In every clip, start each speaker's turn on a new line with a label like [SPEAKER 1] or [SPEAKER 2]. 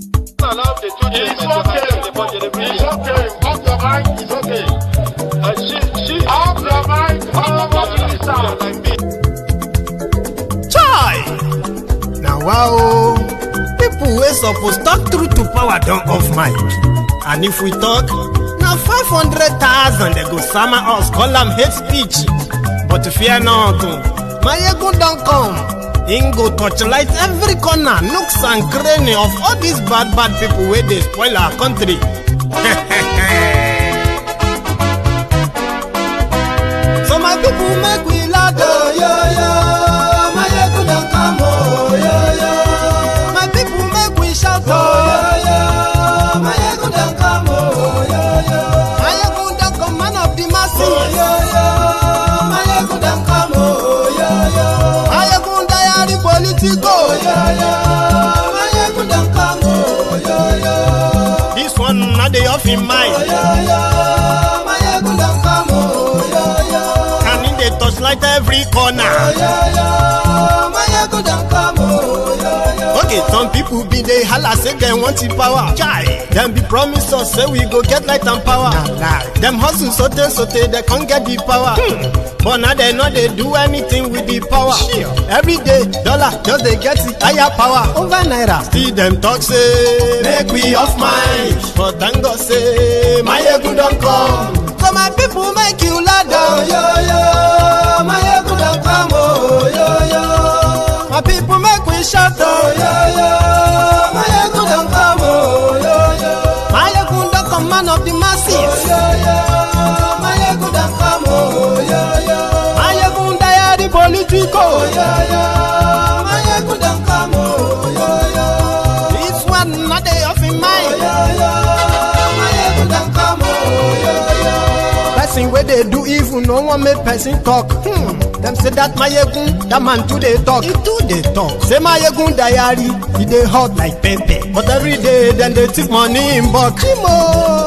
[SPEAKER 1] It's okay. Off the mic, it's okay. Off the mic,
[SPEAKER 2] Chai! Now wow, people wey suppose talk truth to power don off mic. And if we talk, now 500,000 they go sama us, call them hate speech. But fear not, my ego don't come. Him go torchlight every corner, nooks and cranny of all these bad people where they spoil our country. So my people make we loud, oh, yo, yo. My ego don't come, oh, yo, yo. My people make we shout, oh, yo, yo. My ego don't come, oh, yo, yo. My ego don't come, man of the masses, oh, yo, yo. My ego don't come, oh, yo, yo. My ego diary politico, yo, yo. My ego don't come, oh, yo, yo. This one not the off in mind, oh, yo, yo. My ego don't come, oh, yo, yo. And in the touchlight every corner, oh, yo, yo. My ego don't come, oh, yo, yo. Okay, some people be they holla say they want the power. Chai, them be promise us say we go get light and power. Nah. Them hustle sote they can't get the power. But now they know they do anything with the power. Sure. Every day, dollar just they get the higher power over naira. Still them talk say make we off mind. But thank God say my ego don't come. So my people make you louder, oh, yo, yo. My ego don't come, oh, yo, yo. My people make we shout, oh, yo, yo. My ego don't come, oh, yo, yo. My ego don't come, man of the masses, oh, yo, yo. My ego don't come, oh, yo, yo. My ego diary politico, oh, yo, yo. My ego don't come, oh, yo, yo. This one not the off in mind, oh, yo, yo. My ego don't come, oh, yo, yo. Person where they do evil, no one make person talk. Them say that my egun, that man too they talk. He too they talk. Say my egun diary, he they hot like pepper. But every day then they take money in bulk.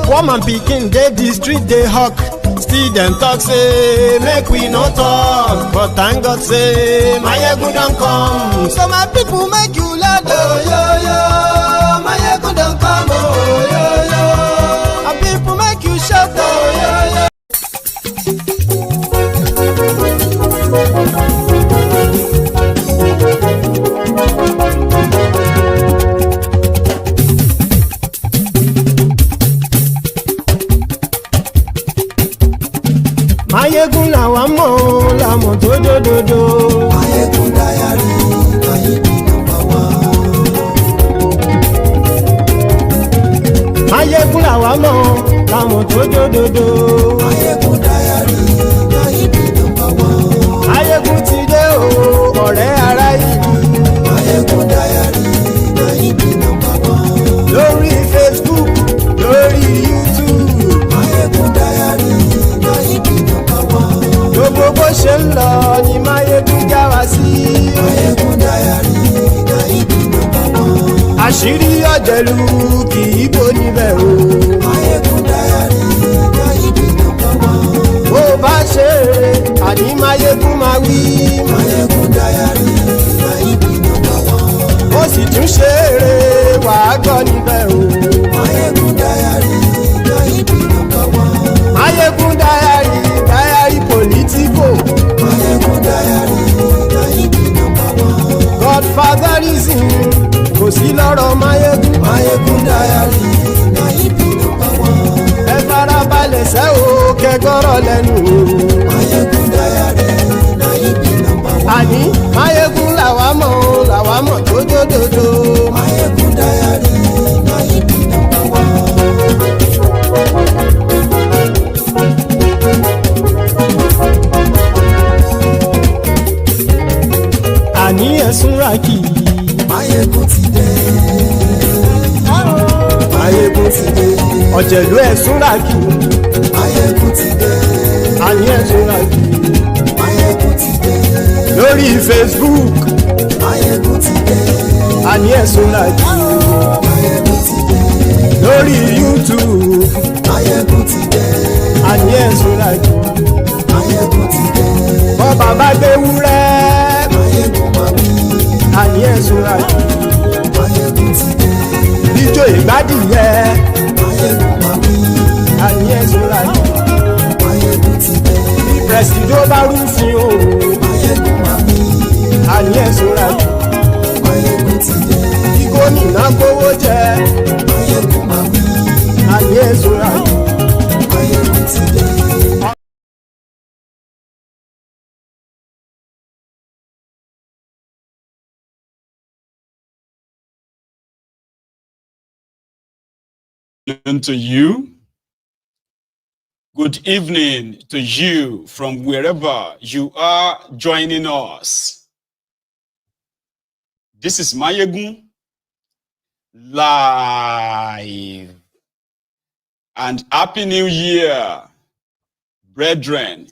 [SPEAKER 2] Woman picking, they the street they hawk. Still them talk say make we no talk. But thank God say my egun don't come. So my people make you loud, oh, yo, yo. My egun don't come, oh, yo, yo. My people make you shout, oh, yo, yo. Mayegun làwa mọ̀ làmọ̀ tó dòdòdò. Mayegun diary Mayegun number one. Mayegun làwa mọ̀ làmọ̀ tó dòdòdò. Mayegun diary Mayegun number one. Mayegun ti dé o ọ̀rẹ́ ara ìlú. Mayegun diary Mayegun number one. Lórí Facebook lórí YouTube. Mayegun diary Mayegun number one. Gbogbo bó ṣe ń lọ ni Mayegun já wa sí. Mayegun diary Mayegun number one. Àṣírí ọ̀jẹ̀lú kì í bò níbẹ̀ o. Mayegun diary Mayegun number one. Bó bá ṣe eré àní Mayegun máa wí. Mayegun diary Mayegun number one. Ó sì tún ṣe eré wàá gbọ́ níbẹ̀ o. Mayegun diary Mayegun number one. Mayegun diary politico. Mayegun diary Mayegun number one. Godfatherism kò sí lọ́rọ̀ Mayegun. Mayegun diary Mayegun number one. Ẹ farabalẹ̀ sẹ́ o kẹgọ́rọ̀ lẹ́nu o. Mayegun diary Mayegun number one. Àní Mayegun làwa mọ̀ tó dòdòdò. Mayegun diary Mayegun number one. Àní ẹ̀sùn rákì. Mayegun ti dé. Mayegun ti dé. Ọ̀jẹ̀lú ẹ̀sùn rákì. Mayegun ti dé. Àní ẹ̀sùn rákì. Mayegun ti dé. Lórí Facebook. Mayegun ti dé. Àní ẹ̀sùn rákì. Mayegun ti dé. Lórí YouTube. Mayegun ti dé. Àní ẹ̀sùn rákì. Mayegun ti dé. Bọ́ bàbá gbé wúrẹ́. Mayegun máa wí. Àní ẹ̀sùn rákì. Mayegun ti dé. Bí Ìjó ìgbádìyẹ. Máyégún máa wí. Àníyàn sọ́ra yìí. Máyégún ti dé. Bí pẹ̀sìdó bá rúfin o. Máyégún máa wí. Àníyàn sọ́ra yìí. Máyégún ti dé. Bí gómìnà gbówó jẹ. Máyégún máa wí. Àníyàn sọ́ra yìí. Máyégún ti dé.
[SPEAKER 3] To you. Good evening to you from wherever you are joining us. This is Máyégún live. And Happy New Year, brethren.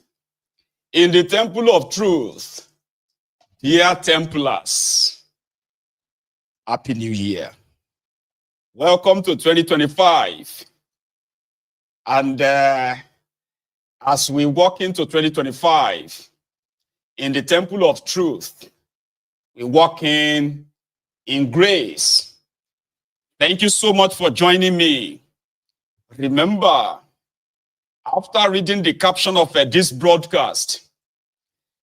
[SPEAKER 3] In the Temple of Truth, dear Templars, Happy New Year. Welcome to 2025. And as we walk into 2025, in the Temple of Truth, we walk in grace. Thank you so much for joining me. Remember, after reading the caption of this broadcast,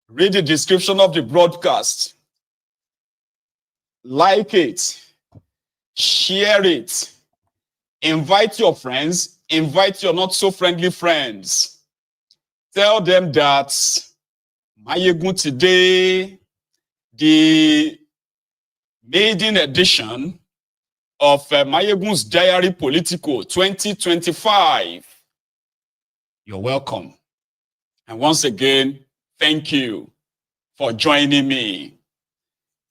[SPEAKER 3] read the description of the broadcast, like it, share it, invite your friends, invite your not so friendly friends. Tell them that Máyégún today, the maiden edition of Máyégún's Diary Politico 2025. You're welcome. And once again, thank you for joining me.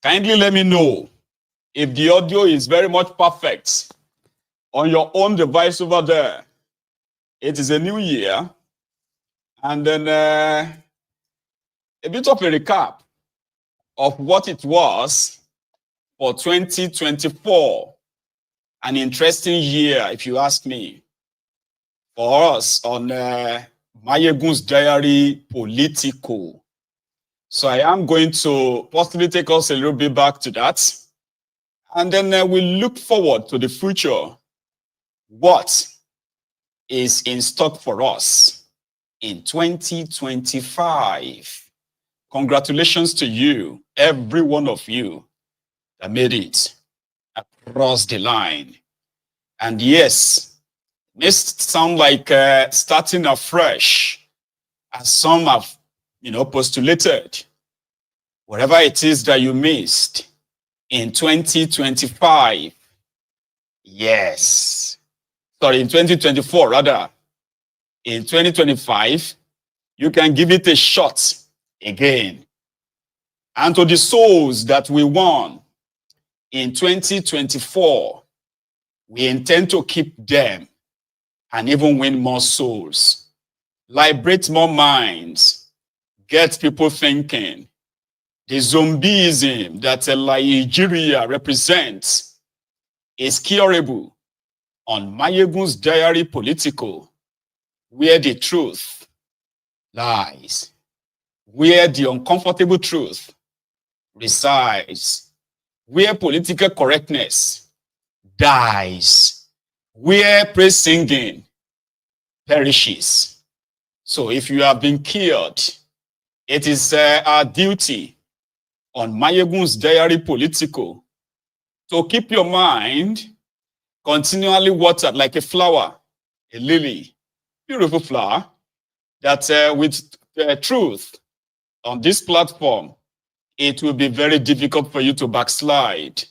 [SPEAKER 3] Kindly let me know if the audio is very much perfect on your own device over there. It is a new year. And then a bit of a recap of what it was for 2024. An interesting year, if you ask me, for us on Máyégún's Diary Politico. So I am going to possibly take us a little bit back to that. And then we look forward to the future. What is in stock for us in 2025? Congratulations to you, every one of you that made it across the line. And yes, it may sound like starting afresh, as some have, postulated. Whatever it is that you missed in 2025, yes. Sorry, in 2024, rather. In 2025, you can give it a shot again. And to the souls that we won in 2024, we intend to keep them and even win more souls, liberate more minds, get people thinking. The zombieism that Nigeria represents is curable on Máyégún's Diary Politico, where the truth lies, where the uncomfortable truth resides, where political correctness dies, where praise singing perishes. So if you have been killed, it is our duty on Máyégún's Diary Politico to keep your mind continually watered like a flower, a lily, beautiful flower, that with truth on this platform, it will be very difficult for you to backslide.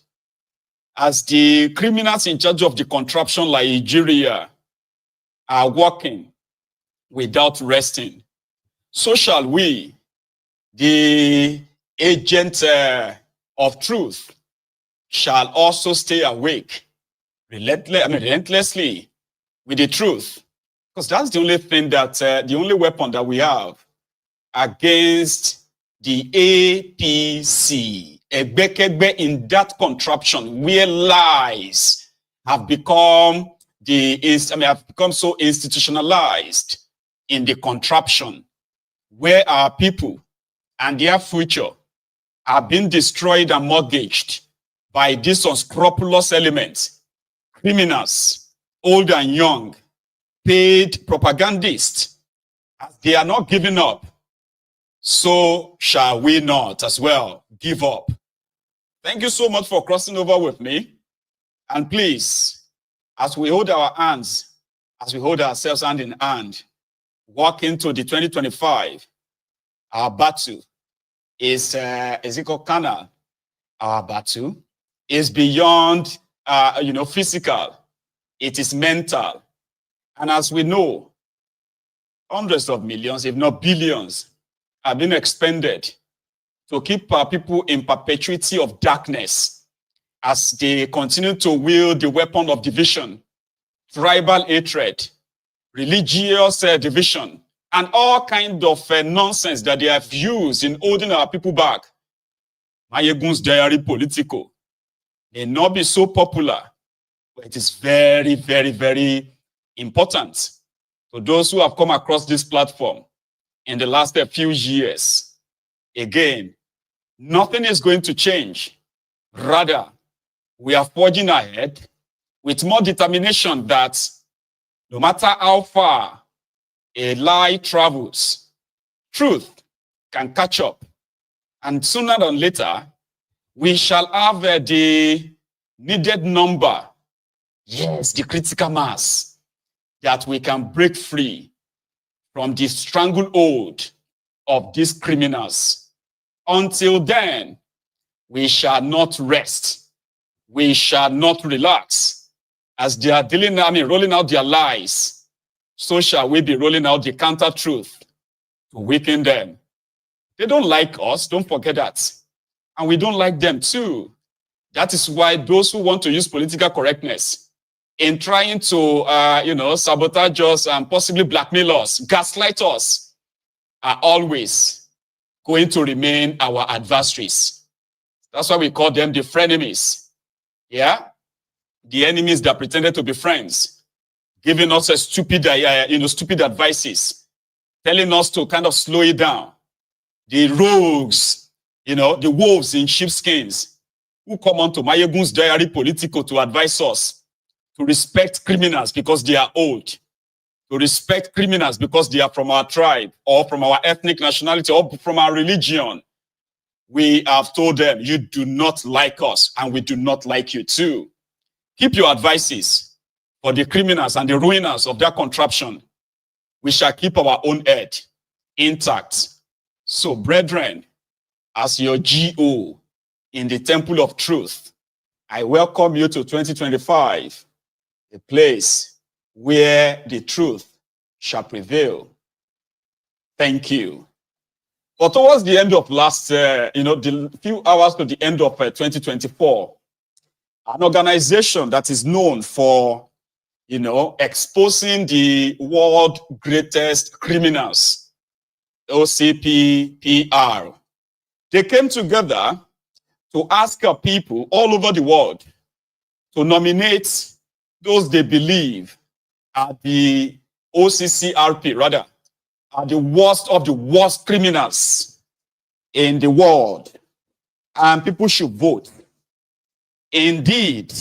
[SPEAKER 3] As the criminals in charge of the contraption like Nigeria are working without resting, so shall we, the agent of truth, shall also stay awake relentlessly with the truth. Because that's the only thing that, the only weapon that we have against the APC, Egbekegbe, in that contraption where lies have become have become so institutionalized in the contraption, where our people and their future are being destroyed and mortgaged by these unscrupulous elements criminals, old and young, paid propagandists, as they are not giving up, so shall we not as well give up. Thank you so much for crossing over with me. And please, as we hold our hands, as we hold ourselves hand in hand, walk into the 2025, our battle is it called Kano? Our battle is beyond, physical. It is mental. And as we know, hundreds of millions, if not billions, have been expended to keep our people in perpetuity of darkness as they continue to wield the weapon of division, tribal hatred, religious division, and all kinds of nonsense that they have used in holding our people back. Mayegun's diary political may not be so popular, but it is very, very, very important to those who have come across this platform in the last few years. Again, nothing is going to change. Rather, we are forging ahead with more determination that no matter how far a lie travels, truth can catch up. And sooner than later, we shall have the needed number, yes, the critical mass, that we can break free from the stranglehold of these criminals. Until then, we shall not rest. We shall not relax. As they are rolling out their lies, so shall we be rolling out the counter-truth to weaken them. They don't like us, don't forget that. And we don't like them too. That is why those who want to use political correctness in trying to, sabotage us and possibly blackmail us, gaslight us, are always going to remain our adversaries. That's why we call them the frenemies. Yeah? The enemies that pretended to be friends, giving us a stupid advices, telling us to kind of slow it down. The rogues, the wolves in sheepskins, who come onto Mayegun's diary political to advise us to respect criminals because they are old, to respect criminals because they are from our tribe or from our ethnic nationality or from our religion. We have told them, you do not like us and we do not like you too. Keep your advices for the criminals and the ruiners of their contraption. We shall keep our own head intact. So, brethren, as your GO in the temple of truth, I welcome you to 2025, a place where the truth shall prevail. Thank you. But towards the end of the few hours to the end of 2024, an organization that is known for, exposing the world's greatest criminals, OCPPR, they came together to ask people all over the world to nominate those they believe are the OCCRP, are the worst of the worst criminals in the world. And people should vote. Indeed,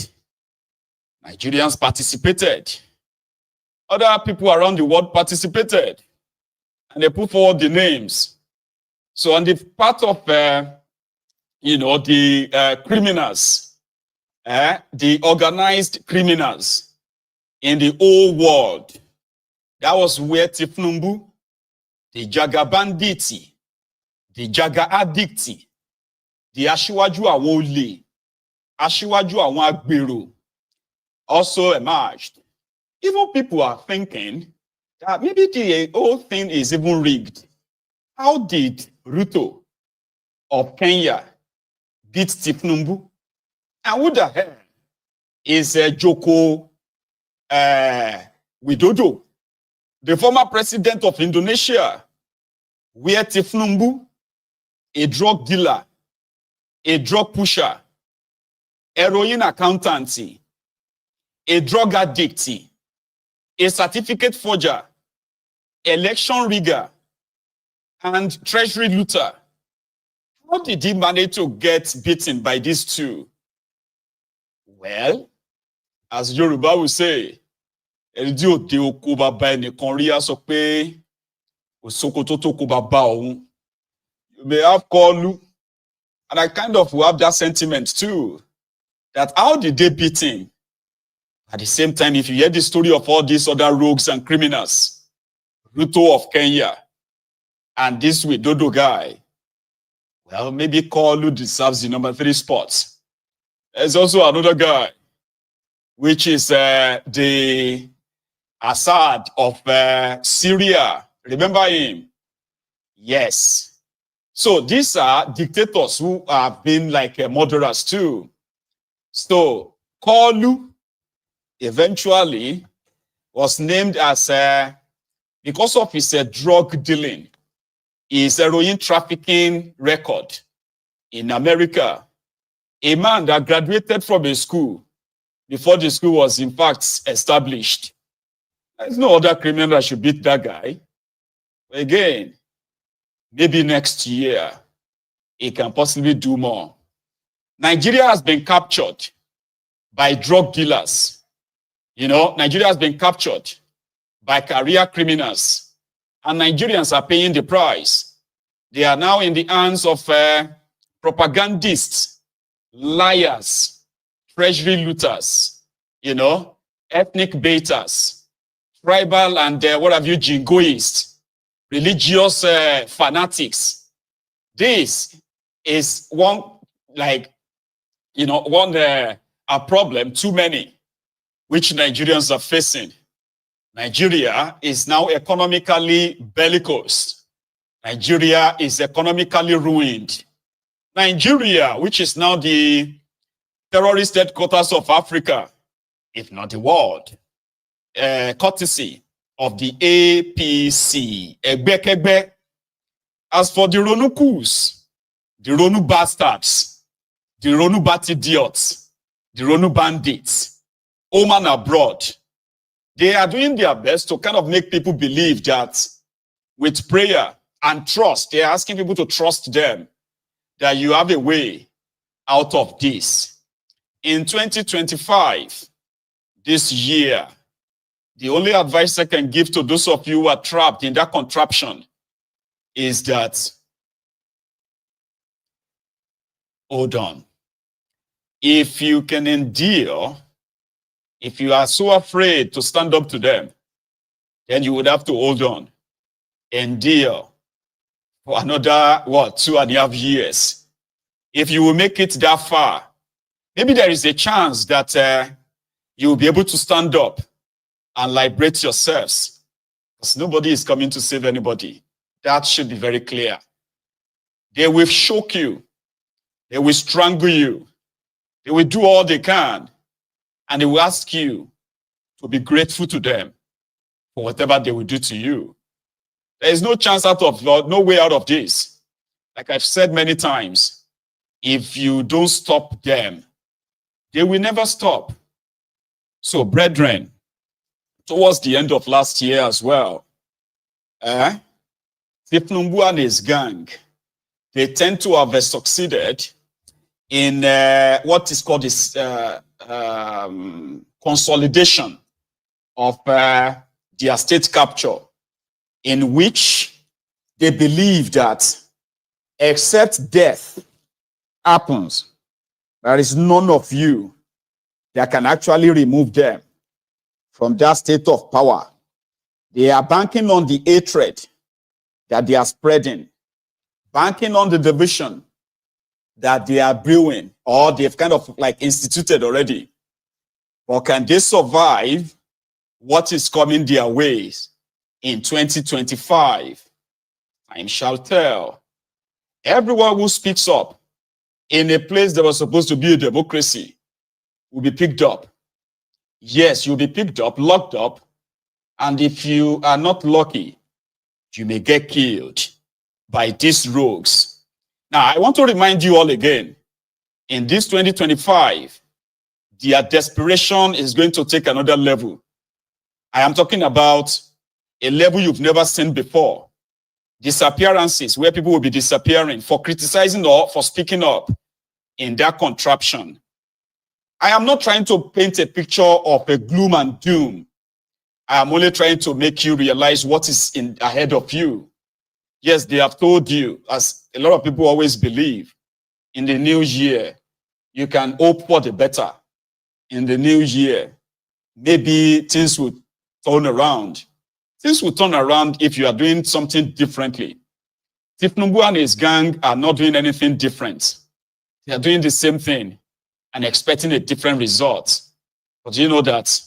[SPEAKER 3] Nigerians participated. Other people around the world participated. And they put forward the names. So on the part of, the criminals, the organized criminals in the whole world, that was where Thiefnubu, the Jaga Banditi, the Jaga Addicti, the Ashiwaju Awole, Ashiwaju Awon Agbero also emerged. Even people are thinking that maybe the whole thing is even rigged. How did Ruto of Kenya beat Thiefnubu? And who the hell is Joko Widodo, the former president of Indonesia, where Thiefnubu, a drug dealer, a drug pusher, heroin accountancy, a drug addict, a certificate forger, election rigger, and treasury looter. How did he manage to get beaten by these two? Well, as Yoruba will say, you may have Kolu, and I kind of have that sentiment too, that how did they beat him? At the same time, if you hear the story of all these other rogues and criminals, Ruto of Kenya, and this Dodo guy, well, maybe Kolu deserves the number 3 spot. There's also another guy, which is the Assad of Syria. Remember him? Yes. So these are dictators who have been like murderers too. So Kolu eventually was named as, because of his drug dealing, his heroin trafficking record in America, a man that graduated from a school before the school was in fact established. There's no other criminal that should beat that guy. Again, maybe next year, he can possibly do more. Nigeria has been captured by drug dealers. You know, Nigeria has been captured by career criminals. And Nigerians are paying the price. They are now in the hands of propagandists, liars, treasury looters, you know, ethnic baiters, tribal and what have you, jingoists, religious fanatics. This is one, like, you know, a problem too many, which Nigerians are facing. Nigeria is now economically bellicose. Nigeria is economically ruined. Nigeria, which is now the terrorist headquarters of Africa, if not the world, courtesy of the APC. As for the Ronukus, the Ronu bastards, the Ronu bat idiots, the Ronu bandits, home and abroad, they are doing their best to kind of make people believe that with prayer and trust, they are asking people to trust them, that you have a way out of this. In 2025, this year, the only advice I can give to those of you who are trapped in that contraption is that, hold on. If you can endure, if you are so afraid to stand up to them, then you would have to hold on. Endure for another, 2.5 years. If you will make it that far, maybe there is a chance that you will be able to stand up and liberate yourselves. Because nobody is coming to save anybody. That should be very clear. They will choke you. They will strangle you. They will do all they can. And they will ask you to be grateful to them for whatever they will do to you. There is no chance no way out of this. Like I've said many times, if you don't stop them, they will never stop. So, brethren, towards the end of last year as well, Thiefnubu and his gang, they tend to have succeeded in what is called this consolidation of their state capture, in which they believe that except death happens, there is none of you that can actually remove them from that state of power. They are banking on the hatred that they are spreading, banking on the division that they are brewing, or they've kind of like instituted already. Or can they survive what is coming their ways in 2025? Time shall tell. Everyone who speaks up in a place that was supposed to be a democracy will be picked up. Yes, you'll be picked up, locked up, and if you are not lucky, you may get killed by these rogues. Now, I want to remind you all again, in this 2025, their desperation is going to take another level. I am talking about a level you've never seen before. Disappearances, where people will be disappearing for criticizing or for speaking up in that contraption. I am not trying to paint a picture of a gloom and doom. I am only trying to make you realize what is ahead of you. Yes, they have told you, as a lot of people always believe, in the new year, you can hope for the better. In the new year, maybe things will turn around. Things will turn around if you are doing something differently. Thiefnubu and his gang are not doing anything different. They are doing the same thing and expecting a different result. But you know that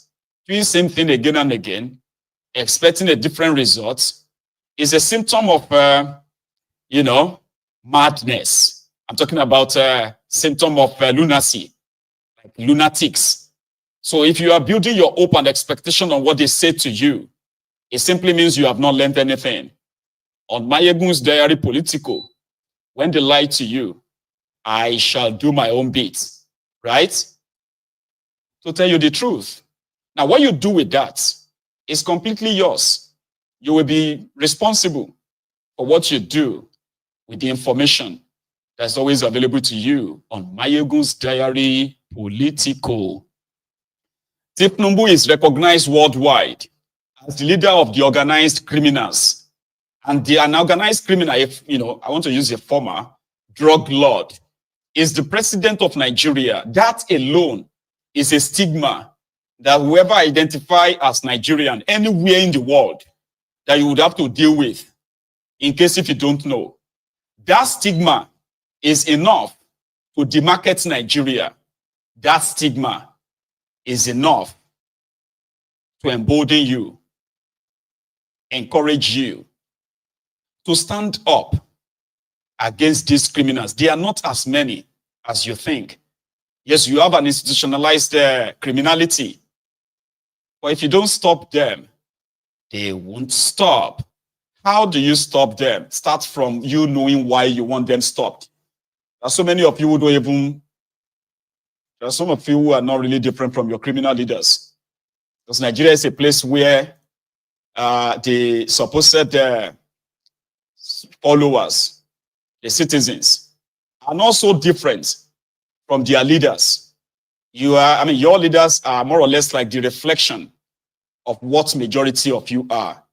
[SPEAKER 3] doing the same thing again and again, expecting a different result, is a symptom of, madness. I'm talking about a symptom of lunacy, like lunatics. So if you are building your hope and expectation on what they say to you, it simply means you have not learned anything. On Mayegun's diary political, when they lie to you, I shall do my own bit, right? To tell you the truth. Now, what you do with that is completely yours. You will be responsible for what you do with the information that's always available to you on Mayegun's diary political. Thiefnubu is recognized worldwide as the leader of the organized criminals. And an organized criminal, I want to use a former drug lord, is the president of Nigeria. That alone is a stigma that whoever identify as Nigerian anywhere in the world that you would have to deal with, in case if you don't know. That stigma is enough to demarket Nigeria. That stigma is enough to embolden you, encourage you to stand up against these criminals. They are not as many as you think. Yes, you have an institutionalized criminality, but if you don't stop them, they won't stop. How do you stop them? Start from you knowing why you want them stopped. There are so many of you who don't even, there are some of you who are not really different from your criminal leaders. Because Nigeria is a place where the supposed followers, the citizens, are not so different from their leaders. Your leaders are more or less like the reflection of what majority of you are.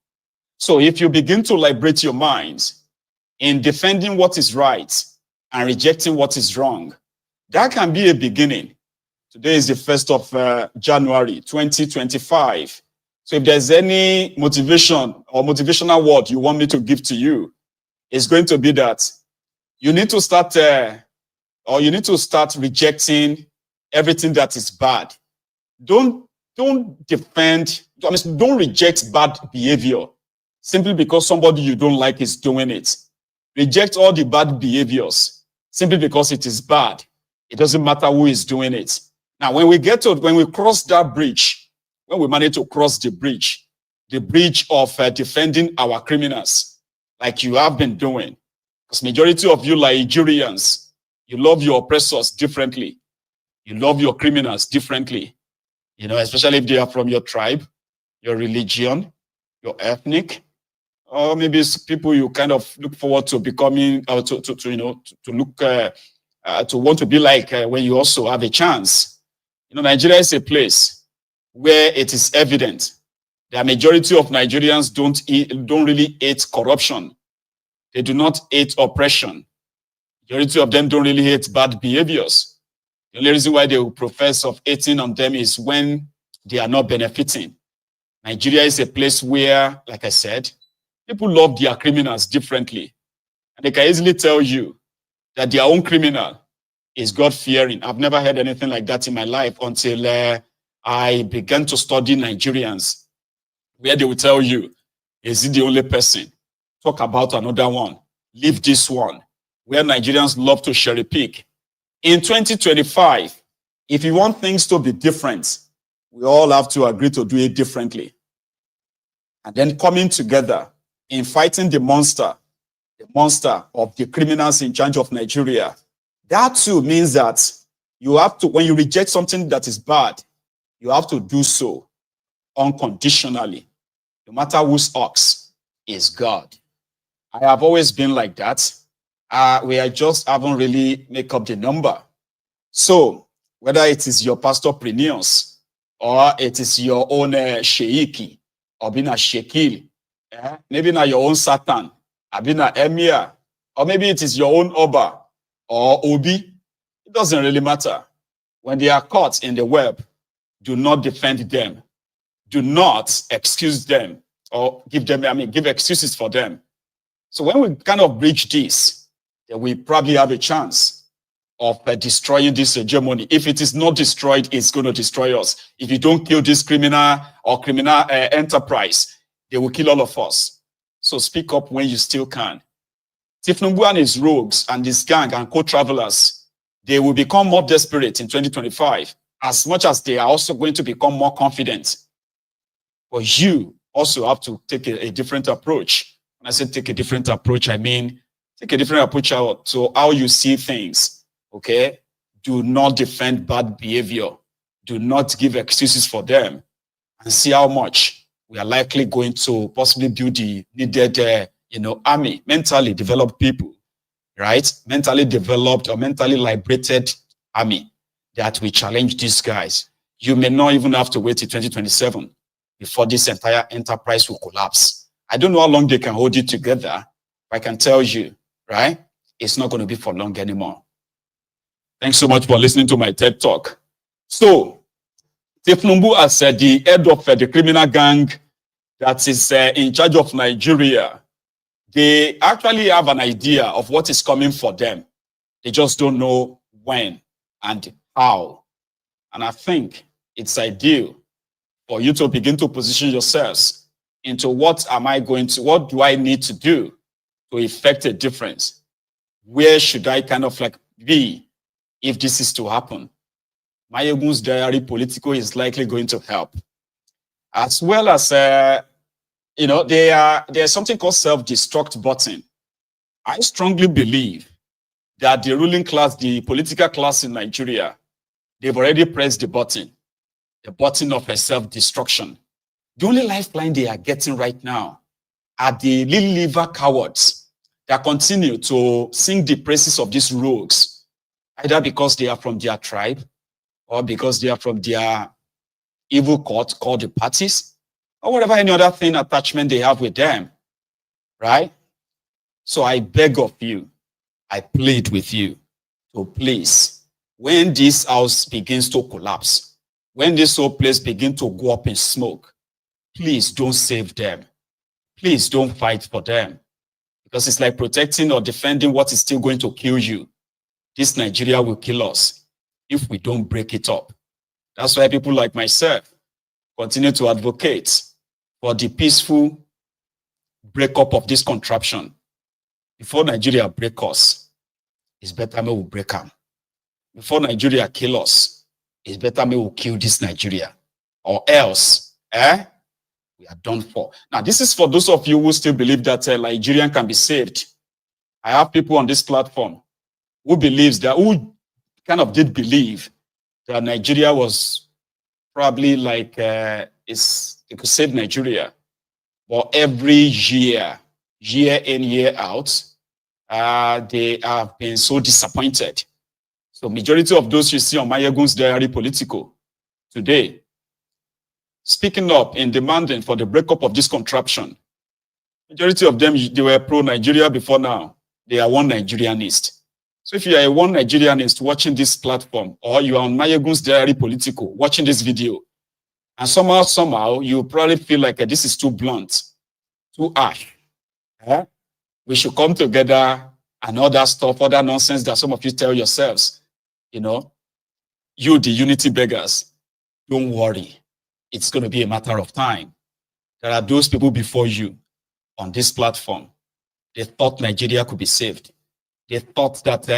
[SPEAKER 3] So if you begin to liberate your minds in defending what is right and rejecting what is wrong, that can be a beginning. Today is the 1st of January, 2025. So if there's any motivation or motivational word you want me to give to you, it's going to be that you need to start, rejecting everything that is bad. Don't reject bad behavior simply because somebody you don't like is doing it. Reject all the bad behaviors simply because it is bad. It doesn't matter who is doing it. Now, when we cross that bridge, when we manage to cross the bridge of defending our criminals, like you have been doing, because majority of you Nigerians, you love your oppressors differently. You love your criminals differently. Especially if they are from your tribe, your religion, your ethnic, or maybe it's people you kind of look forward to becoming, or to want to be like when you also have a chance. Nigeria is a place where it is evident the majority of Nigerians don't really hate corruption. They do not hate oppression. Majority of them don't really hate bad behaviors. The only reason why they will profess of hating on them is when they are not benefiting. Nigeria is a place where, like I said, people love their criminals differently. And they can easily tell you that their own criminal is God-fearing. I've never heard anything like that in my life until I began to study Nigerians, where they will tell you, is he the only person? Talk about another one. Leave this one. Where Nigerians love to cherry pick. In 2025, if you want things to be different, we all have to agree to do it differently. And then coming together in fighting the monster of the criminals in charge of Nigeria. That too means that you have to, when you reject something that is bad, you have to do so unconditionally, no matter whose ox is God. I have always been like that. We just haven't really make up the number. So whether it is your pastorpreneurs or it is your own sheiki, or being a shekil, maybe not your own Satan, or being an emir, or maybe it is your own Oba or Obi. It doesn't really matter. When they are caught in the web, do not defend them. Do not excuse them or give excuses for them. So when we kind of breach this, then we probably have a chance of destroying this hegemony. If it is not destroyed, it's going to destroy us. If you don't kill this criminal enterprise, they will kill all of us. So speak up when you still can. Thiefnubu and his rogues and his gang and co-travelers, they will become more desperate in 2025, as much as they are also going to become more confident. But you also have to take a different approach. When I say take a different approach, I mean take a different approach to how you see things. Okay? Do not defend bad behavior. Do not give excuses for them. And see how much we are likely going to possibly build the needed, army, mentally developed people, right? Mentally developed or mentally liberated army that will challenge these guys. You may not even have to wait till 2027 before this entire enterprise will collapse. I don't know how long they can hold it together, but I can tell you, right? It's not going to be for long anymore. Thanks so much for listening to my TED Talk. So, Thiefnubu, as the head of the criminal gang that is in charge of Nigeria, they actually have an idea of what is coming for them. They just don't know when and how. And I think it's ideal for you to begin to position yourselves into what do I need to do to effect a difference? Where should I kind of like be if this is to happen? Mayegun's diary political is likely going to help. As well as, there's something called self-destruct button. I strongly believe that the ruling class, the political class in Nigeria, they've already pressed the button of a self-destruction. The only lifeline they are getting right now are the little liver cowards that continue to sing the praises of these rogues, either because they are from their tribe or because they are from their evil court called the parties, or whatever any other thing attachment they have with them, right? So I beg of you, I plead with you to please, when this house begins to collapse, when this whole place begins to go up in smoke, please don't save them. Please don't fight for them. Because it's like protecting or defending what is still going to kill you. This Nigeria will kill us if we don't break it up. That's why people like myself continue to advocate for the peaceful breakup of this contraption. Before Nigeria break us, it's better me will break them. Before Nigeria kill us, it's better me will kill this Nigeria. Or else, we are done for. Now, this is for those of you who still believe that Nigerian can be saved. I have people on this platform who kind of did believe that Nigeria was probably like, it could save Nigeria. But every year in, year out, they have been so disappointed. So majority of those you see on Mayegun's diary political today, speaking up and demanding for the breakup of this contraption, majority of them, they were pro-Nigeria before now. They are one Nigerianist. So if you are a one Nigerianist watching this platform, or you are on Mayegun's diary political watching this video, and somehow you probably feel like this is too blunt, too harsh. We should come together and all that stuff, all that nonsense that some of you tell yourselves, you the unity beggars, don't worry. It's going to be a matter of time. There are those people before you on this platform. They thought Nigeria could be saved. They thought that,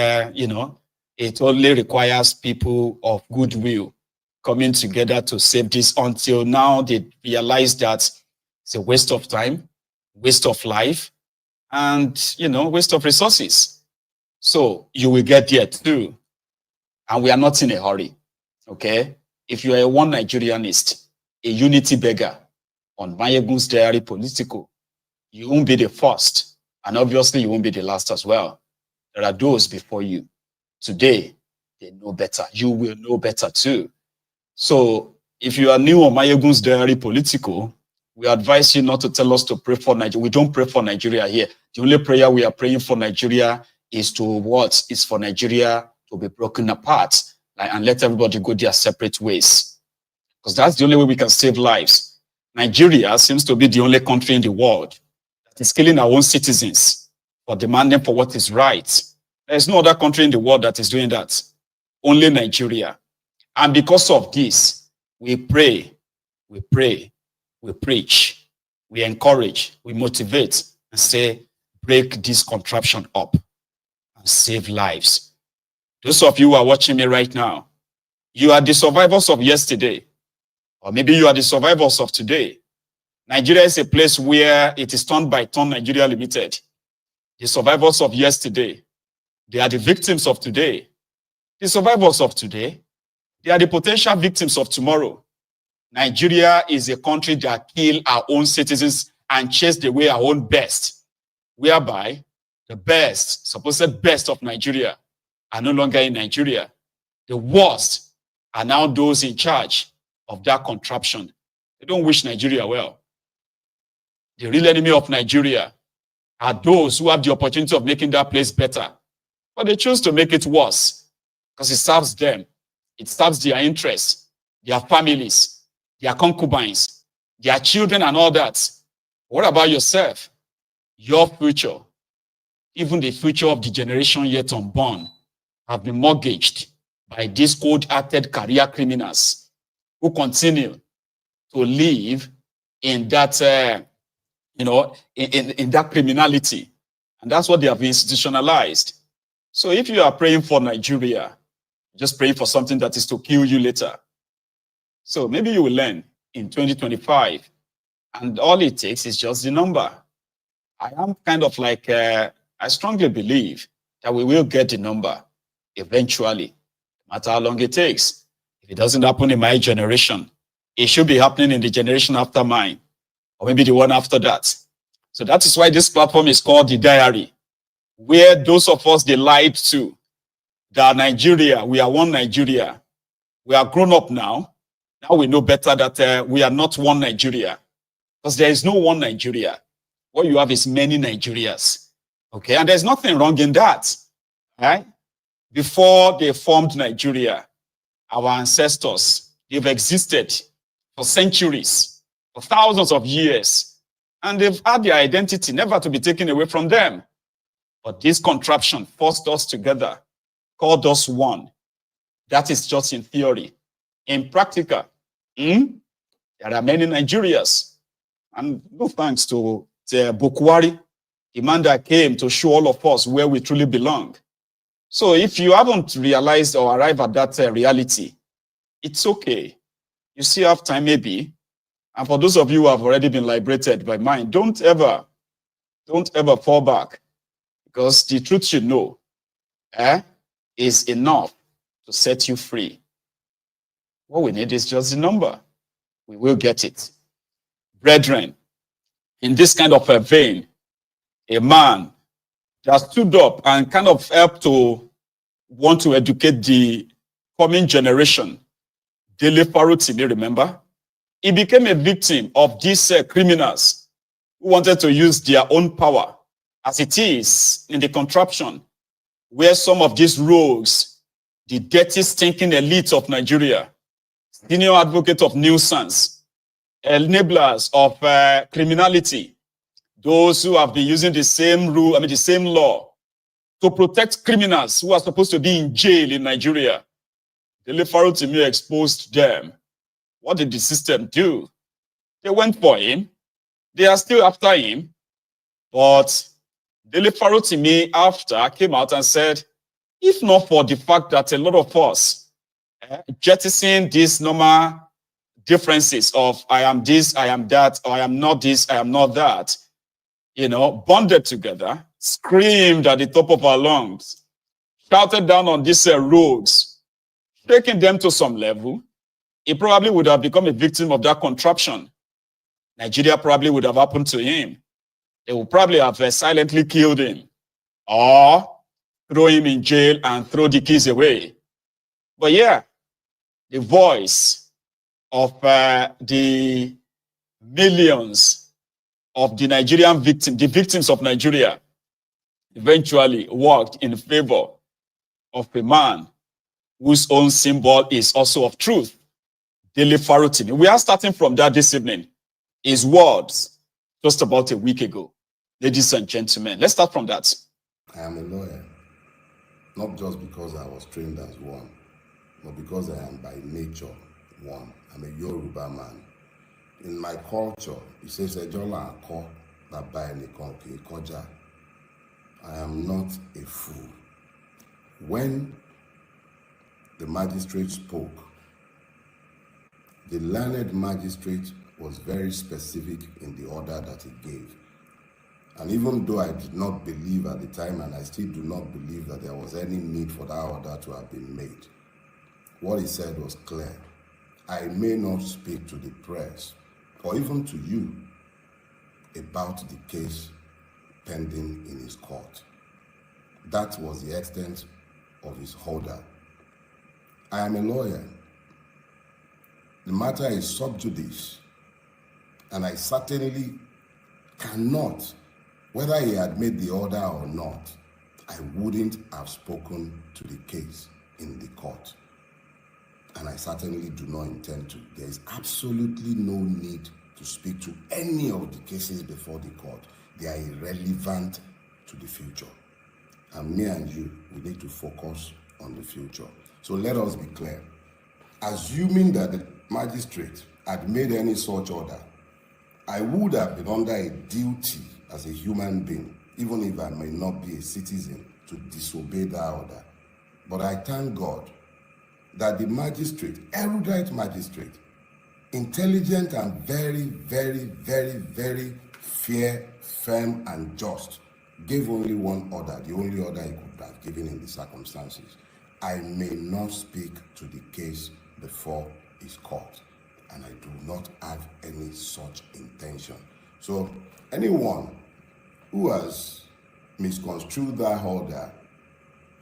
[SPEAKER 3] it only requires people of goodwill coming together to save this, until now they realize that it's a waste of time, waste of life, and, waste of resources. So you will get there too. And we are not in a hurry, okay? If you are a one Nigerianist, a unity beggar on Mayegun's diary political, you won't be the first. And obviously you won't be the last as well. There are those before you. Today, they know better. You will know better too. So if you are new on Mayegun's Diary Political, we advise you not to tell us to pray for Nigeria. We don't pray for Nigeria here. The only prayer we are praying for Nigeria is to what? Is for Nigeria to be broken apart and let everybody go their separate ways. Because that's the only way we can save lives. Nigeria seems to be the only country in the world that is killing our own citizens for demanding for what is right. There is no other country in the world that is doing that. Only Nigeria. And because of this, we pray, we preach, we encourage, we motivate, and say, break this contraption up and save lives. Those of you who are watching me right now, you are the survivors of yesterday, or maybe you are the survivors of today. Nigeria is a place where it is turn by turn Nigeria Limited. The survivors of yesterday, they are the victims of today. The survivors of today, they are the potential victims of tomorrow. Nigeria is a country that kills our own citizens and chase away our own best, whereby the best, supposed best of Nigeria are no longer in Nigeria. The worst are now those in charge of that contraption. They don't wish Nigeria well. The real enemy of Nigeria are those who have the opportunity of making that place better, but they choose to make it worse because it serves them. It serves their interests, their families, their concubines, their children and all that. What about yourself? Your future, even the future of the generation yet unborn, have been mortgaged by these cold-hearted career criminals who continue to live in that, in that criminality. And that's what they have institutionalized. So if you are praying for Nigeria, just praying for something that is to kill you later. So maybe you will learn in 2025. And all it takes is just the number. I am kind of like, I strongly believe that we will get the number eventually, no matter how long it takes. If it doesn't happen in my generation, it should be happening in the generation after mine, or maybe the one after that. So that is why this platform is called The Diary, where those of us they lied to, that Nigeria, we are one Nigeria. We are grown up now. Now we know better that we are not one Nigeria. Because there is no one Nigeria. What you have is many Nigerias. Okay, and there's nothing wrong in that. Right? Before they formed Nigeria, our ancestors, they've existed for centuries, for thousands of years. And they've had their identity never to be taken away from them. But this contraption forced us together, called us one. That is just in theory. In practical, there are many Nigerias. And no thanks to Bukwari, the man that came to show all of us where we truly belong. So if you haven't realized or arrived at that reality, it's okay. You still have time maybe. And for those of you who have already been liberated by mine, don't ever fall back. Because the truth you know is enough to set you free. What we need is just the number. We will get it. Brethren, in this kind of a vein, a man that stood up and kind of helped to want to educate the coming generation, Dele Farotimi, remember? He became a victim of these criminals who wanted to use their own power, as it is in the contraption, where some of these rogues, the dirty, stinking elite of Nigeria, senior advocate of nuisance, enablers of criminality, those who have been using the same rule, the same law to protect criminals who are supposed to be in jail in Nigeria. Dele Farotimi exposed them. What did the system do? They went for him. They are still after him. But Dele Farotimi after came out and said, if not for the fact that a lot of us jettison these normal differences of I am this, I am that, or I am not this, I am not that, bonded together, screamed at the top of our lungs, shouted down on these rogues, taking them to some level, he probably would have become a victim of that contraption. Nigeria probably would have happened to him. They would probably have silently killed him or throw him in jail and throw the keys away. But yeah, the voice of the millions of the Nigerian victims, the victims of Nigeria, eventually worked in favor of a man whose own symbol is also of truth, Dele Farotimi. We are starting from that this evening. His words just about a week ago. Ladies and gentlemen, let's start from that.
[SPEAKER 4] I am a lawyer, not just because I was trained as one, but because I am by nature one. I'm a Yoruba man. In my culture, it says, I am not a fool. When the magistrate spoke, the learned magistrate was very specific in the order that he gave. And even though I did not believe at the time, and I still do not believe that there was any need for that order to have been made, what he said was clear. I may not speak to the press or even to you about the case pending in his court. That was the extent of his order. I am a lawyer. The matter is sub judice, and I certainly cannot, whether he had made the order or not, I wouldn't have spoken to the case in the court. And I certainly do not intend to. There is absolutely no need to speak to any of the cases before the court. They are irrelevant to the future. And me and you, we need to focus on the future. So let us be clear. Assuming that the magistrate had made any such order, I would have been under a duty as a human being, even if I may not be a citizen, to disobey that order. But I thank God that the magistrate, erudite magistrate, intelligent and very, very, very, very fair, firm, and just, gave only one order, the only order he could have given in the circumstances. I may not speak to the case before his court, and I do not have any such intention. So anyone who has misconstrued that order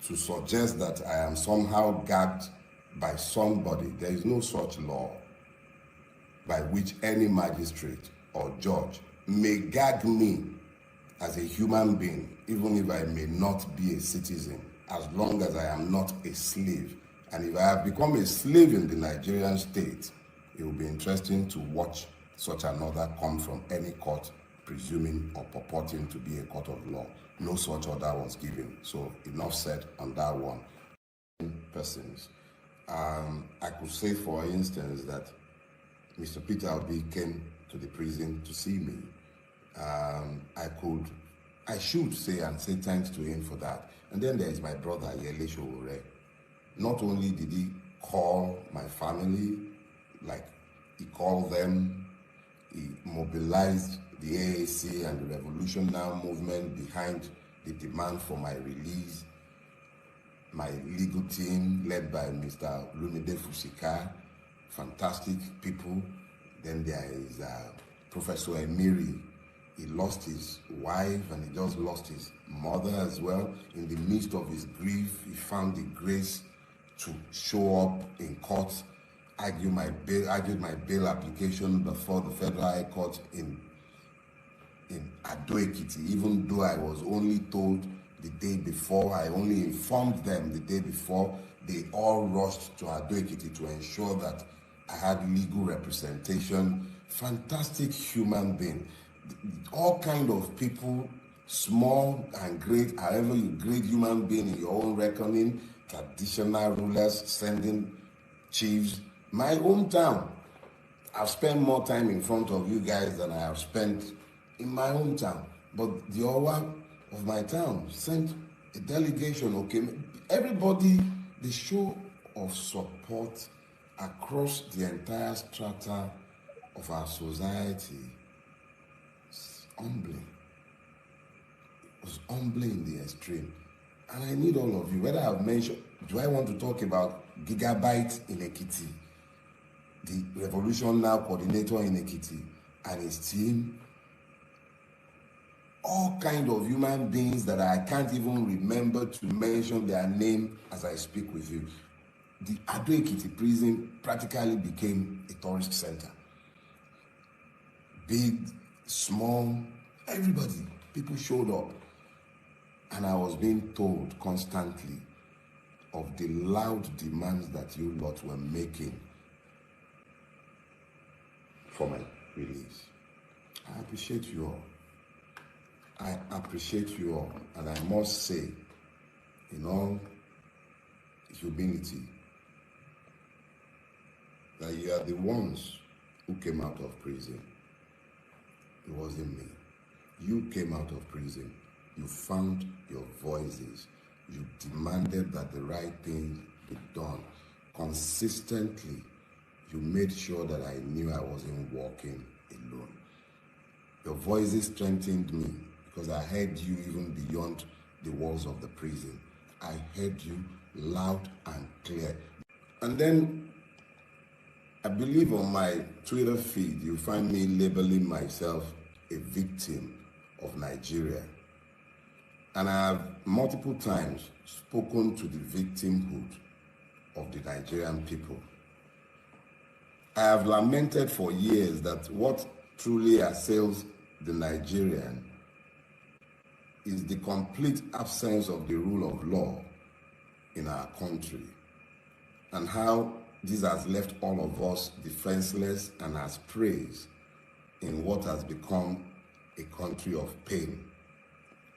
[SPEAKER 4] to suggest that I am somehow gagged by somebody, there is no such law by which any magistrate or judge may gag me as a human being, even if I may not be a citizen, as long as I am not a slave. And if I have become a slave in the Nigerian state, it will be interesting to watch such an order come from any court, presuming or purporting to be a court of law. No such order was given. So enough said on that one. Persons. I could say, for instance, that Mr. Peter Obi came to the prison to see me. I should say and say thanks to him for that. And then there is my brother, Yele Showore. Not only did he call my family, like he called them, he mobilized the AAC and the Revolution Now movement behind the demand for my release. My legal team, led by Mr. Lumide Fusika, fantastic people. Then there is Professor Emiri. He lost his wife and he just lost his mother as well. In the midst of his grief, he found the grace to show up in court, argued my bail application before the Federal High Court in Advocacy, even though I was only told the day before. I only informed them the day before. They all rushed to Advocacy to ensure that I had legal representation. Fantastic human being. All kind of people, small and great, however you grade human being in your own reckoning, traditional rulers, sending chiefs. My hometown, I've spent more time in front of you guys than I have spent in my hometown. But the Owa of my town sent a delegation, okay? Everybody, the show of support across the entire strata of our society is humbling. It was humbling in the extreme. And I need all of you, whether I've mentioned, do I want to talk about Gigabyte in Ekiti, the Revolution Now coordinator in Ekiti, and his team, all kind of human beings that I can't even remember to mention their name as I speak with you. the Advocacy prison practically became a tourist center. Big, small, everybody, people showed up. And I was being told constantly of the loud demands that you lot were making for my release. I appreciate you all. I appreciate you all. And I must say, in all humility, that you are the ones who came out of prison. It wasn't me. You came out of prison. You found your voices. You demanded that the right thing be done. Consistently, you made sure that I knew I wasn't walking alone. Your voices strengthened me because I heard you even beyond the walls of the prison. I heard you loud and clear. And then I believe on my Twitter feed, you find me labeling myself a victim of Nigeria. And I have multiple times spoken to the victimhood of the Nigerian people. I have lamented for years that what truly assails the Nigerian is the complete absence of the rule of law in our country, and how this has left all of us defenseless and as praise in what has become a country of pain.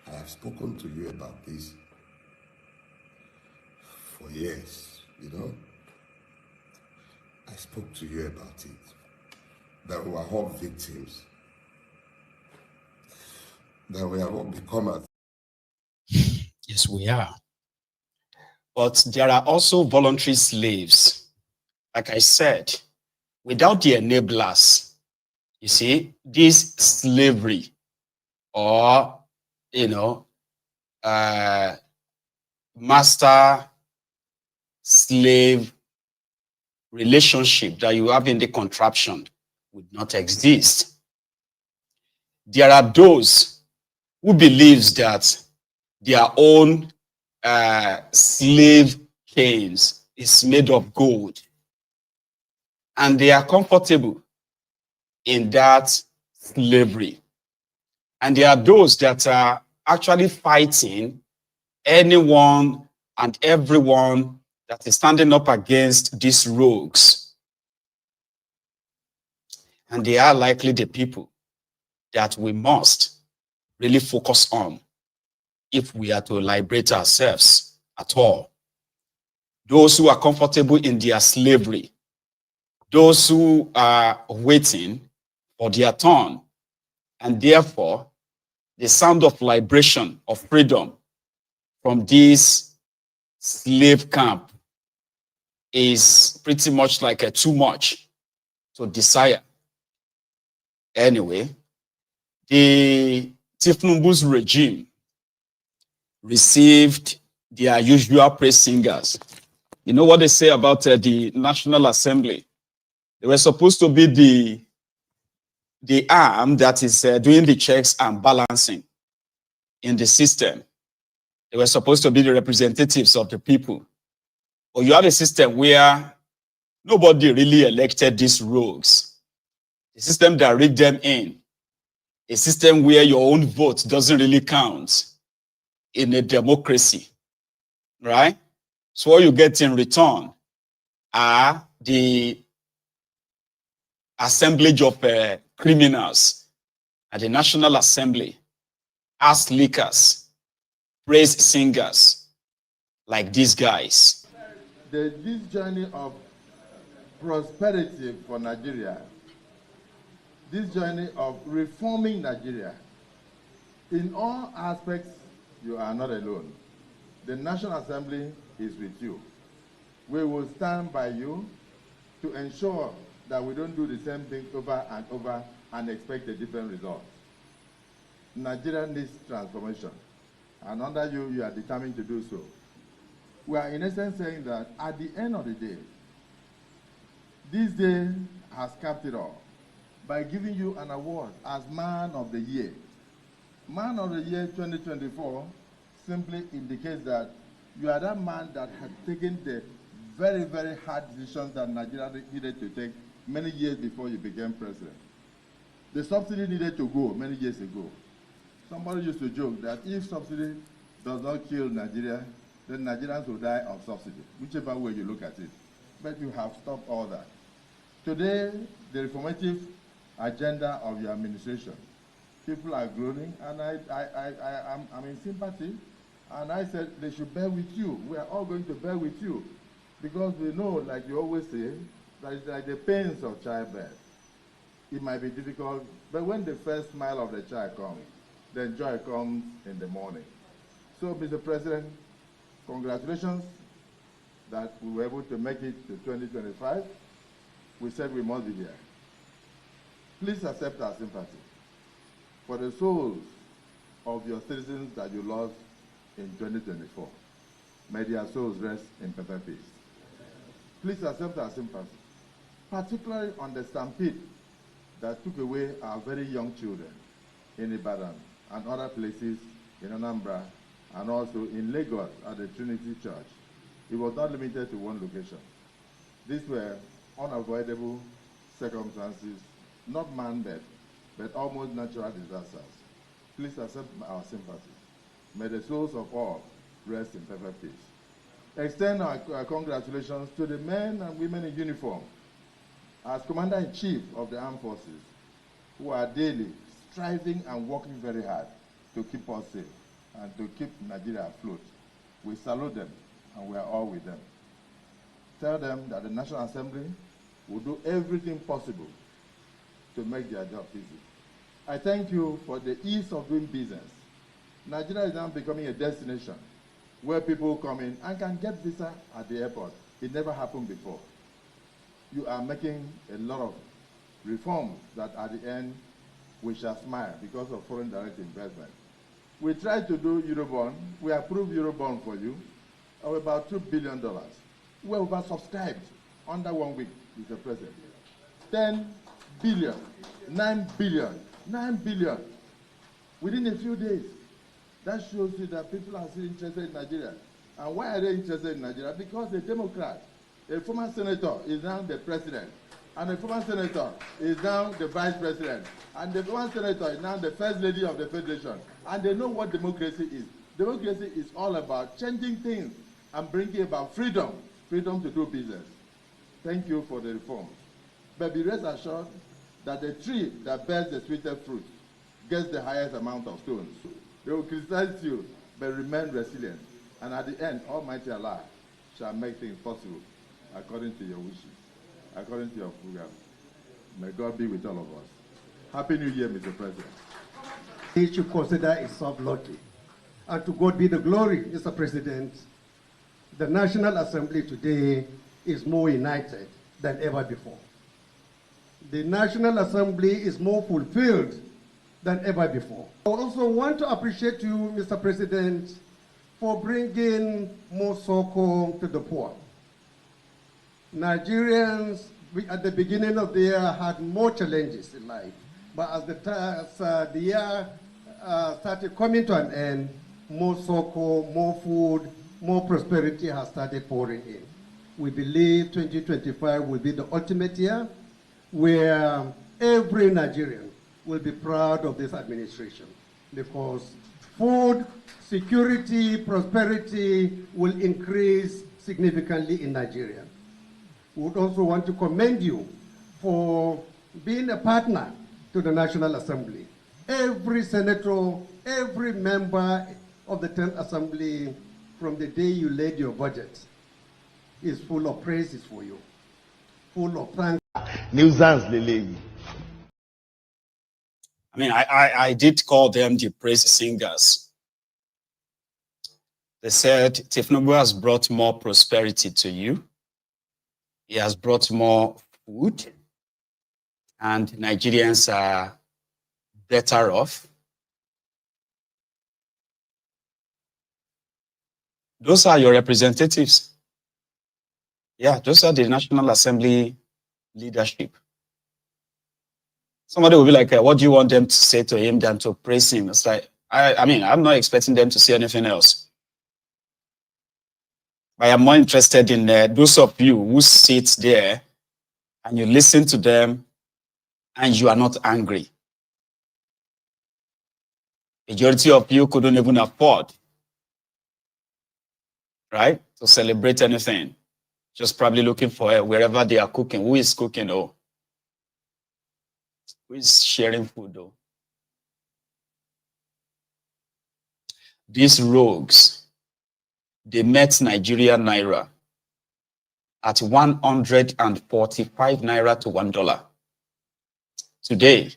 [SPEAKER 4] I have spoken to you about this for years, you know. I spoke to you about it, that we are all victims, that we are all becomers.
[SPEAKER 3] Yes, we are. But there are also voluntary slaves. Like I said, without the enablers, you see, this slavery or, master-slave relationship that you have in the contraption would not exist. There are those who believes that their own slave chains is made of gold, and they are comfortable in that slavery. And there are those that are actually fighting anyone and everyone that is standing up against these rogues. And they are likely the people that we must really focus on if we are to liberate ourselves at all. Those who are comfortable in their slavery, those who are waiting for their turn, and therefore the sound of liberation, of freedom from this slave camp is pretty much like a too much to desire. Anyway, the Thiefnubu's regime received their usual praise singers. You know what they say about the National Assembly? They were supposed to be the arm that is doing the checks and balancing in the system. They were supposed to be the representatives of the people. But you have a system where nobody really elected these rogues. A system that rigged them in. A system where your own vote doesn't really count in a democracy, right? So what you get in return are the assemblage of criminals at the National Assembly, ass lickers, praise singers, like these guys.
[SPEAKER 1] This journey of prosperity for Nigeria, this journey of reforming Nigeria, in all aspects, you are not alone. The National Assembly is with you. We will stand by you to ensure that we don't do the same thing over and over and expect a different result. Nigeria needs transformation, and under you, you are determined to do so. We are in essence saying that at the end of the day, this day has capped it all by giving you an award as Man of the Year. Man of the Year 2024 simply indicates that you are that man that has taken the very, very hard decisions that Nigeria needed to take many years before you became president. The subsidy needed to go many years ago. Somebody used to joke that if subsidy does not kill Nigeria, then Nigerians will die of subsidy, whichever way you look at it. But you have stopped all that. Today, the reformative agenda of your administration, people are groaning, and I'm in sympathy, and I said they should bear with you. We are all going to bear with you, because we know, like you always say, that it's like the pains of childbirth. It might be difficult, but when the first smile of the child comes, then joy comes in the morning. So, Mr. President, congratulations that we were able to make it to 2025. We said we must be here. Please accept our sympathy for the souls of your citizens that you lost in 2024. May their souls rest in perfect peace. Please accept our sympathy, particularly on the stampede that took away our very young children in Ibadan and other places in Anambra and also in Lagos at the Trinity Church. It was not limited to one location. These were unavoidable circumstances, not man-made, but almost natural disasters. Please accept our sympathy. May the souls of all rest in perfect peace. Extend our congratulations to the men and women in uniform as Commander-in-Chief of the Armed Forces, who are daily striving and working very hard to keep us safe and to keep Nigeria afloat. We salute them, and we are all with them. Tell them that the National Assembly will do everything possible to make their job easy. I thank you for the ease of doing business. Nigeria is now becoming a destination where people come in and can get visa at the airport. It never happened before. You are making a lot of reforms that at the end we shall smile because of foreign direct investment. We tried to do Eurobond. We approved Eurobond for you of about $2 billion. We were oversubscribed under 1 week, Mr. President. 10 billion, 9 billion, 9 billion within a few days. That shows you that people are still interested in Nigeria. And why are they interested in Nigeria? Because a Democrat, a former senator, is now the president. And a former senator is now the vice president. And the former senator is now the first lady of the federation. And they know what democracy is. Democracy is all about changing things and bringing about freedom, freedom to do business. Thank you for the reforms. But be rest assured that the tree that bears the sweetest fruit gets the highest amount of stones. They will criticize you, but remain resilient. And at the end, Almighty Allah shall make things possible according to your wishes, according to your program. May God be with all of us. Happy New Year, Mr. President.
[SPEAKER 5] He should consider himself lucky. And to God be the glory, Mr. President. The National Assembly today is more united than ever before. The National Assembly is more fulfilled than ever before. I also want to appreciate you, Mr. President, for bringing more succor to the poor. Nigerians, at the beginning of the year, had more challenges in life. But as the year started coming to an end, more succor, more food, more prosperity has started pouring in. We believe 2025 will be the ultimate year where every Nigerian will be proud of this administration, because food, security, prosperity will increase significantly in Nigeria. We would also want to commend you for being a partner to the National Assembly. Every senator, every member of the 10th Assembly, from the day you laid your budget, is full of praises for you, full of thanks.
[SPEAKER 3] I mean, I did call them the praise singers. They said, Thiefnubu has brought more prosperity to you. He has brought more food. And Nigerians are better off. Those are your representatives. Yeah, those are the National Assembly leadership. Somebody will be like, what do you want them to say to him than to praise him? It's like, I mean, I'm not expecting them to say anything else. But I'm more interested in those of you who sit there and you listen to them and you are not angry. Majority of you couldn't even afford, right, to celebrate anything. Just probably looking for wherever they are cooking. Who is cooking? Oh, who is sharing food? Oh, these rogues, they met Nigerian naira at 145 naira to $1. Today,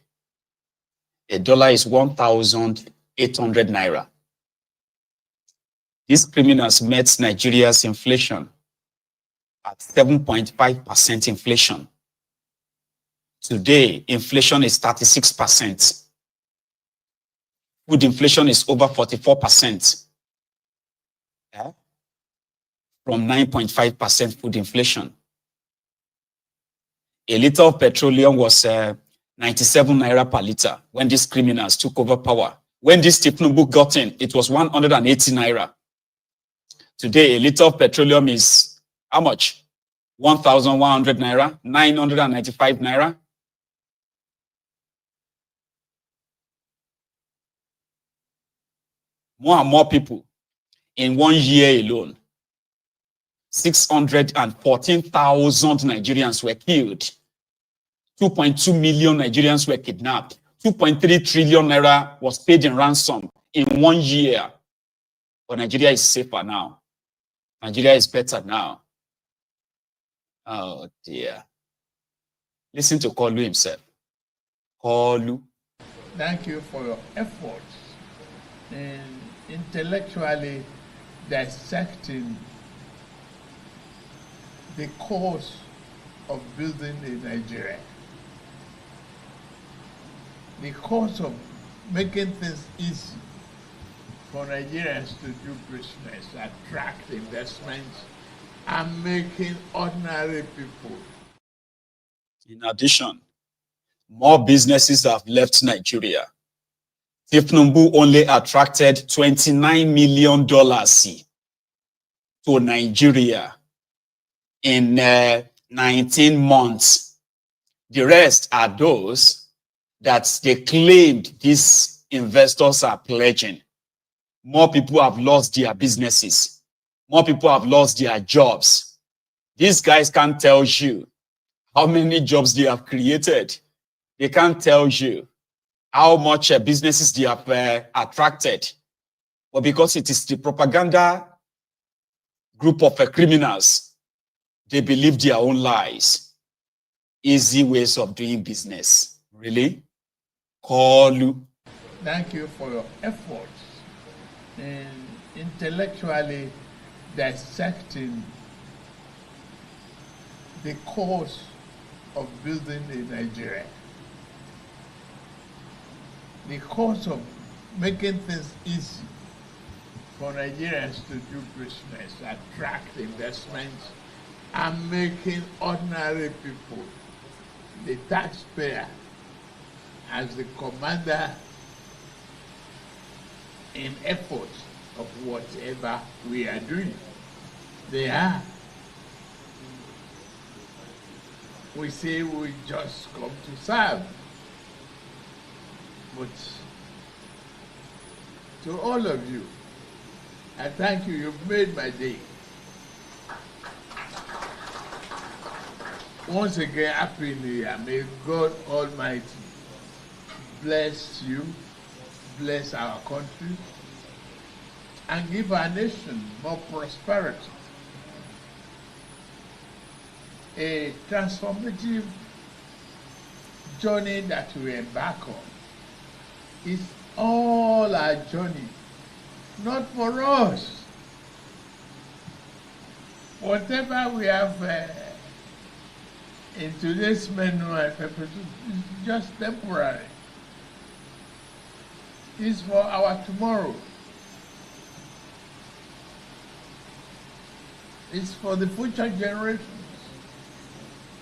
[SPEAKER 3] a dollar is 1,800 naira. These criminals met Nigeria's inflation at 7.5% inflation. Today, inflation is 36%. Food inflation is over 44%. Yeah? From 9.5% food inflation. A liter of petroleum was 97 naira per liter when these criminals took over power. When this Thiefnubu got in, it was 180 naira. Today, a liter of petroleum is how much? 1,100 naira, 995 naira. More and more people in 1 year alone. 614,000 Nigerians were killed. 2.2 million Nigerians were kidnapped. 2.3 trillion naira was paid in ransom in 1 year. But Nigeria is safer now. Nigeria is better now. Oh dear. Listen to Kolu himself. Kolu.
[SPEAKER 6] Thank you for your efforts in intellectually dissecting the cause of building a Nigeria. The cause of making things easy for Nigerians to do business, attract investments, and making ordinary people.
[SPEAKER 3] In addition, more businesses have left Nigeria. Thiefnubu only attracted $29 million to Nigeria in 19 months. The rest are those that they claimed these investors are pledging. More people have lost their businesses. More people have lost their jobs. These guys can't tell you how many jobs they have created. They can't tell you how much businesses they have attracted. But because it is the propaganda group of criminals, they believe their own lies. Easy ways of doing business. Really? Kolu.
[SPEAKER 6] Thank you for your efforts in intellectually dissecting the cause of building a Nigeria. The cause of making things easy for Nigerians to do business, attract investments, and making ordinary people, the taxpayer, as the commander in effort of whatever we are doing. They are. We say we just come to serve. But to all of you, I thank you. You've made my day. Once again, Happy New Year. May God Almighty bless you, bless our country, and give our nation more prosperity. A transformative journey that we embark on is all our journey, not for us. Whatever we have in today's menu and purpose is just temporary. It's for our tomorrow. It's for the future generations.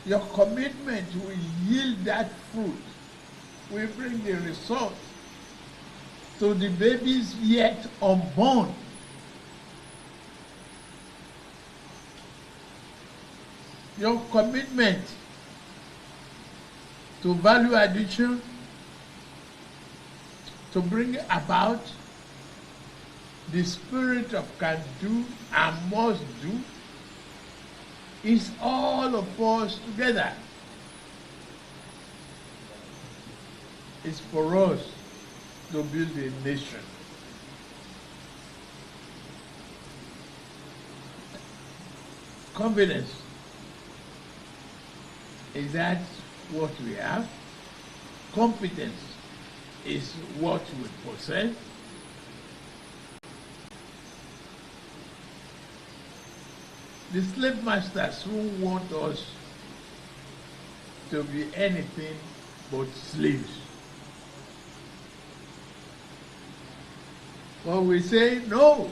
[SPEAKER 6] Your commitment will yield that fruit. We bring the result to the babies yet unborn. your commitment to value addition, to bring about the spirit of can do and must do, is all of us together. It's for us to build a nation. Confidence, is that what we have? Competence is what we possess. The slave masters who want us to be anything but slaves. But we say no.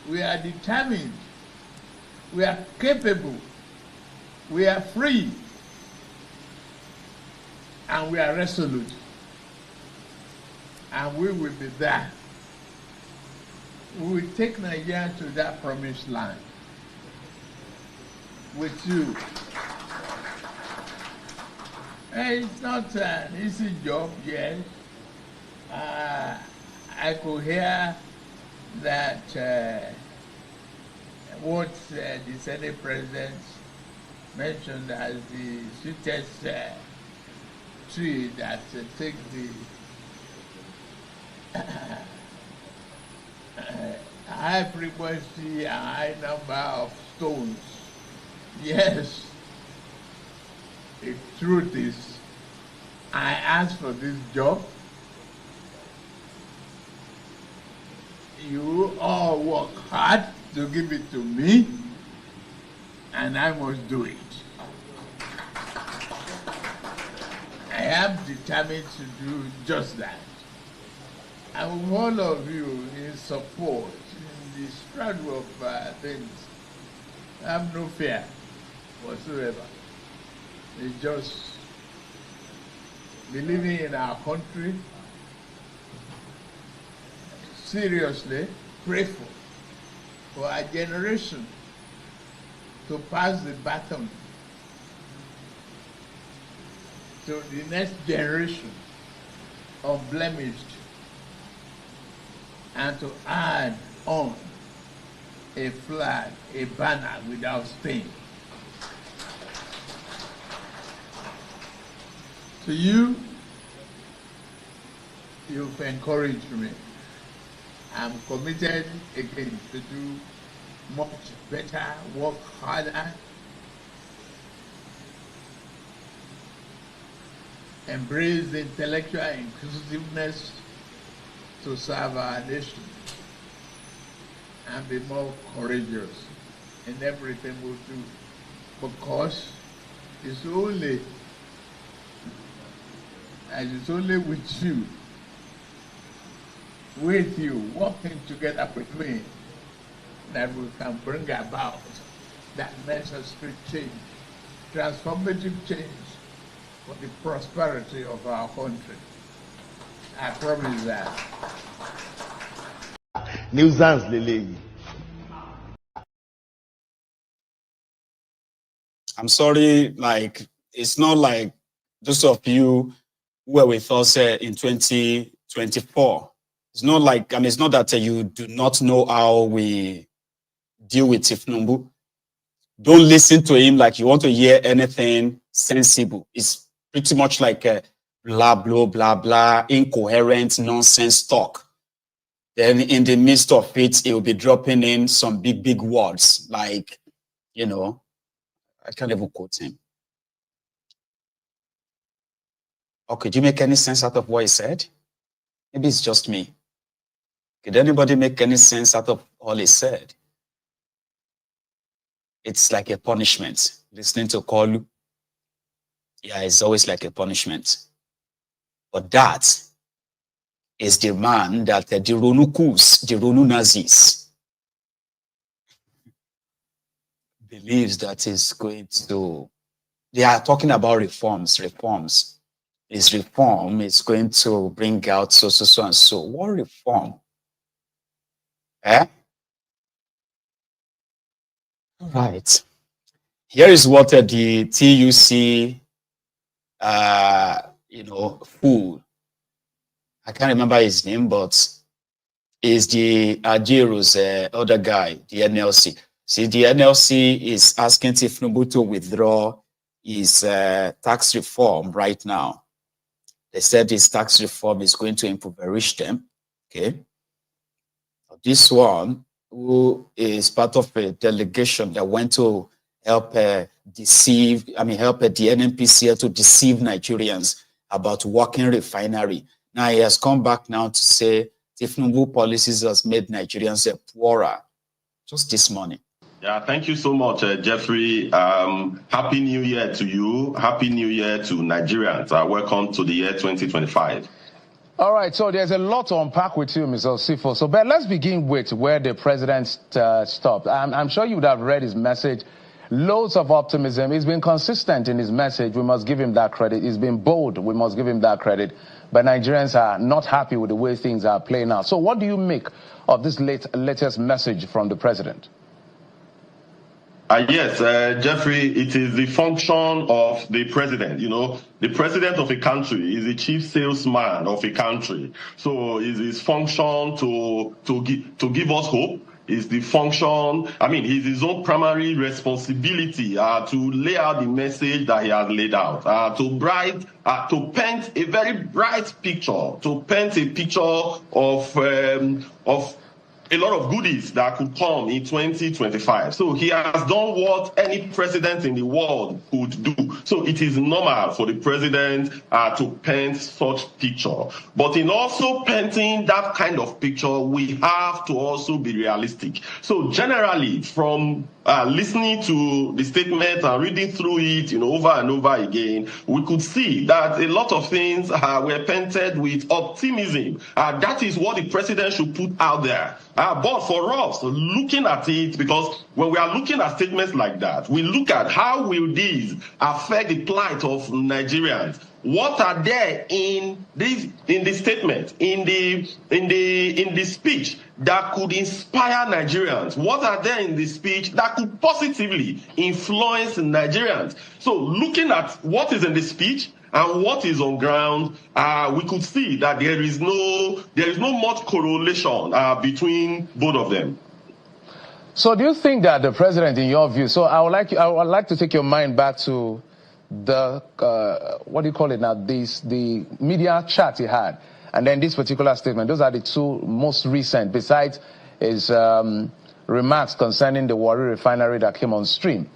[SPEAKER 6] We are determined. We are capable. We are free. And we are resolute. And we will be there. We will take Nigeria to that promised land with you. And it's not an easy job, yes. I could hear that what the Senate President mentioned as the sweetest tree that takes the high frequency and high number of stones. Yes, the truth is, I asked for this job. You all work hard to give it to me, and I must do it. I am determined to do just that. And with all of you in support, in the struggle of things, I have no fear whatsoever. It's just believing in our country, seriously grateful for our generation to pass the baton to the next generation unblemished, and to add on a flag, a banner without stain. To you, you've encouraged me. I'm committed again to do much better, work harder, embrace the intellectual inclusiveness to serve our nation, and be more courageous in everything we do, because it's only with you, working together with me, that we can bring about that necessary change, transformative change for the prosperity of our country. I promise that.
[SPEAKER 7] Nuisance Lele.
[SPEAKER 3] I'm sorry, like, it's not like those of you who were with us in 2024. It's not like, I mean, it's not that you do not know how we deal with Thiefnubu. Don't listen to him like you want to hear anything sensible. It's pretty much like a blah, blah, blah, blah, incoherent nonsense talk. Then in the midst of it, he will be dropping in some big, big words like, you know, I can't even quote him. Okay, do you make any sense out of what he said? Maybe it's just me. Did anybody make any sense out of all he said? It's like a punishment. Listening to Kolu, yeah, it's always like a punishment. But that is the man that the Ronu Nazis, believes that is going to, they are talking about reforms. His reform is going to bring out so and so. What reform? Eh? Right. Here is what the TUC, fool. I can't remember his name, but is the Ajero's other guy, the NLC. See, the NLC is asking Thiefnubu to withdraw his tax reform right now. They said his tax reform is going to impoverish them. Okay. This one, who is part of a delegation that went to help help the NNPCL to deceive Nigerians about working refinery. Now he has come back now to say Thiefnubu policies has made Nigerians poorer. Just this morning.
[SPEAKER 7] Yeah, thank you so much, Jeffrey. Happy New Year to you. Happy New Year to Nigerians. Welcome to the year 2025.
[SPEAKER 8] All right, so there's a lot to unpack with you, Mr. Osifo. So, but let's begin with where the president stopped. I'm sure you would have read his message. Loads of optimism. He's been consistent in his message. We must give him that credit. He's been bold. We must give him that credit. But Nigerians are not happy with the way things are playing out. So what do you make of this latest message from the president?
[SPEAKER 7] Yes, Jeffrey, it is the function of the president. You know, the president of a country is the chief salesman of a country. So it's his function to give us hope. Is the function, it's his own primary responsibility to lay out the message that he has laid out, to paint a very bright picture, to paint a picture of a lot of goodies that could come in 2025. So he has done what any president in the world could do. So it is normal for the president to paint such picture. But in also painting that kind of picture, we have to also be realistic. So generally, from listening to the statement and reading through it, over and over again, we could see that a lot of things were painted with optimism. That is what the president should put out there. But for us, looking at it, because when we are looking at statements like that, we look at how will these affect the plight of Nigerians. What are there in the statement, in the speech that could inspire Nigerians? What are there in the speech that could positively influence Nigerians? So looking at what is in the speech and what is on ground, we could see that there is no much correlation between both of them.
[SPEAKER 8] So do you think that the president, in your view, so I would like to take your mind back to the what do you call it now? The media chat he had, and then this particular statement. Those are the two most recent, besides his remarks concerning the Warri refinery that came on stream.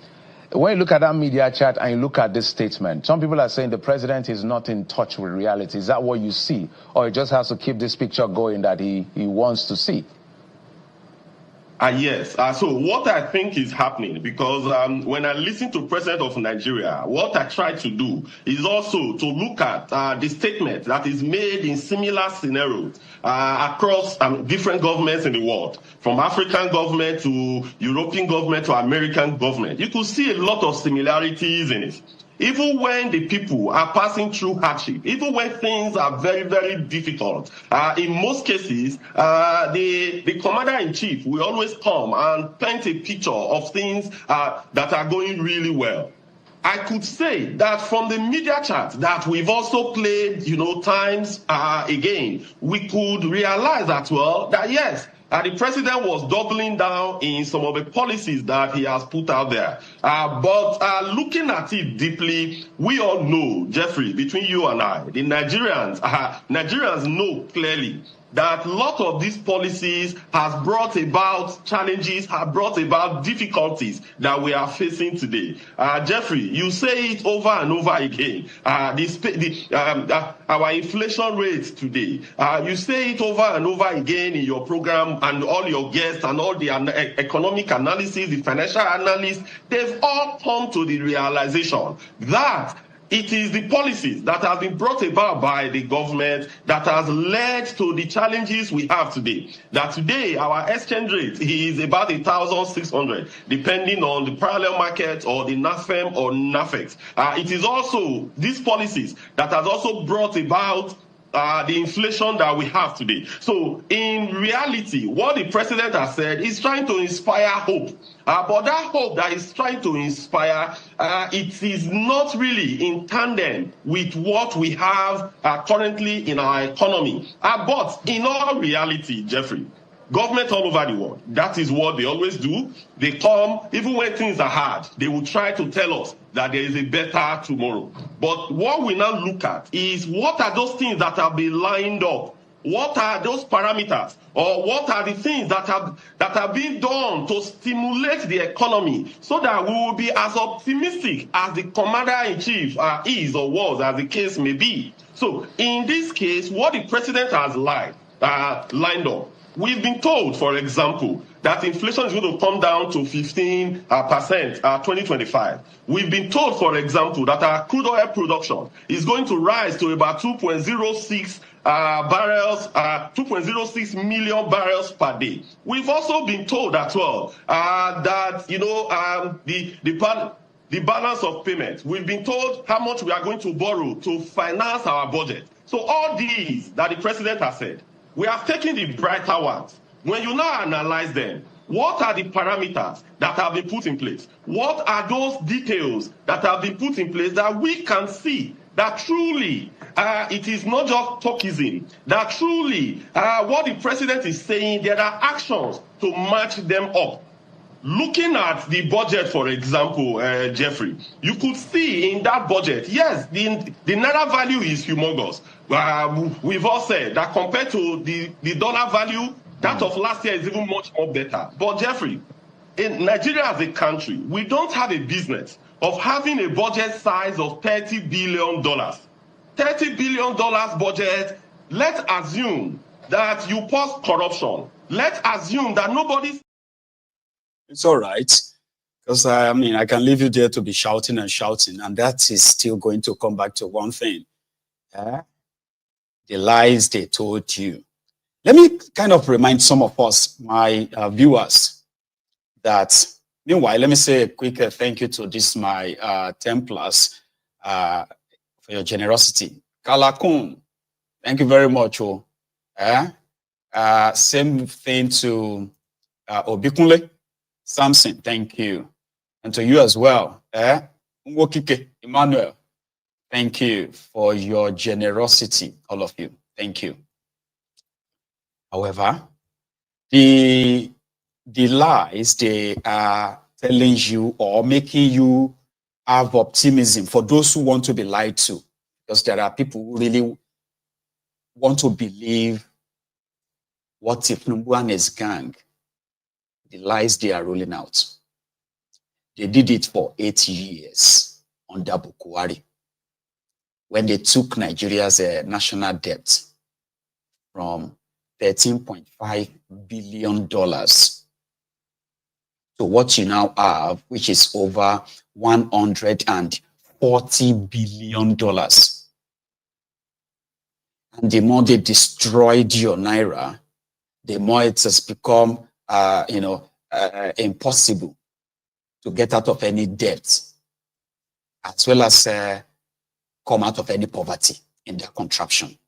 [SPEAKER 8] When you look at that media chat and you look at this statement, some people are saying the president is not in touch with reality. Is that what you see? Or he just has to keep this picture going that he wants to see?
[SPEAKER 7] Yes. So what I think is happening, because when I listen to President of Nigeria, what I try to do is also to look at the statement that is made in similar scenarios across different governments in the world, from African government to European government to American government. You could see a lot of similarities in it. Even when the people are passing through hardship, even when things are very, very difficult, in most cases, the commander-in-chief will always come and paint a picture of things that are going really well. I could say that from the media chat that we've also played, times again, we could realize that, that yes, the president was doubling down in some of the policies that he has put out there. But looking at it deeply, we all know, Jeffrey, between you and I, the Nigerians know clearly that a lot of these policies has brought about challenges, have brought about difficulties that we are facing today. Jeffrey, you say it over and over again. Our inflation rates today. You say it over and over again in your program, and all your guests and all the economic analysis, the financial analysts, they've all come to the realization that it is the policies that have been brought about by the government that has led to the challenges we have today. That today our exchange rate is about 1,600, depending on the parallel market or the NAFEM or NAFEX. It is also these policies that has also brought about the inflation that we have today. So in reality, what the president has said is trying to inspire hope. But that hope that is trying to inspire, it is not really in tandem with what we have currently in our economy. But in all reality, Jeffrey, government all over the world, that is what they always do. They come, even when things are hard, they will try to tell us that there is a better tomorrow. But what we now look at is, what are those things that have been lined up? What are those parameters, or what are the things that have been done to stimulate the economy so that we will be as optimistic as the commander-in-chief is or was, as the case may be? So in this case, what the president has lined up, we've been told, for example, that inflation is going to come down to 15% 2025. We've been told, for example, that our crude oil production is going to rise to about 2.06 million barrels per day. We've also been told as well that the balance of payment. We've been told how much we are going to borrow to finance our budget. So all these that the president has said, we have taken the brighter ones. When you now analyze them, what are the parameters that have been put in place? What are those details that have been put in place that we can see that truly it is not just talkism, that truly what the president is saying, there are actions to match them up? Looking at the budget, for example, Jeffrey, you could see in that budget, yes, the naira value is humongous. We've all said that compared to the dollar value, that of last year is even much more better. But Jeffrey, in Nigeria as a country, we don't have a business of having a budget size of $30 billion. $30 billion budget, let's assume that you pause corruption. Let's assume that nobody's...
[SPEAKER 3] It's all right, because I mean, I can leave you there to be shouting and shouting, and that is still going to come back to one thing. The lies they told you. Let me kind of remind some of us, my viewers, that meanwhile, let me say a quick thank you to this, my Templars, for your generosity. Kalakun, thank you very much. Same thing to Obikunle. Samson, thank you. And to you as well. Nwokike, Emmanuel, thank you for your generosity, all of you. Thank you. However, the lies they are telling you or making you have optimism for those who want to be lied to, because there are people who really want to believe what Thiefnubu and his gang, the lies they are rolling out. They did it for 8 years under Buhari, when they took Nigeria's national debt from $13.5 billion to what you now have, which is over $140 billion. And the more they destroyed your naira, the more it has become impossible to get out of any debt, as well as come out of any poverty in their contraption.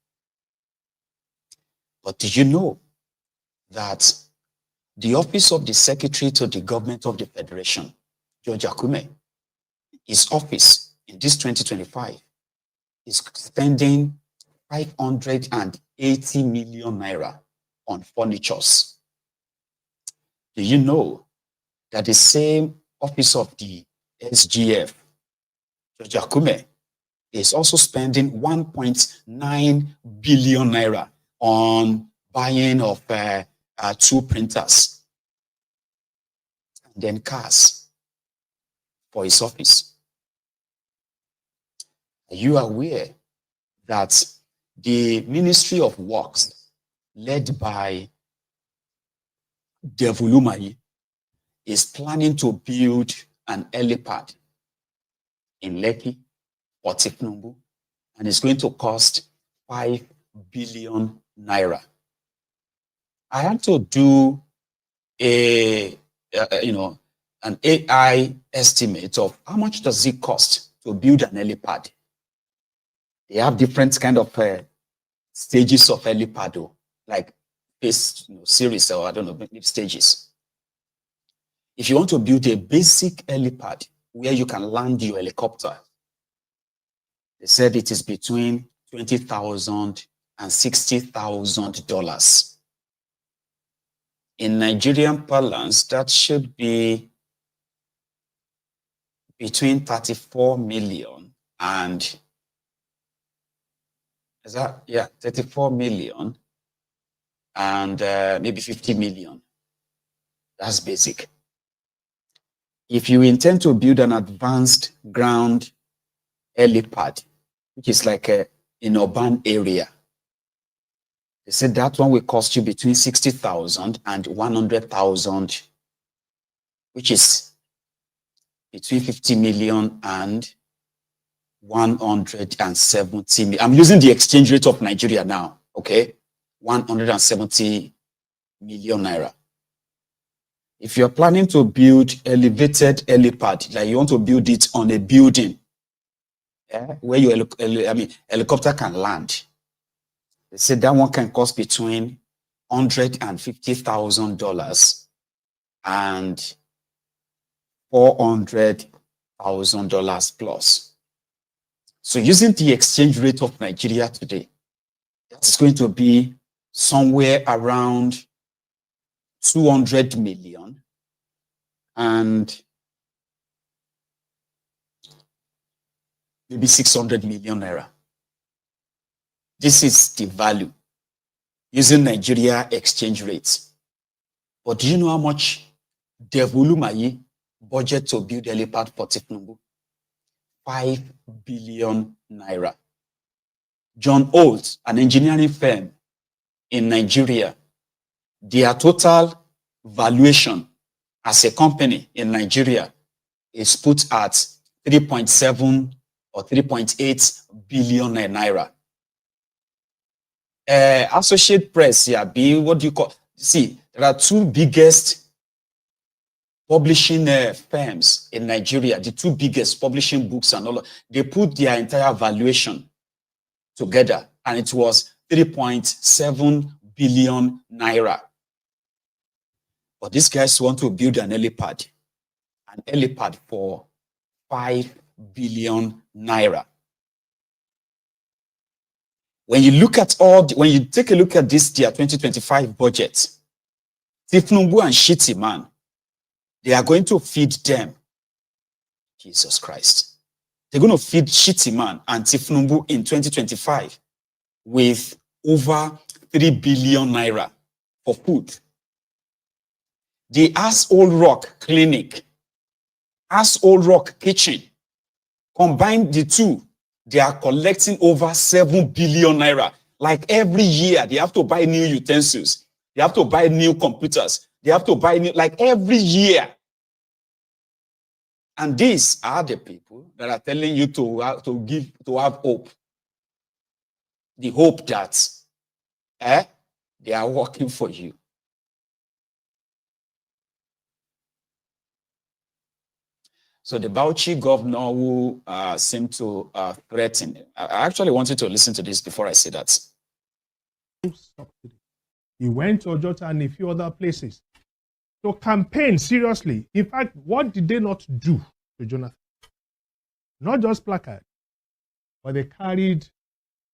[SPEAKER 3] But did you know that the office of the Secretary to the Government of the Federation, George Akume, his office in this 2025 is spending 580 million naira on furnitures? Do you know that the same office of the SGF, George Akume, is also spending 1.9 billion naira on buying of 2 printers and then cars for his office? Are you aware that the Ministry of Works, led by Devulumayi, is planning to build an helipad in Lekki for Thiefnubu, and it's going to cost 5 billion naira? I had to do an AI estimate of how much does it cost to build an helipad. They have different kind of stages of helipad, like this series, or I don't know, maybe stages. If you want to build a basic helipad where you can land your helicopter, they said it is between $20,000 and $60,000. In Nigerian parlance, that should be between 34 million and 34 million and maybe 50 million. That's basic. If you intend to build an advanced ground helipad, which is like an urban area, they said that one will cost you between 60,000 and 100,000, which is between 50 million and 170 million. I'm using the exchange rate of Nigeria now, okay? 170 million naira. If you're planning to build elevated helipad, like you want to build it on a building, where your helicopter can land, they said that one can cost between $150,000 and $400,000 plus. So using the exchange rate of Nigeria today, that's going to be somewhere around 200 million and maybe 600 million naira. This is the value using Nigeria exchange rates. But do you know how much Devulumayi budget to build a helipad for Thiefnubu? 5 billion naira. John Holt, an engineering firm in Nigeria, their total valuation as a company in Nigeria is put at 3.7 or 3.8 billion naira. Associate Press, what do you call? See, there are two biggest publishing firms in Nigeria, the two biggest publishing books and all. They put their entire valuation together, and it was 3.7 billion naira. But these guys want to build an helipad for 5 billion naira. When you look at when you take a look at this year 2025 budget, Thiefnubu and Shitty Man, they are going to feed them. Jesus Christ. They're going to feed Shitty Man and Thiefnubu in 2025 with over 3 billion naira for food. The Asshole Rock Clinic, Asshole Rock Kitchen, combine the two, they are collecting over 7 billion naira. Like every year, they have to buy new utensils. They have to buy new computers. They have to buy new, like every year. And these are the people that are telling you to have hope. The hope that they are working for you. So the Bauchi governor who seemed to threaten, I actually wanted to listen to this before I say that.
[SPEAKER 9] He went to Ojota and a few other places to campaign seriously. In fact, what did they not do to Jonathan? Not just placard, but they carried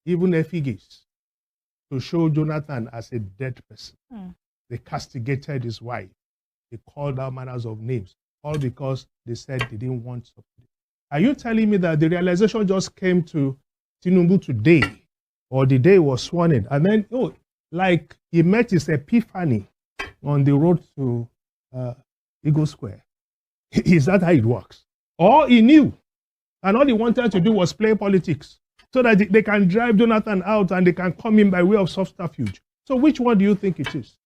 [SPEAKER 9] even effigies to show Jonathan as a dead person. They castigated his wife. They called out manners of names, all because they said they didn't want subsidy. Are you telling me that the realization just came to Tinubu today, or the day he was sworn in, and then, like he met his epiphany on the road to Eagle Square? Is that how it works? Or he knew, and all he wanted to do was play politics so that they can drive Jonathan out and they can come in by way of subterfuge? So which one do you think it is?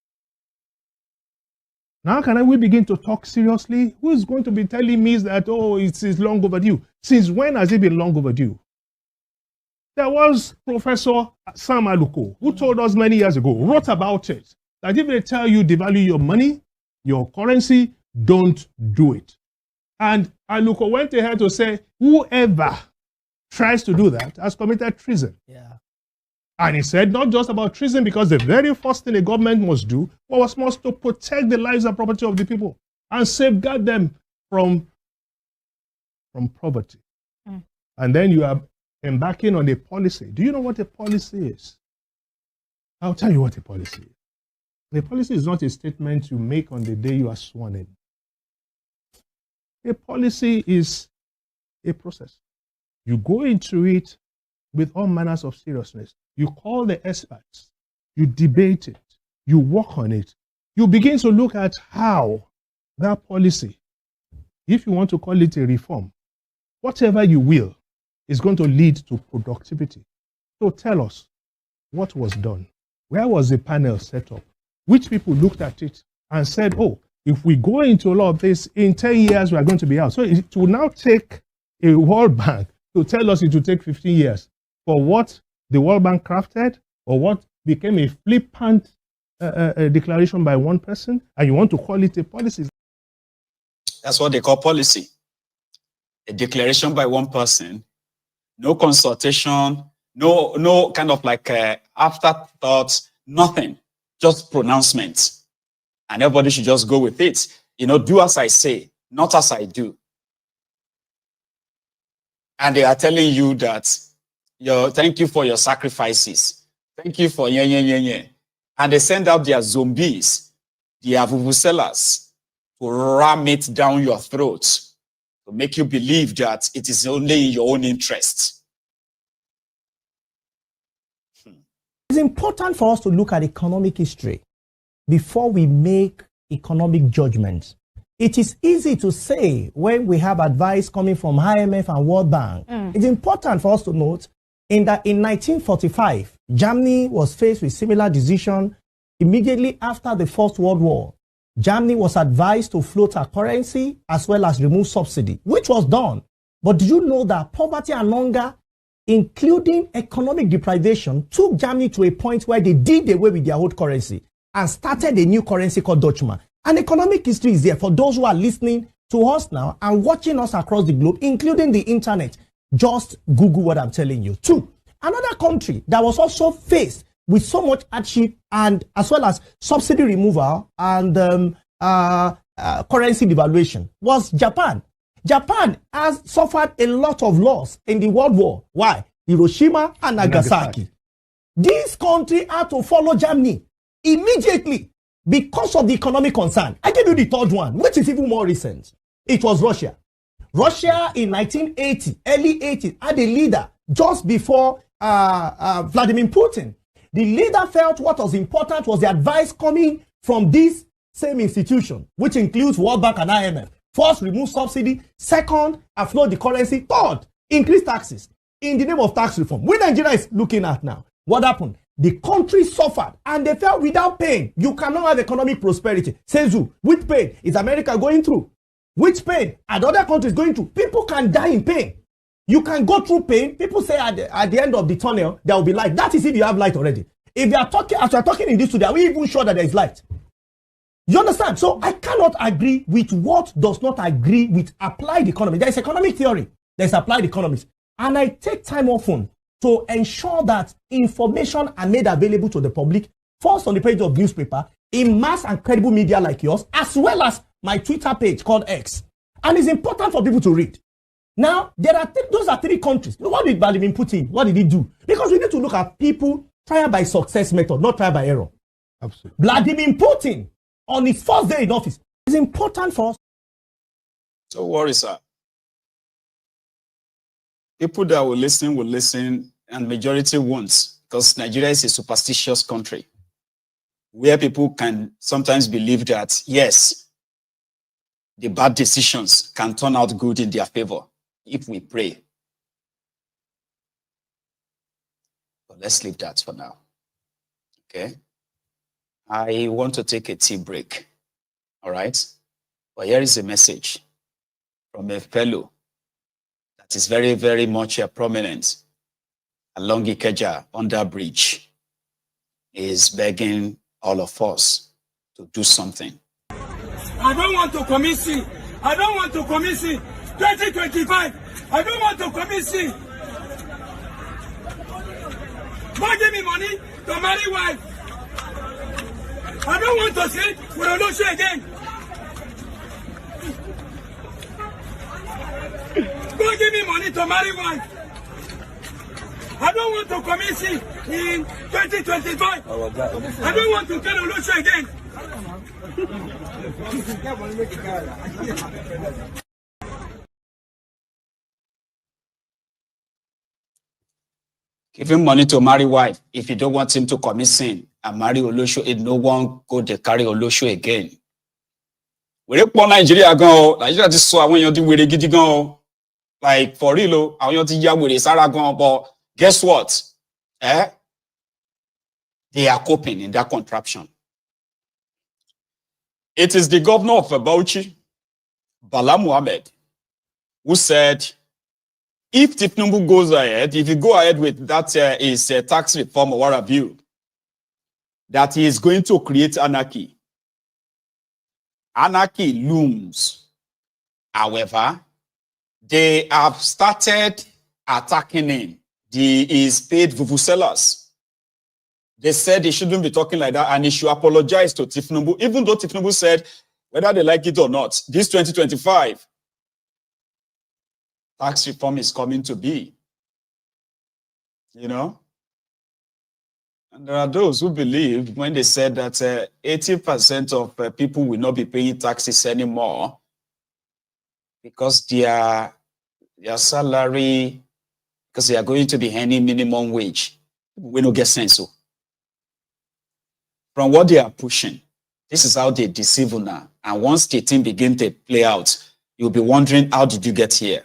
[SPEAKER 9] Now can we begin to talk seriously? Who is going to be telling me that, it is long overdue? Since when has it been long overdue? There was Professor Sam Aluko, who told us many years ago, wrote about it, that if they tell you devalue your money, your currency, don't do it. And Aluko went ahead to say, whoever tries to do that has committed treason.
[SPEAKER 2] Yeah.
[SPEAKER 9] And he said not just about treason, because the very first thing the government must do was to protect the lives and property of the people and safeguard them from poverty. And then you are embarking on a policy. Do you know what a policy is? I'll tell you what a policy is. A policy is not a statement you make on the day you are sworn in. A policy is a process. You go into it with all manners of seriousness. You call the experts. You debate it. You work on it. You begin to look at how that policy, if you want to call it a reform, whatever you will, is going to lead to productivity. So tell us, what was done? Where was the panel set up? Which people looked at it and said, oh, if we go into all of this, in 10 years, we are going to be out. So it will now take a World Bank to tell us it will take 15 years for what the World Bank crafted or what became a flippant declaration by one person, and you want to call it a policy.
[SPEAKER 3] That's what they call policy. A declaration by one person, no consultation, no kind of like afterthoughts, nothing, just pronouncements. And everybody should just go with it. You know, do as I say, not as I do. And they are telling you that, thank you for your sacrifices. Thank you for And they send out their zombies, their vuvuzelas, to ram it down your throat, to make you believe that it is only in your own interest.
[SPEAKER 10] It's important for us to look at economic history before we make economic judgments. It is easy to say when we have advice coming from IMF and World Bank. It's important for us to note that in 1945, Germany was faced with similar decision immediately after the First World War. Germany was advised to float a currency as well as remove subsidy, which was done. But do you know that poverty and hunger, including economic deprivation, took Germany to a point where they did away with their old currency and started a new currency called Deutschmark. And economic history is there for those who are listening to us now and watching us across the globe, including the internet. Just Google what I'm telling you. 2, another country that was also faced with so much hardship and as well as subsidy removal and currency devaluation was Japan. Japan has suffered a lot of loss in the World War. Why? Hiroshima and Nagasaki. This country had to follow Germany immediately because of the economic concern. I give you the third one, which is even more recent. It was Russia. Russia in 1980, early 80s, had a leader just before Vladimir Putin. The leader felt what was important was the advice coming from this same institution, which includes World Bank and IMF. First, remove subsidy. Second, float the currency. Third, increase taxes in the name of tax reform. What Nigeria is looking at now, what happened? The country suffered and they fell without pain. You cannot have economic prosperity. Says who? Which pain is America going through? Which pain are the other countries going through? People can die in pain. You can go through pain. People say at the end of the tunnel, there will be light. That is if you have light already. If you are talking, as you are talking in this today, are we even sure that there is light? You understand? So I cannot agree with what does not agree with applied economy. There is economic theory. There is applied economics. And I take time often to ensure that information are made available to the public, first on the page of newspaper, in mass and credible media like yours, as well as my Twitter page called X. And it's important for people to read. Now, those are 3 countries. What did Vladimir Putin, what did he do? Because we need to look at people trial by success method, not trial by error.
[SPEAKER 9] Absolutely.
[SPEAKER 10] Vladimir Putin, on his first day in office, is important for us.
[SPEAKER 3] Don't worry, sir. People that will listen, and majority won't, because Nigeria is a superstitious country where people can sometimes believe that, yes, the bad decisions can turn out good in their favor if we pray. But let's leave that for now. Okay? I want to take a tea break. All right? But here is a message from a fellow that is very, very much prominent along Ikeja under bridge. He is begging all of us to do something.
[SPEAKER 11] I don't want to commit sin. I don't want to commit sin. 2025. I don't want to commit sin. God give me money to marry wife. I don't want to see Olosho again. Go give me money to marry wife. I don't want to commit sin in 2025. I don't want to tell Olosho again.
[SPEAKER 3] Give him money to marry wife. If you don't want him to commit sin and marry Olosho, it no one go to carry Olosho again. We poor Nigeria go. Nigeria just saw when you're doing gidi go. Like for real, I want to hear with Sarah go. But guess what? They are coping in that contraption. It is the governor of Bauchi, Bala Muhammad, who said, if Thiefnubu goes ahead, if you go ahead with that is tax reform or what have you, that he is going to create anarchy. Anarchy looms. However, they have started attacking him. His paid vuvuzelas. They said he shouldn't be talking like that and he should apologize to Thiefnubu, even though Thiefnubu said, whether they like it or not, this 2025, tax reform is coming to be. You know? And there are those who believe when they said that 80% of people will not be paying taxes anymore because their salary, because they are going to be earning minimum wage. We don't get sense. So. From what they are pushing, this is how they deceive you now. And once the thing begins to play out, you'll be wondering, how did you get here?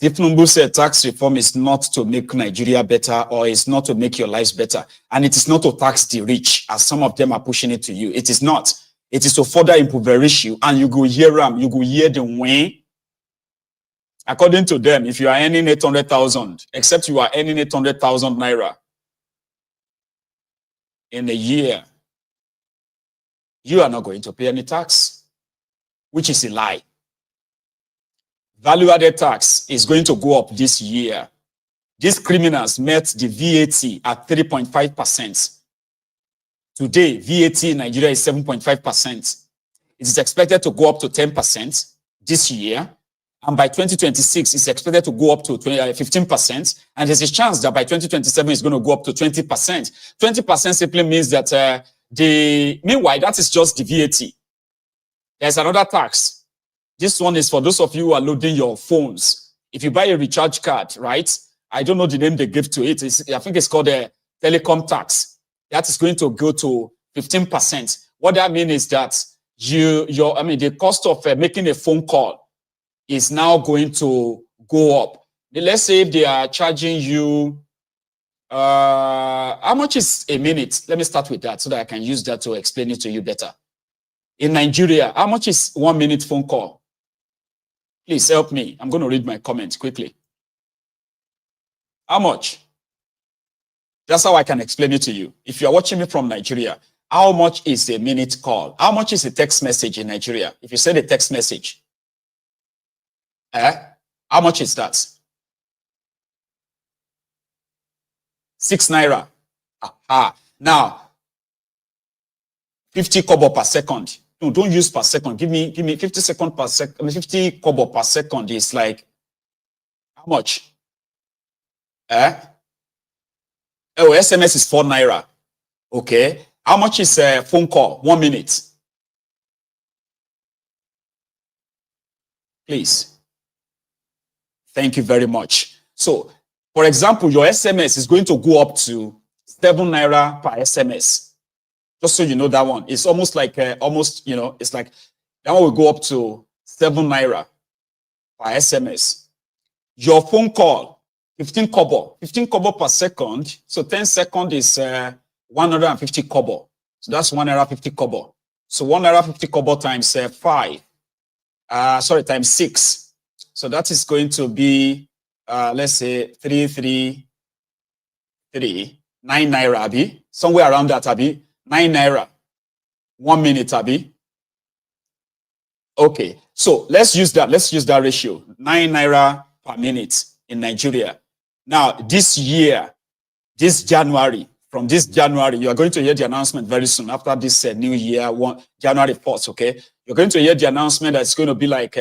[SPEAKER 3] Thiefnubu said tax reform is not to make Nigeria better or it's not to make your lives better. And it is not to tax the rich, as some of them are pushing it to you. It is not. It is to further impoverish you. And you go hear them, you go hear the way. According to them, if you are earning 800,000, except you are earning 800,000 naira in a year, you are not going to pay any tax, which is a lie. Value-added tax is going to go up this year. These criminals met the VAT at 3.5%. Today, VAT in Nigeria is 7.5%. It is expected to go up to 10% this year. And by 2026, it's expected to go up to 15%. And there's a chance that by 2027, it's going to go up to 20%. 20% simply means that meanwhile, that is just the VAT. There's another tax. This one is for those of you who are loading your phones. If you buy a recharge card, right? I don't know the name they give to it. I think it's called a telecom tax. That is going to go to 15%. What that means is that the cost of making a phone call is now going to go up. Let's say if they are charging you, how much is a minute? Let me start with that so that I can use that to explain it to you better. In Nigeria, how much is 1 minute phone call? Please help me. I'm going to read my comments quickly. How much? That's how I can explain it to you. If you're watching me from Nigeria, how much is a minute call? How much is a text message in Nigeria? If you send a text message, how much is that? 6 naira. Now, 50 kobo per second. No, don't use per second. Give me 50 seconds per second. 50 kobo per second is like how much? Oh, SMS is 4 naira. Okay. How much is a phone call? 1 minute. Please. Thank you very much. So, for example, your SMS is going to go up to 7 naira per SMS. Just so you know that one. It's almost like, it's like that one will go up to 7 naira per SMS. Your phone call, 15 kobo. 15 kobo per second. So 10 seconds is 150 kobo. So that's 150 kobo. So 150 kobo times 5. Times 6. So that is going to be, let's say, 333, 9 naira, Abi. Somewhere around that, Abi. 9 naira. 1 minute, Abi. Okay. So let's use that. Let's use that ratio. 9 naira per minute in Nigeria. Now, this year, this January, from this January, you are going to hear the announcement very soon after this new year, January 4th, okay? You're going to hear the announcement that's going to be like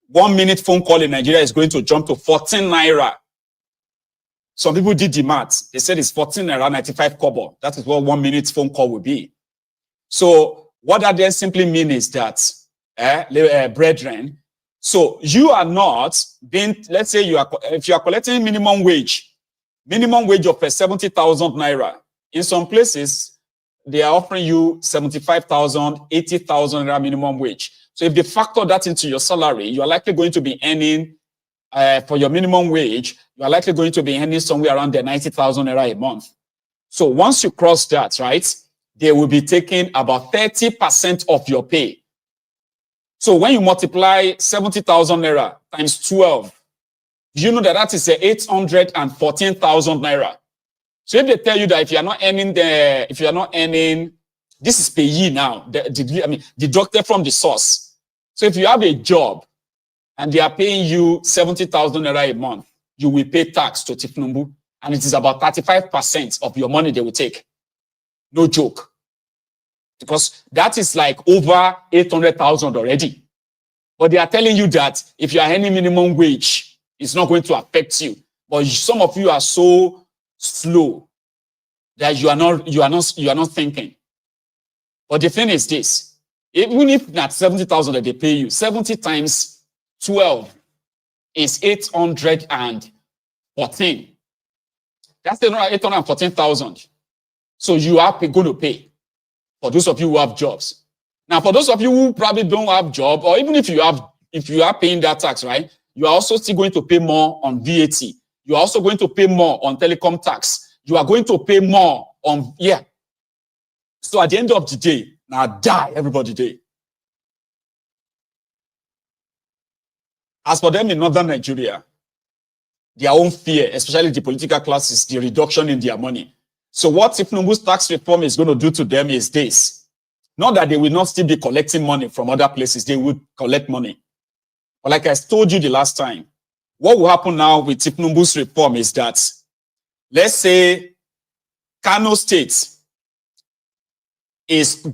[SPEAKER 3] 1 minute phone call in Nigeria is going to jump to 14 naira. Some people did the math. They said it's 14 naira 95 kobo. That is what 1 minute phone call will be. So what that then simply means is that, brethren, so you are not being, let's say if you are collecting minimum wage of 70,000 naira. In some places, they are offering you 75,000, 80,000 naira minimum wage. So if they factor that into your salary, you are likely going to be earning, for your minimum wage, you are likely going to be earning somewhere around the 90,000 naira a month. So once you cross that, right, they will be taking about 30% of your pay. So when you multiply 70,000 naira times 12, you know that that is 814,000 naira. So if they tell you that if you are not earning, this is payee now, deducted from the source. So if you have a job and they are paying you 70,000 naira a month, you will pay tax to Thiefnubu, and it is about 35% of your money they will take. No joke. Because that is like over 800,000 already. But they are telling you that if you are earning minimum wage, it's not going to affect you. But some of you are so slow that you are not thinking. But the thing is this: even if that's 70,000 that they pay you, 70 times 12 is 814. That's another 814,000. So you are going to pay for those of you who have jobs. Now, for those of you who probably don't have job, or even if you are paying that tax, right, you are also still going to pay more on VAT. You are also going to pay more on telecom tax. You are going to pay more on, yeah. So at the end of the day, now die, everybody die. As for them in northern Nigeria, their own fear, especially the political class, is the reduction in their money. So what Thiefnubu's tax reform is going to do to them is this. Not that they will not still be collecting money from other places. They would collect money. But like I told you the last time, what will happen now with Thiefnubu's reform is that, let's say Kano State is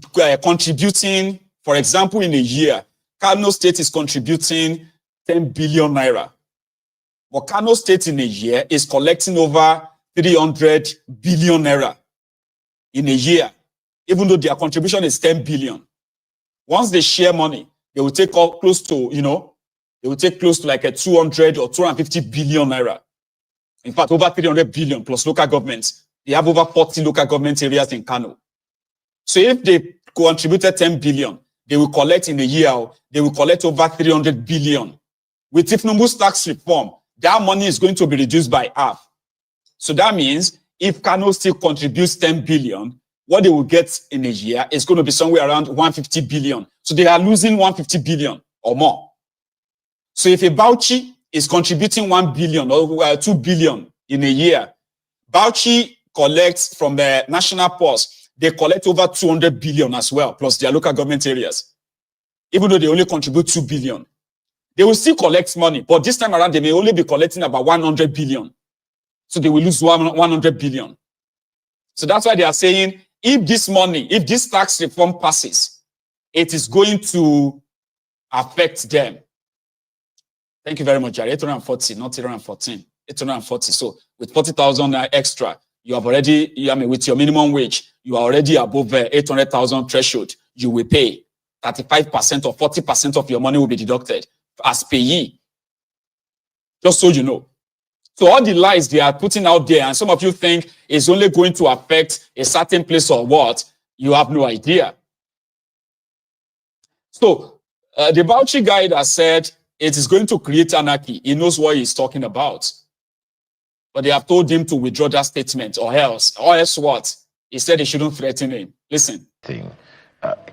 [SPEAKER 3] contributing, for example, in a year, Kano State is contributing 10 billion naira. But Kano State in a year is collecting over 300 billion naira in a year, even though their contribution is 10 billion. Once they share money, they will take close to, they will take close to like a 200 or 250 billion naira. In fact, over 300 billion plus local governments. They have over 40 local government areas in Kano. So if they contributed 10 billion, they will collect in a year, they will collect over 300 billion. With Thiefnubu's tax reform, that money is going to be reduced by half. So that means if Kano still contributes 10 billion, what they will get in a year is going to be somewhere around 150 billion. So they are losing 150 billion or more. So if a Bauchi is contributing 1 billion or 2 billion in a year, Bauchi collects from the national purse, they collect over 200 billion as well, plus their local government areas. Even though they only contribute 2 billion. They will still collect money, but this time around, they may only be collecting about 100 billion. So they will lose 100 billion. So that's why they are saying, if this money, if this tax reform passes, it is going to affect them. Thank you very much, Jerry. 840, not 814. 840. So with 40,000 extra, you have already, with your minimum wage, you are already above 800,000 threshold. You will pay 35% or 40% of your money will be deducted as payee. Just so you know. So all the lies they are putting out there, and some of you think it's only going to affect a certain place or what, you have no idea. So the Bauchi guy that said it is going to create anarchy, he knows what he's talking about. But they have told him to withdraw that statement or else what? He said they shouldn't threaten him. Listen.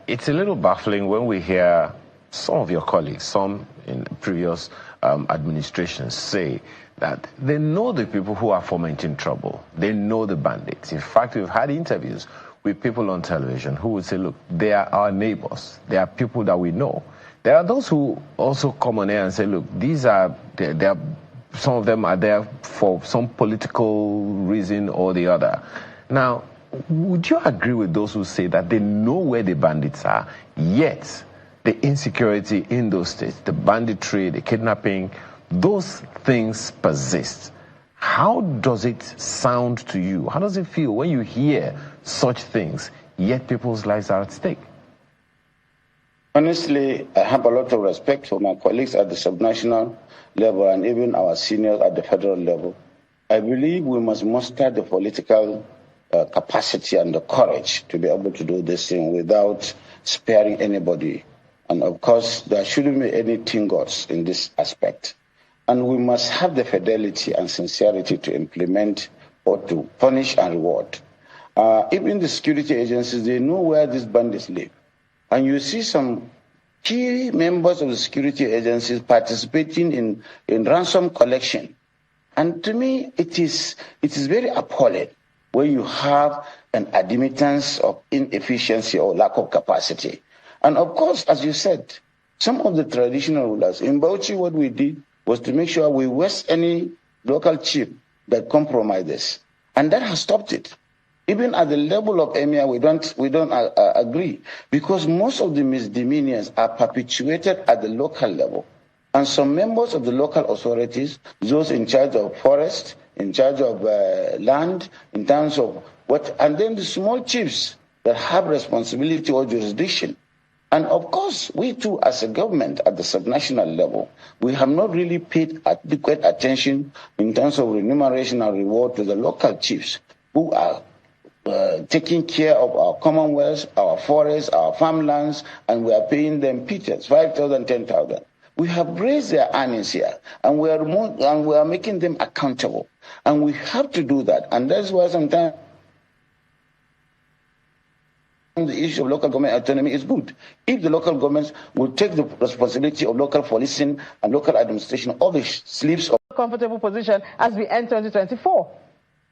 [SPEAKER 12] It's a little baffling when we hear some of your colleagues, some in previous administrations say that they know the people who are fomenting trouble. They know the bandits. In fact, we've had interviews with people on television who would say, look, they are our neighbors. They are people that we know. There are those who also come on air and say, look, these are, they are some of them are there for some political reason or the other. Now, would you agree with those who say that they know where the bandits are, yet the insecurity in those states, the banditry, the kidnapping, those things persist? How does it sound to you? How does it feel when you hear such things, yet people's lives are at stake?
[SPEAKER 13] Honestly, I have a lot of respect for my colleagues at the subnational level and even our seniors at the federal level. I believe we must muster the political capacity and the courage to be able to do this thing without sparing anybody. And of course, there shouldn't be any tingots in this aspect. And we must have the fidelity and sincerity to implement or to punish and reward. Even the security agencies, they know where these bandits live. And you see some key members of the security agencies participating in ransom collection. And to me, it is very appalling when you have an admittance of inefficiency or lack of capacity. And of course, as you said, some of the traditional rulers, in Bauchi, what we did was to make sure we arrest any local chief that compromises. And that has stopped it. Even at the level of Emir, we don't agree, because most of the misdemeanors are perpetuated at the local level. And some members of the local authorities, those in charge of forest, in charge of land, in terms of what, and then the small chiefs that have responsibility or jurisdiction. And of course, we too, as a government at the subnational level, we have not really paid adequate attention in terms of remuneration and reward to the local chiefs who are taking care of our commonwealths, our forests, our farmlands, and we are paying them pittance, 5,000, 10,000. We have raised their earnings here, and we are making them accountable. And we have to do that. And that's why sometimes the issue of local government autonomy is good. If the local governments will take the responsibility of local policing and local administration of the sleeves of
[SPEAKER 14] comfortable position as we enter 2024.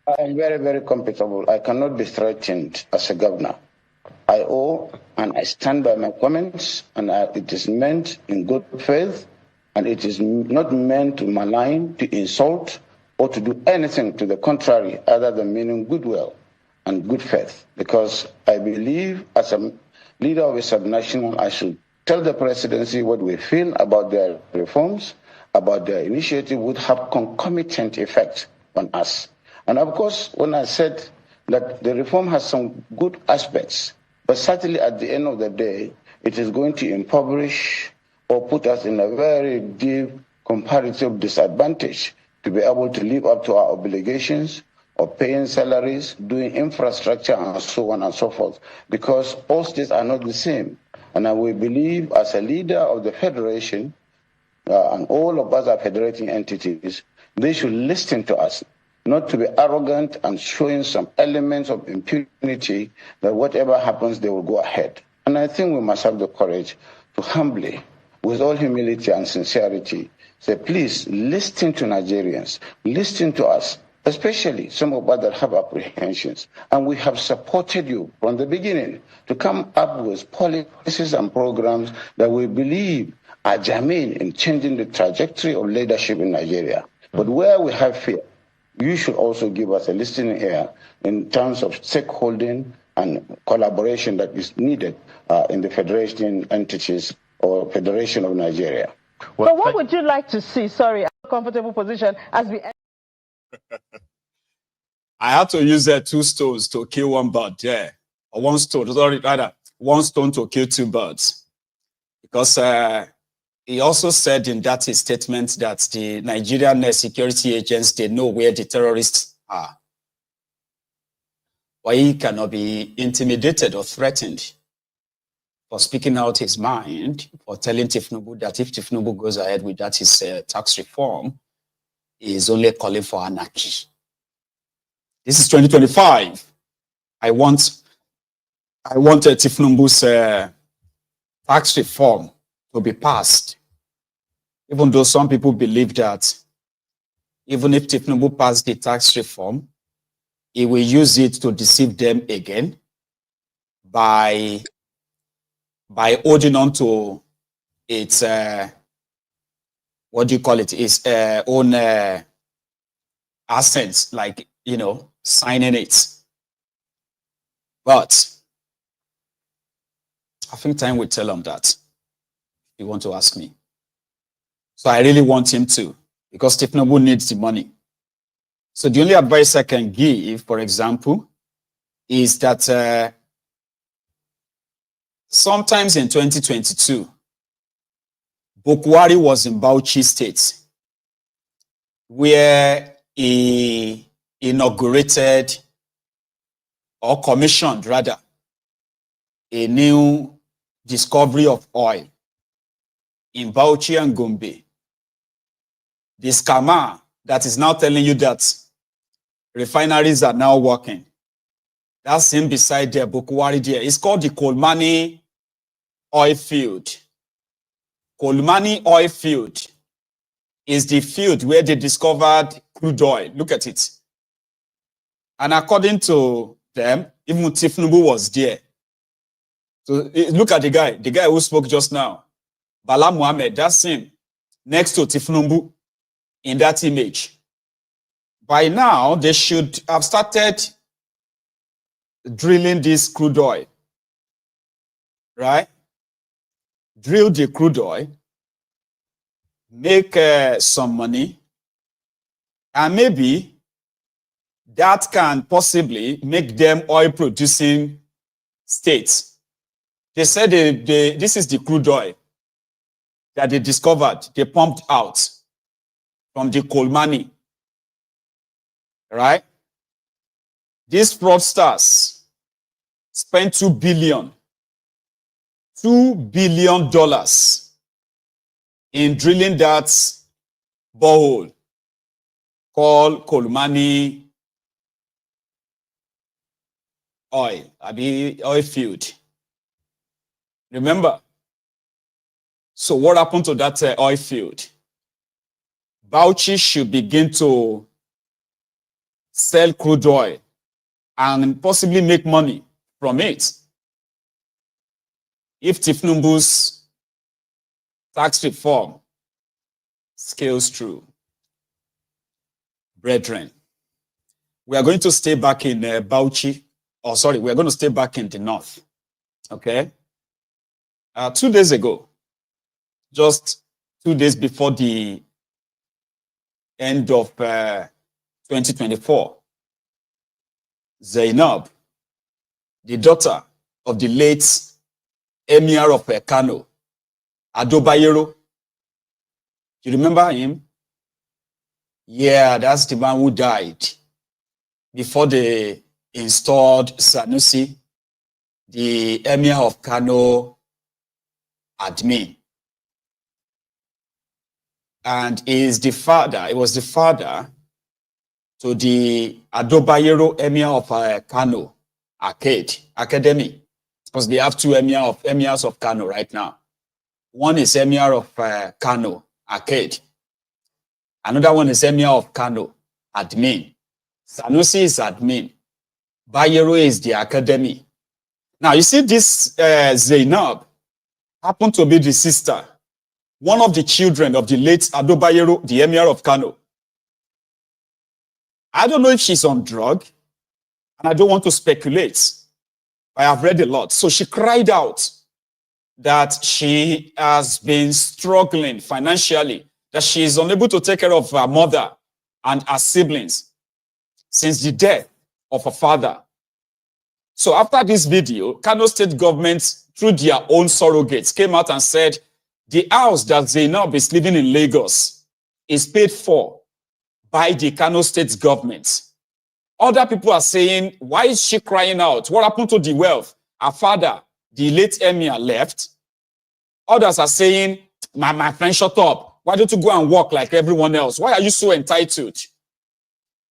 [SPEAKER 13] I am very, very comfortable. I cannot be threatened as a governor. I owe and I stand by my comments, and it is meant in good faith, and it is not meant to malign, to insult, or to do anything to the contrary other than meaning goodwill and good faith. Because I believe as a leader of a subnational, I should tell the presidency what we feel about their reforms, about their initiative would have concomitant effect on us. And of course, when I said that the reform has some good aspects, but certainly at the end of the day, it is going to impoverish or put us in a very deep comparative disadvantage to be able to live up to our obligations of paying salaries, doing infrastructure, and so on and so forth, because all states are not the same. And I will believe as a leader of the federation, and all of us are federating entities, they should listen to us, not to be arrogant and showing some elements of impunity that whatever happens, they will go ahead. And I think we must have the courage to humbly, with all humility and sincerity, say, please listen to Nigerians, listen to us, especially some of us that have apprehensions. And we have supported you from the beginning to come up with policies and programs that we believe are germane in changing the trajectory of leadership in Nigeria. But where we have fear, you should also give us a listening ear in terms of stakeholding and collaboration that is needed in the federation entities or Federation of Nigeria.
[SPEAKER 14] Well, so what would you like to see, a comfortable position as we...
[SPEAKER 3] I had to use 2 stones to kill one bird, yeah. Or one stone, rather, 1 stone to kill 2 birds. Because he also said in that statement that the Nigerian security agents, they know where the terrorists are. Why he cannot be intimidated or threatened for speaking out his mind, for telling Thiefnubu that if Thiefnubu goes ahead with that, his tax reform, he is only calling for anarchy. This is 2025. I want Thiefnubu's tax reform to be passed. Even though some people believe that even if Thiefnubu passed the tax reform, he will use it to deceive them again by holding on to its what do you call it, his own assets, like, you know, signing it. But I think time will tell him that, if you want to ask me. So I really want him to, because Thiefnubu needs the money. So the only advice I can give, for example, is that sometimes in 2022, Bokwari was in Bauchi State, where he inaugurated, or commissioned rather, a new discovery of oil in Bauchi and Gombe. The scammer that is now telling you that refineries are now working, that's him beside the Bokwari there. It's called the Kolmani oil field. Kolmani oil field is the field where they discovered crude oil. Look at it. And according to them, even Thiefnubu was there. So look at the guy who spoke just now. Bala Muhammad, that's him, next to Thiefnubu in that image. By now, they should have started drilling this crude oil, right? Drill the crude oil, make some money, and maybe that can possibly make them oil-producing states. They said this is the crude oil that they discovered, they pumped out from the Kolmani, right? These fraudsters spent $2 billion in drilling that borehole called Kolmani oil field. Remember? So what happened to that oil field? Bauchi should begin to sell crude oil and possibly make money from it if Thiefnubu's tax reform scales through. Brethren, we are going to stay back in Bauchi. Oh, sorry, we are going to stay back in the north. Okay? 2 days ago, just 2 days before the end of 2024, Zainab, the daughter of the late Emir of Kano, Ado Bayero, you remember him? Yeah, that's the man who died before they installed Sanusi, the Emir of Kano admin. And is the father, it was the father to the Ado Bayero Emir of Kano Academy, because they have two emirs of Kano right now. One is Emir of Kano Arcade. Another one is Emir of Kano admin. Sanusi is admin. Bayero is the academy. Now you see this Zainab happened to be the sister, one of the children of the late Ado Bayero, the Emir of Kano. I don't know if she's on drug, and I don't want to speculate. I have read a lot. So she cried out that she has been struggling financially, that she is unable to take care of her mother and her siblings since the death of her father. So after this video, Kano State government, through their own surrogates, came out and said the house that Zainab is living in Lagos is paid for by the Kano State government. Other people are saying, why is she crying out? What happened to the wealth? Her father, the late Emir, left. Others are saying, my friend, shut up. Why don't you go and work like everyone else? Why are you so entitled?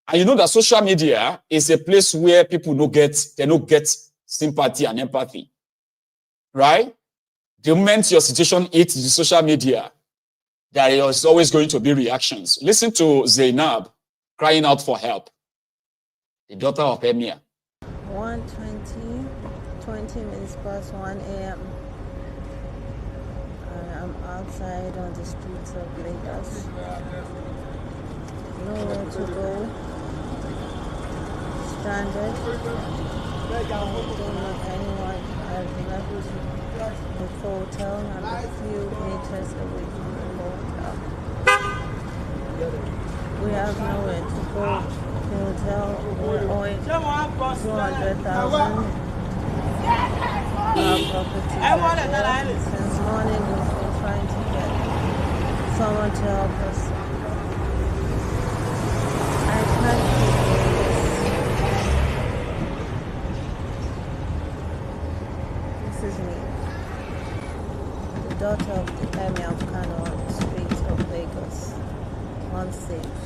[SPEAKER 3] And you know that social media is a place where people don't get sympathy and empathy. Right? The moment your situation hits the social media, there is always going to be reactions. Listen to Zainab crying out for help. The daughter of Emir.
[SPEAKER 15] 1:20, 20 minutes past 1 a.m. I'm outside on the streets of Lagos. Nowhere to go. Stranded. I don't know anyone. I've left the hotel. I'm a few meters away from the hotel. We have nowhere to go. The hotel, we're owing 200,000. Our property. Since morning we've been trying to get someone to help us. I can't keep doing this. This is me, the daughter of the Emir of Kano on the streets of Lagos, unsafe.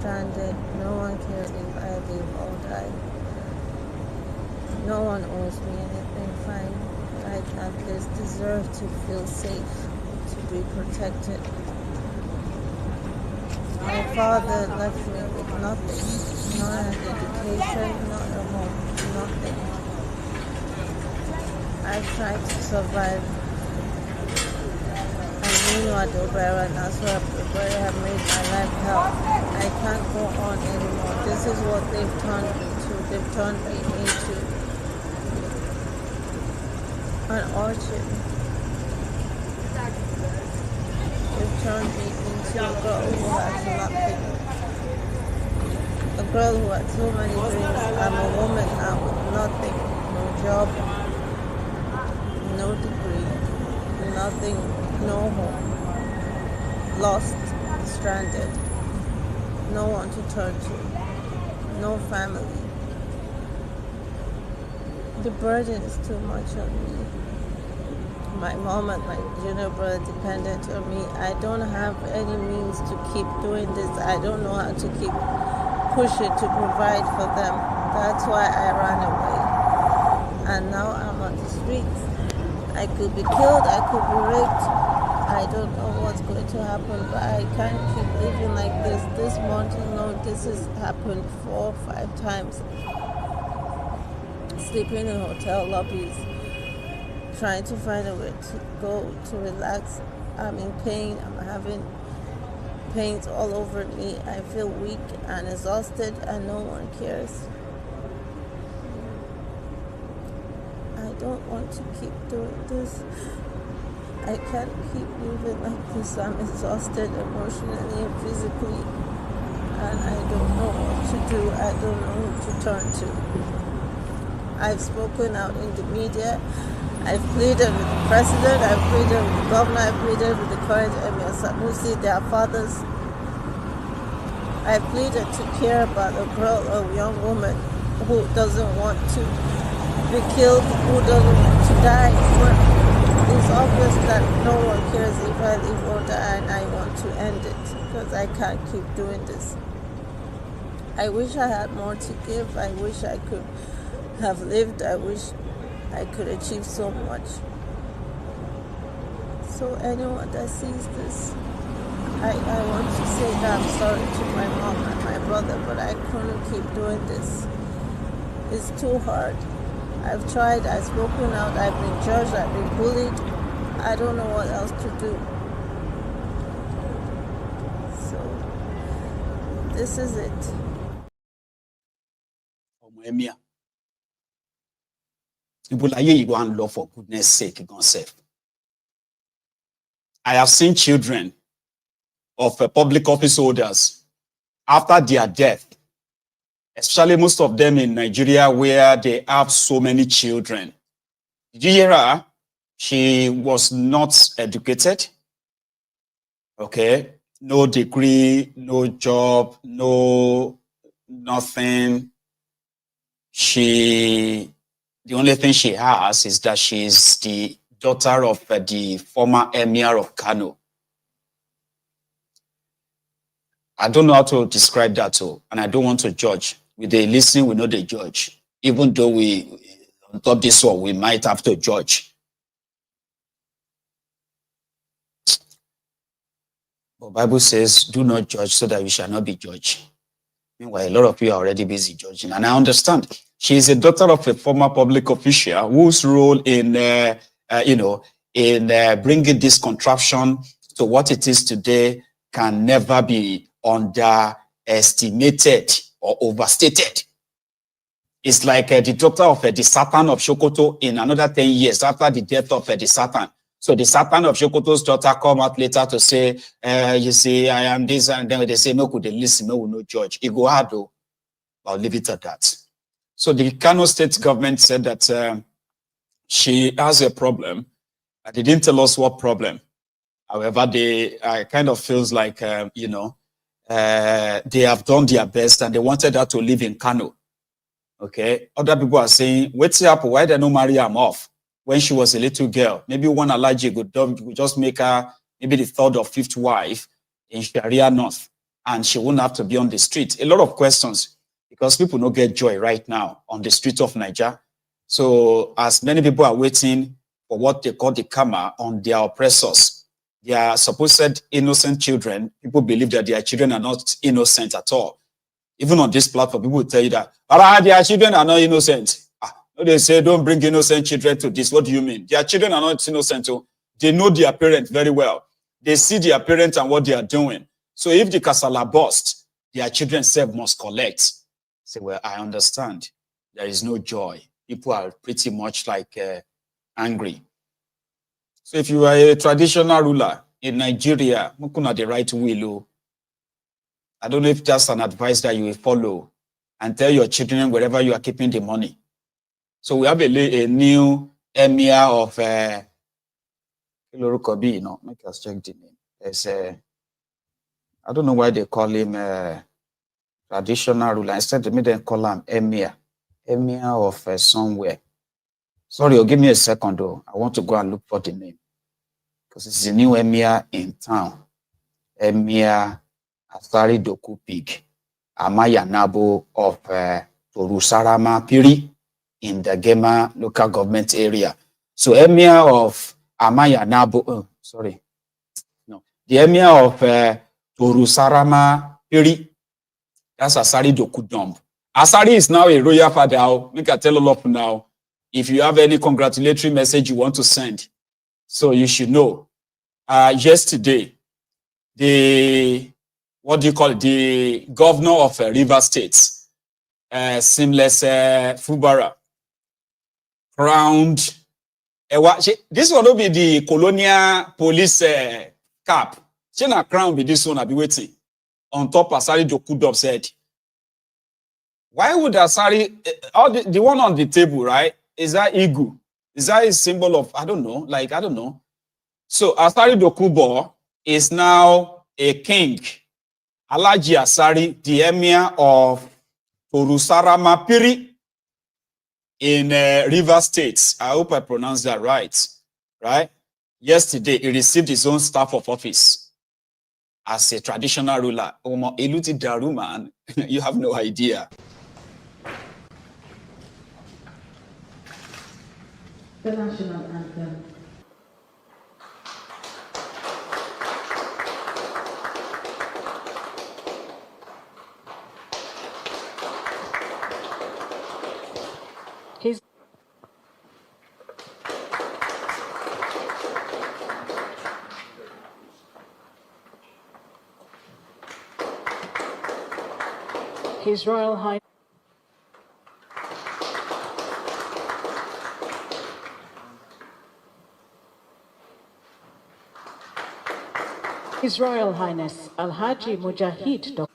[SPEAKER 15] Stranded. No one cares if I live or die. No one owes me anything. Fine. I at least deserve to feel safe, to be protected. My father left me with nothing. Not an education, not a home, nothing. I've tried to survive. Zainab Ado Bayero and Zainab Ado Bayero have made my life hell. I can't go on anymore. This is what they've turned me to. They've turned me into an orchard. They've turned me into a girl who has nothing. A girl who had so many dreams. I'm a woman now with nothing. No job, no degree, nothing. No home, lost, stranded, no one to turn to, no family. The burden is too much on me. My mom and my junior brother dependent on me. I don't have any means to keep doing this. I don't know how to keep pushing to provide for them. That's why I ran away. And now I'm on the streets. I could be killed, I could be raped. I don't know what's going to happen, but I can't keep living like this. This month, this has happened 4 or 5 times. Sleeping in hotel lobbies, trying to find a way to go to relax. I'm in pain. I'm having pains all over me. I feel weak and exhausted, and no one cares. I don't want to keep doing this. I can't keep living like this. I'm exhausted emotionally and physically, and I don't know what to do. I don't know who to turn to. I've spoken out in the media. I've pleaded with the president. I've pleaded with the governor. I've pleaded with the current Emir Sanusi, their fathers. I pleaded to care about a girl, a young woman who doesn't want to be killed, who doesn't want to die. It's obvious that no one cares if I live or die, and I want to end it because I can't keep doing this. I wish I had more to give. I wish I could have lived. I wish I could achieve so much. So anyone that sees this, I want to say that I'm sorry to my mom and my brother, but I couldn't keep doing this. It's too hard. I've tried, I've spoken out, I've been judged, I've been bullied. I don't know what else to do. So, this is it.
[SPEAKER 3] Emir, you go and love for goodness sake, God save. I have seen children of public office holders after their death, especially most of them in Nigeria where they have so many children. Did you hear her? She was not educated. Okay. No degree, no job, no nothing. The only thing she has is that she's the daughter of the former Emir of Kano. I don't know how to describe that too, and I don't want to judge. With the listening, we know the judge. Even though on top of this one, we might have to judge. But the Bible says, do not judge so that we shall not be judged. Meanwhile, a lot of you are already busy judging, and I understand. She is a daughter of a former public official whose role in, bringing this contraption to what it is today can never be underestimated or overstated. It's like the daughter of the Satan of Sokoto in another 10 years after the death of the Satan. So the Satan of Sokoto's daughter come out later to say, you see, I am this, and then they say, no, could they listen, no, no judge. It go hard though. I'll leave it at that. So the Kano State government said that she has a problem. They didn't tell us what problem. However, they kind of feels like, they have done their best and they wanted her to live in Kano. Okay. Other people are saying, what's up? Why they no marry her off when she was a little girl? Maybe one allergy would just make her maybe the third or fifth wife in Sharia North, and she wouldn't have to be on the street. A lot of questions because people don't get joy right now on the street of Nigeria. So as many people are waiting for what they call the karma on their oppressors, their supposed innocent children, people believe that their children are not innocent at all. Even on this platform, people will tell you that, their children are not innocent. They say, don't bring innocent children to this. What do you mean? Their children are not innocent. They know their parents very well. They see their parents and what they are doing. So if the casala bursts, their children self must collect. Say, well, I understand. There is no joy. People are pretty much like angry. So if you are a traditional ruler in Nigeria, you not the right will. I don't know if that's an advice that you will follow and tell your children wherever you are keeping the money. So we have a new emir of Ilorokobi, make us check the name. It's I don't know why they call him traditional ruler. Instead, they made them call him emir of somewhere. Sorry, give me a second though. I want to go and look for the name because it's a new emir in town. Emir Asari Dokupig, Amayanabo of Torusarama Piri in the Gema local government area. So Emir of Amayanabo, the Emir of Torusarama Piri, that's Asari Dokudom. Asari is now a royal father. Make I tell all of now. If you have any congratulatory message you want to send, so you should know. Yesterday, the governor of River State, Seamless Fubara, crowned. This one will be the colonial police cap. She na crown with this one. I'll be waiting. On top, Asari Dokudop said, why would Asari, the one on the table, right? Is that eagle? Is that a symbol of, I don't know. So Asari Dokubo is now a king. Alhaji Asari, the emir of Torusarama Piri in River State. I hope I pronounced that right. Yesterday, he received his own staff of office as a traditional ruler. Eluti Daru, man, you have no idea.
[SPEAKER 16] The national anthem. His Royal Highness. His Royal Highness Alhaji Mujahid Dr.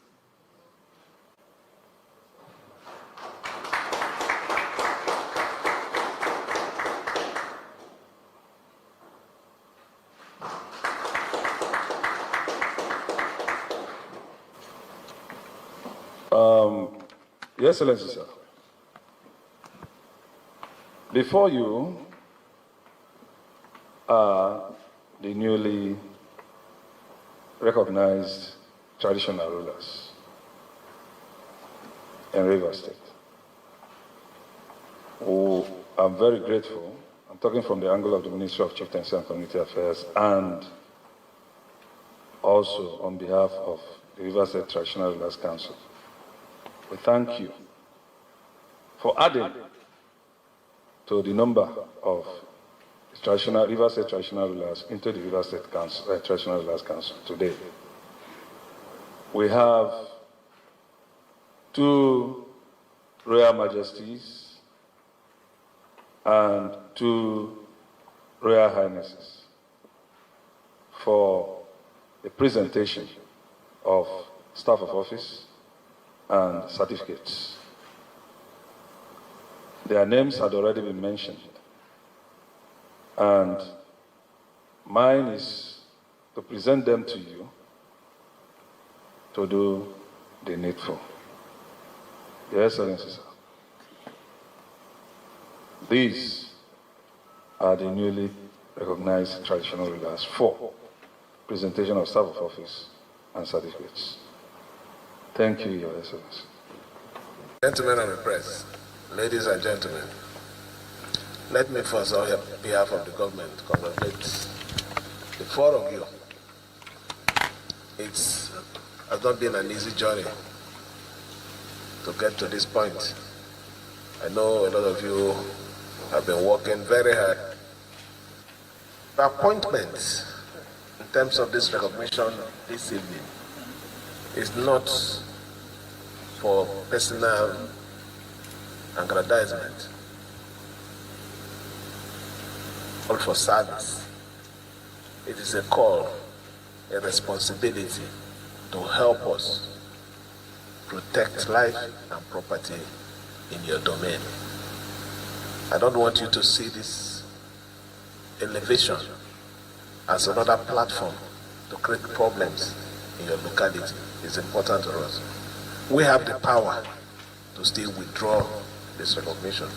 [SPEAKER 17] Your Excellency, sir. Before you are the newly recognized traditional rulers in River State. Who I'm very grateful. I'm talking from the angle of the Ministry of Chieftaincy and Community Affairs and also on behalf of the River State Traditional Rulers Council. We thank you for adding to the number of traditional River State traditional rulers into the River State Council, Traditional Rulers Council today. We have 2 Royal Majesties and 2 Royal Highnesses for a presentation of staff of office and certificates. Their names had already been mentioned, and mine is to present them to you to do the needful. Your Excellency, sir. These are the newly recognized traditional rulers for presentation of staff of office and certificates. Thank you, Your Excellency.
[SPEAKER 18] Gentlemen of the press, ladies and gentlemen, let me first, on behalf of the government, congratulate the 4 of you. It has not been an easy journey to get to this point. I know a lot of you have been working very hard. The appointment in terms of this recognition this evening is not for personal aggrandizement, but for service. It is a call, a responsibility to help us protect life and property in your domain. I don't want you to see this elevation as another platform to create problems in your locality. It's important to us. We have the power to still withdraw this recognition,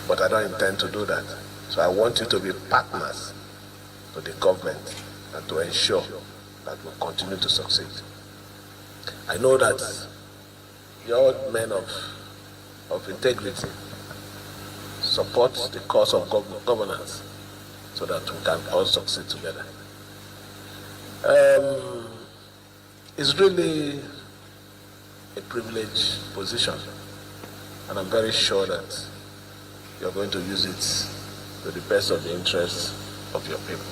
[SPEAKER 18] but I don't intend to do that. So I want you to be partners to the government and to ensure that we continue to succeed. I know that you're men of integrity, support the cause of governance so that we can all succeed together. It's really a privileged position, and I'm very sure that you're going to use it to the best of the interests of your people.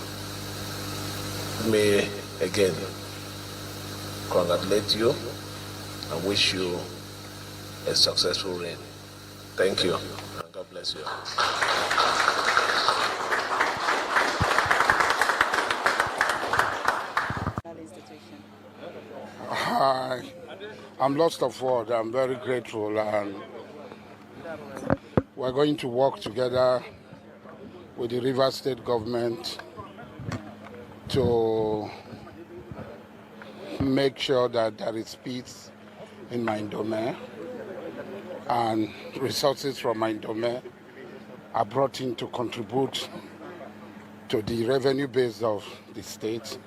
[SPEAKER 18] Let me again congratulate you and wish you a successful reign. Thank you, and God bless you.
[SPEAKER 19] Hi, I'm lost of word. I'm very grateful, and we're going to work together with the River State government to make sure that there is peace in my domain, and resources from my domain are brought in to contribute to the revenue base of the state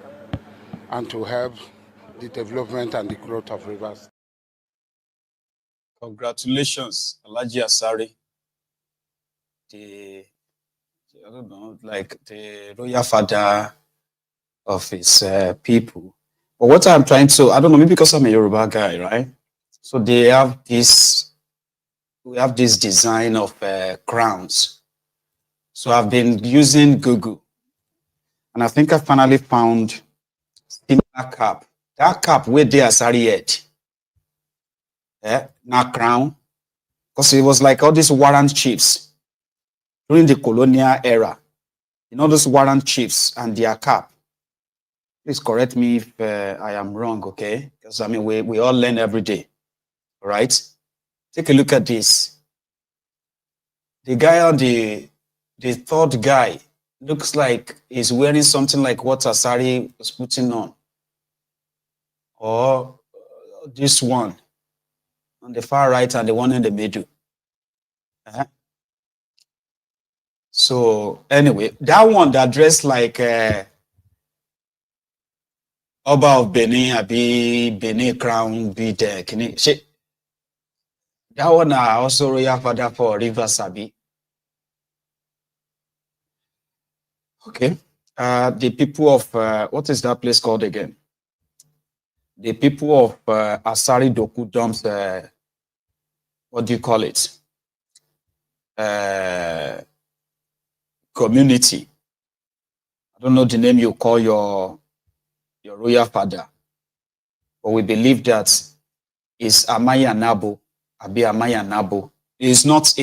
[SPEAKER 19] and to help the development and the growth of rivers.
[SPEAKER 3] Congratulations, Alhaji Asari, I don't know, like the royal father of his people. But what I'm trying to, I don't know, maybe because I'm a Yoruba guy, right? So they have this, we have this design of crowns. So I've been using Google, and I think I finally found similar cap. That cap where they Asari head. Now crown. Because it was like all these warrant chiefs during the colonial era. You know, those warrant chiefs and their cap. Please correct me if I am wrong, okay? Because I mean, we all learn every day, all right? Take a look at this. The guy on the third guy looks like he's wearing something like what Asari was putting on. Or this one on the far right and the one in the middle. So anyway, that one that dressed like Oba of Benin, Abi Benin crown, be there. That one are also royal father for River Sabi. Okay. The people of what is that place called again? The people of Asari Doku dumps what do you call it? Community. I don't know the name you call your royal father, but we believe that is Amaya Nabo, Abi Amaya Nabo. It's not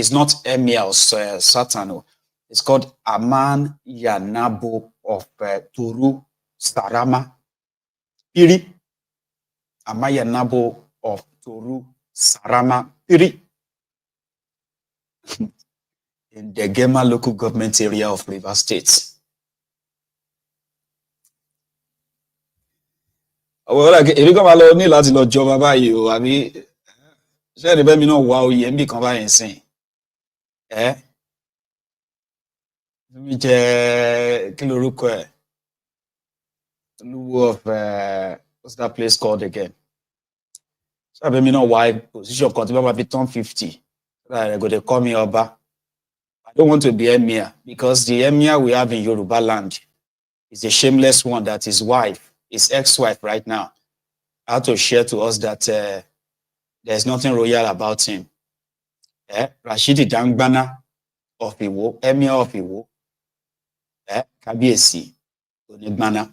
[SPEAKER 3] Emir Satano. It's called Aman Yanabo of Turu Sarama Piri. Amaya Nabo of Turu Sarama Piri. In the Gema local government area of Rivers State. Well, if you come along, ní láti lọ jọba báyìí o, àbí ṣé ẹ̀rí bẹ́ẹ̀ mi náà wá oyè ń bì kan báyìí sìn. Mi jẹ́ kí lorúkọ ẹ̀? Tinubu of what's that place called again? Ṣé ẹ̀rí mi náà wá position kan tí bá máa fi turn 50? Right, go dey call me Ọba. I don't want to be Emir because the Emir we have in Yoruba land is a shameless one that his wife, his ex-wife right now, had to share to us that there's nothing royal about him. Rashidi Dangbana of Iwo, Emir of Iwo, Kabiesi, Onigbana.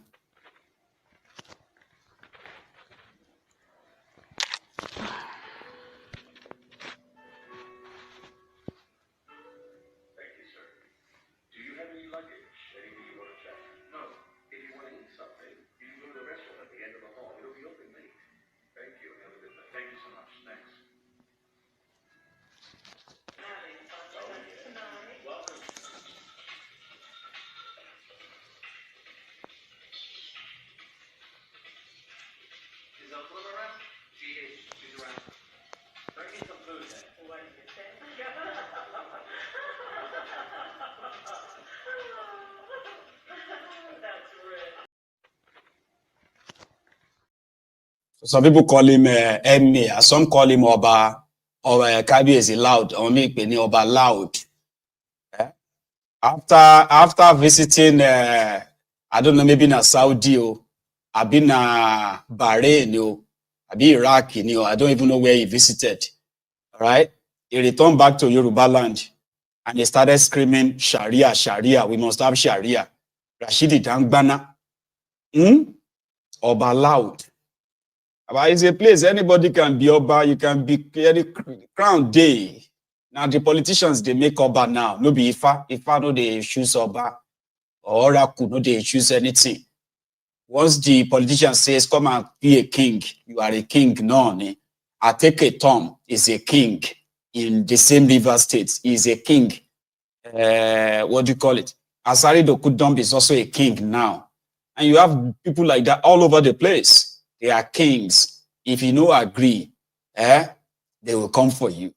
[SPEAKER 3] Some people call him Emir, some call him Oba, or Kabiesi Loud, or me Penny Oba Loud. After visiting, I don't know, maybe na Saudi, or I've been na Bahrain, or I've been Iraq, I don't even know where he visited. All right, he returned back to Yoruba land, and he started screaming, Sharia, Sharia, we must have Sharia. Rashidi Dangbana, Oba Loud. But it's a place anybody can be Oba, you can be any crown day. Now the politicians they make Oba now. No be Ifa no they choose Oba or Oraku no they choose anything. Once the politician says come and be a king, you are a king. No, I take a Tom is a king in the same River State. He is a king. What do you call it? Asari Dokudumb is also a king now. And you have people like that all over the place. They are kings. If you no agree, they will come for you.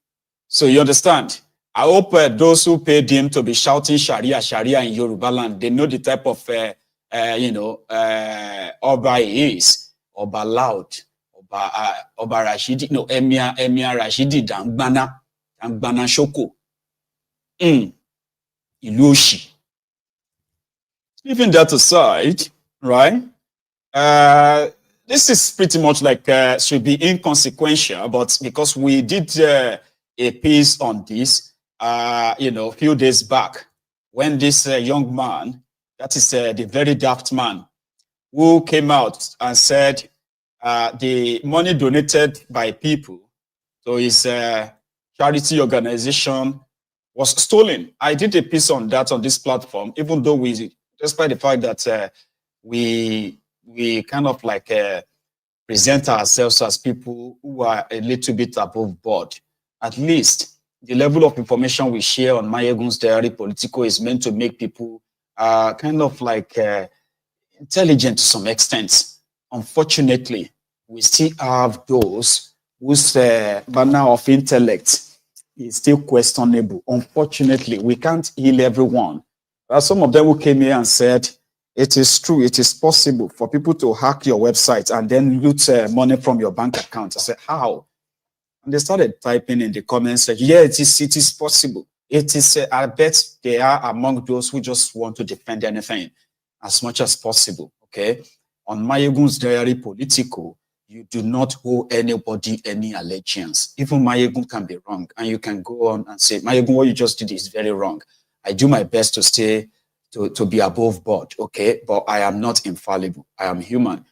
[SPEAKER 3] So you understand? I hope those who paid him to be shouting Sharia, Sharia in Yoruba land, they know the type of, Oba he is. Oba Loud. Oba Rashidi, no, Emir Rashidi Dangbana Shoko. Ilushi. Leaving that aside, right? This is pretty much like should be inconsequential, but because we did a piece on this, a few days back, when this young man, that is the VeryDarkMan, who came out and said the money donated by people to his charity organization was stolen. I did a piece on that on this platform, even though despite the fact that we kind of like present ourselves as people who are a little bit above board. At least the level of information we share on Mayegun's Diary Politico is meant to make people kind of like intelligent to some extent. Unfortunately, we still have those whose manner of intellect is still questionable. Unfortunately, we can't heal everyone. There are some of them who came here and said, it is true, it is possible for people to hack your website and then loot money from your bank account. I said, how? And they started typing in the comments, like, yeah, it is possible. It is, I bet they are among those who just want to defend anything as much as possible, okay? On Mayegun's Diary Politico, you do not owe anybody any allegiance. Even Mayegun can be wrong, and you can go on and say, Mayegun, what you just did is very wrong. I do my best to stay, to be above board, okay? But I am not infallible. I am human.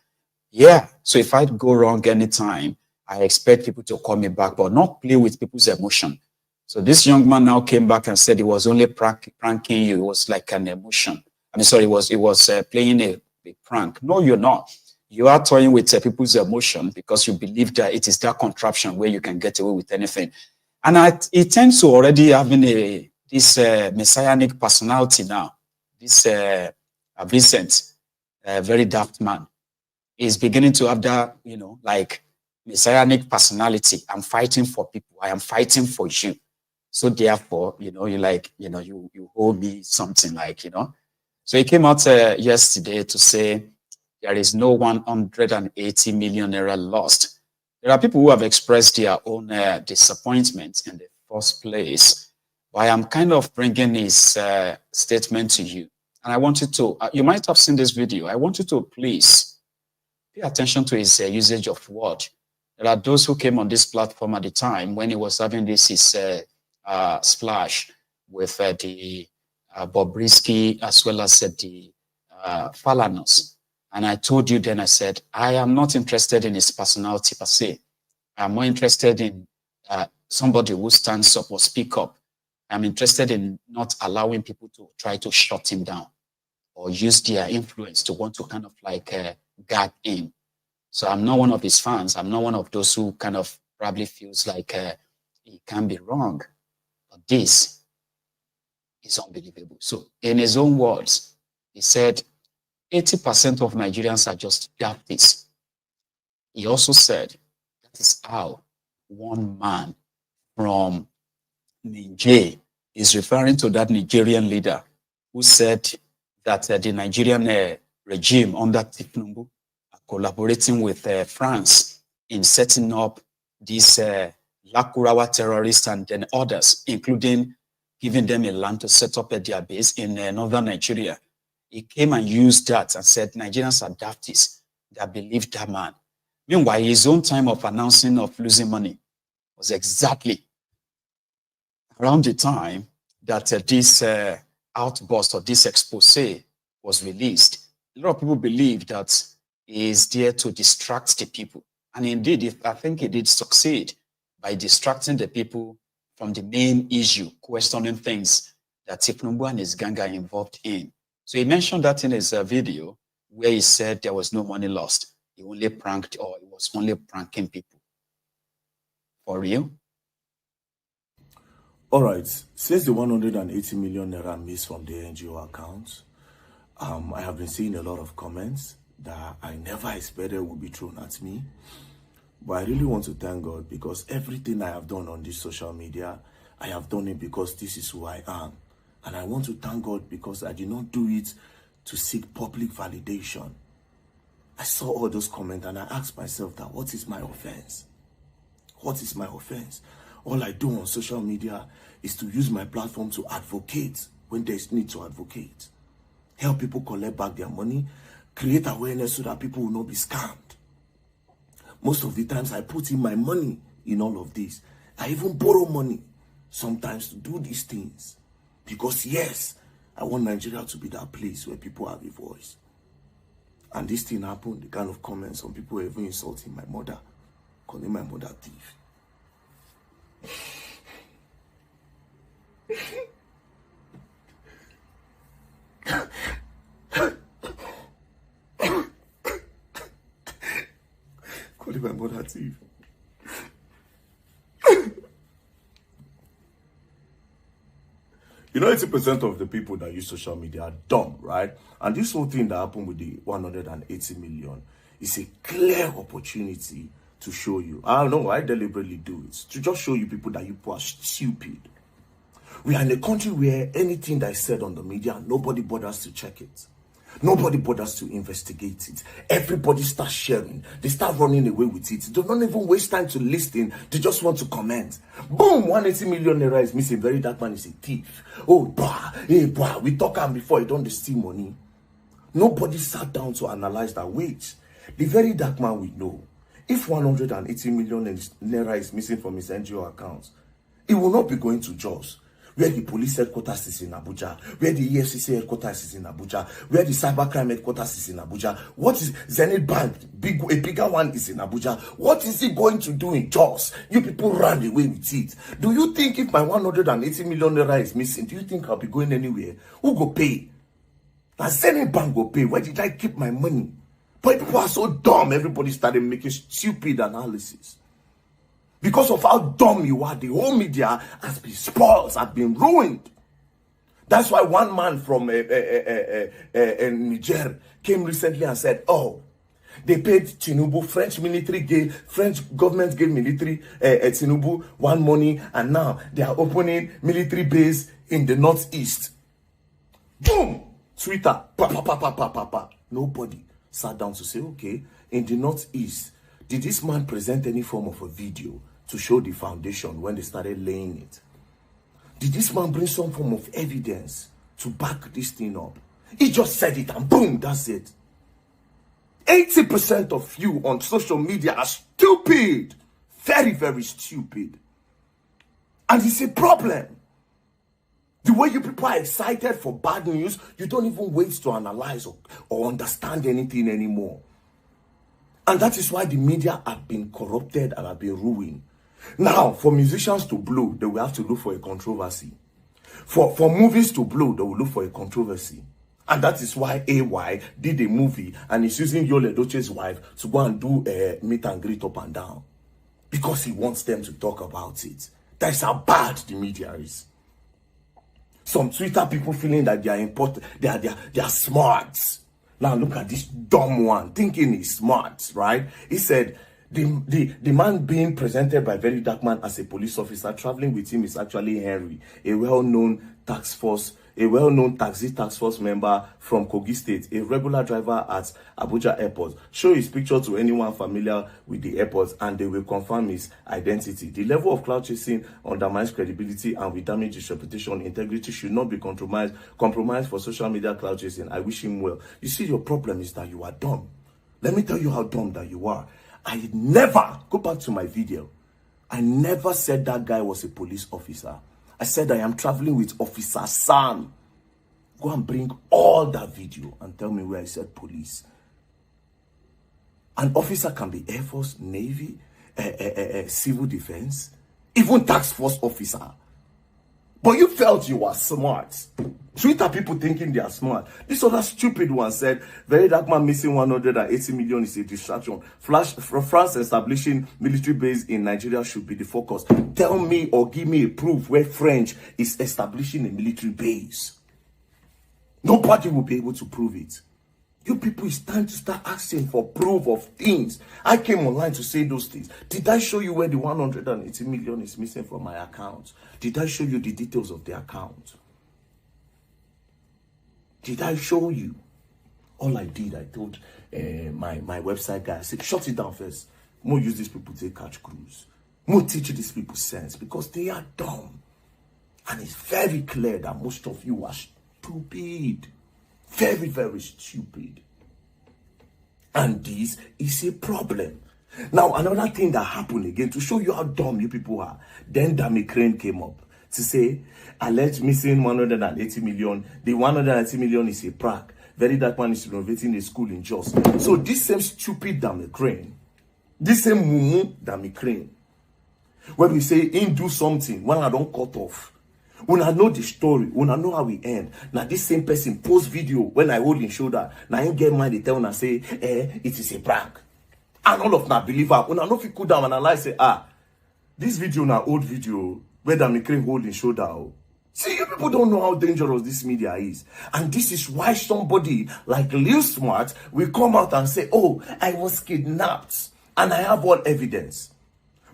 [SPEAKER 3] Yeah, so if I go wrong anytime, I expect people to call me back, but not play with people's emotion. So this young man now came back and said he was only pranking you. It was like an emotion. I mean, sorry, it was playing a prank. No, you're not. You are toying with people's emotion because you believe that it is that contraption where you can get away with anything. And it tends to already having this messianic personality now. This Vincent, VeryDarkMan, is beginning to have that, you know, like messianic personality. I'm fighting for people. I am fighting for you. So therefore, you know, you owe me something, like, you know. So he came out yesterday to say there is no 180 million naira lost. There are people who have expressed their own disappointment in the first place. But I am kind of bringing his statement to you. And I want you to, you might have seen this video. I want you to please pay attention to his usage of word. There are those who came on this platform at the time when he was having this splash with the Bobrisky as well as the Falanos. And I told you then, I said, I am not interested in his personality per se. I'm more interested in somebody who stands up or speak up. I'm interested in not allowing people to try to shut him down or use their influence to want to kind of like gag him. So I'm not one of his fans. I'm not one of those who kind of probably feels like he can be wrong. But this is unbelievable. So in his own words, he said, 80% of Nigerians are just dafties. He also said, that is how one man from Niger is referring to that Nigerian leader who said that the Nigerian regime under Thiefnubu are collaborating with France in setting up these Lakurawa terrorists and then others, including giving them a land to set up their base in northern Nigeria. He came and used that and said Nigerians are dafties that believe that man. Meanwhile, his own time of announcing of losing money was exactly around the time that this outburst or this expose was released. A lot of people believe that he is there to distract the people. And indeed, I think he did succeed by distracting the people from the main issue, questioning things that Thiefnubu and his gang are involved in. So he mentioned that in his video where he said there was no money lost. He only pranked, or he was only pranking people. For real?
[SPEAKER 20] All right. Since the 180 million naira missed from the NGO account, I have been seeing a lot of comments that I never expected would be thrown at me. But I really want to thank God because everything I have done on this social media, I have done it because this is who I am. And I want to thank God because I did not do it to seek public validation. I saw all those comments and I asked myself that, what is my offense? What is my offense? All I do on social media is to use my platform to advocate when there's need to advocate. Help people collect back their money, create awareness so that people will not be scammed. Most of the times I put in my money in all of this. I even borrow money sometimes to do these things. Because yes, I want Nigeria to be that place where people have a voice. And this thing happened, the kind of comments, some people were even insulting my mother, calling my mother thief. Calling my mother thief. You know, 80% of the people that use social media are dumb, right? And this whole thing that happened with the 180 million is a clear opportunity to show you. I don't know, I deliberately do it. To just show you people that you are stupid. We are in a country where anything that is said on the media, nobody bothers to check it. Nobody bothers to investigate it. Everybody starts sharing. They start running away with it. They don't even waste time to listen. They just want to comment. Boom! 180 million naira is missing. VeryDarkMan is a thief. Oh, bah! Hey, bah! We talk am before you don't steal money. Nobody sat down to analyze that. Wait. The VeryDarkMan we know If 180 million naira is missing from his NGO accounts, it will not be going to Jos, where the police headquarters is in Abuja, where the EFCC headquarters is in Abuja, where the cybercrime headquarters is in Abuja. What is Zenith Bank? A bigger one is in Abuja. What is he going to do in Jos? You people ran away with it. Do you think if my 180 million naira is missing, do you think I'll be going anywhere? Who go pay? Now Zenith Bank go pay. Where did I keep my money? But people are so dumb, everybody started making stupid analysis. Because of how dumb you are, the whole media has been spoiled, has been ruined. That's why one man from Niger came recently and said, oh, they paid Tinubu, French government gave military Tinubu one money, and now they are opening military base in the northeast. Boom! Twitter, pa. Nobody sat down to say, okay, in the northeast, did this man present any form of a video to show the foundation when they started laying it? Did this man bring some form of evidence to back this thing up? He just said it and boom, that's it. 80% of you on social media are stupid. Very, very stupid. And it's a problem. The way you people are excited for bad news, you don't even wait to analyze or understand anything anymore. And that is why the media have been corrupted and have been ruined. Now, for musicians to blow, they will have to look for a controversy. For movies to blow, they will look for a controversy. And that is why AY did a movie and is using Yul Edochie's wife to go and do a meet and greet up and down. Because he wants them to talk about it. That's how bad the media is. Some Twitter people feeling that they are important, they are smart. Now look at this dumb one, thinking he's smart, right? He said, the man being presented by VeryDarkMan as a police officer, traveling with him is actually Henry, a well-known taxi task force member from Kogi State, a regular driver at Abuja Airport. Show his picture to anyone familiar with the airport and they will confirm his identity. The level of cloud chasing undermines credibility and will damage his reputation. Integrity should not be compromised for social media cloud chasing. I wish him well. You see, your problem is that you are dumb. Let me tell you how dumb that you are. I never, go back to my video, I never said that guy was a police officer. I said I am traveling with Officer Sam. Go and bring all that video and tell me where I said police. An officer can be Air Force, Navy, Civil Defense, even task force officer. But you felt you were smart. Twitter people thinking they are smart. This other stupid one said, VeryDarkMan missing 180 million is a distraction. France establishing military base in Nigeria should be the focus. Tell me or give me a proof where French is establishing a military base. Nobody will be able to prove it. You people, it's time to start asking for proof of things. I came online to say those things. Did I show you where the 180 million is missing from my account? Did I show you the details of the account? Did I show you? All I did, I told my website guy, I said, shut it down first. More use these people to catch cruise. More teach these people sense because they are dumb. And it's very clear that most of you are stupid. Very, very stupid. And this is a problem. Now, another thing that happened again, to show you how dumb you people are, then Dami Crane came up to say, alleged missing 180 million. The 180 million is a prank. VeryDarkMan is renovating a school in Jos. So this same stupid Dami Crane, this same mumu Dami Crane, when we say, in do something, when I don't cut off, when I know the story, when I know how we end. Now this same person post video when I hold in shoulder. Now I get mad, they tell when I say, it is a prank. And all of that believer. When I know if you cool down and analyze, say, this video now old video where Dami Crane hold in shoulder. See, you people don't know how dangerous this media is. And this is why somebody like Lil Smart will come out and say, oh, I was kidnapped and I have all evidence.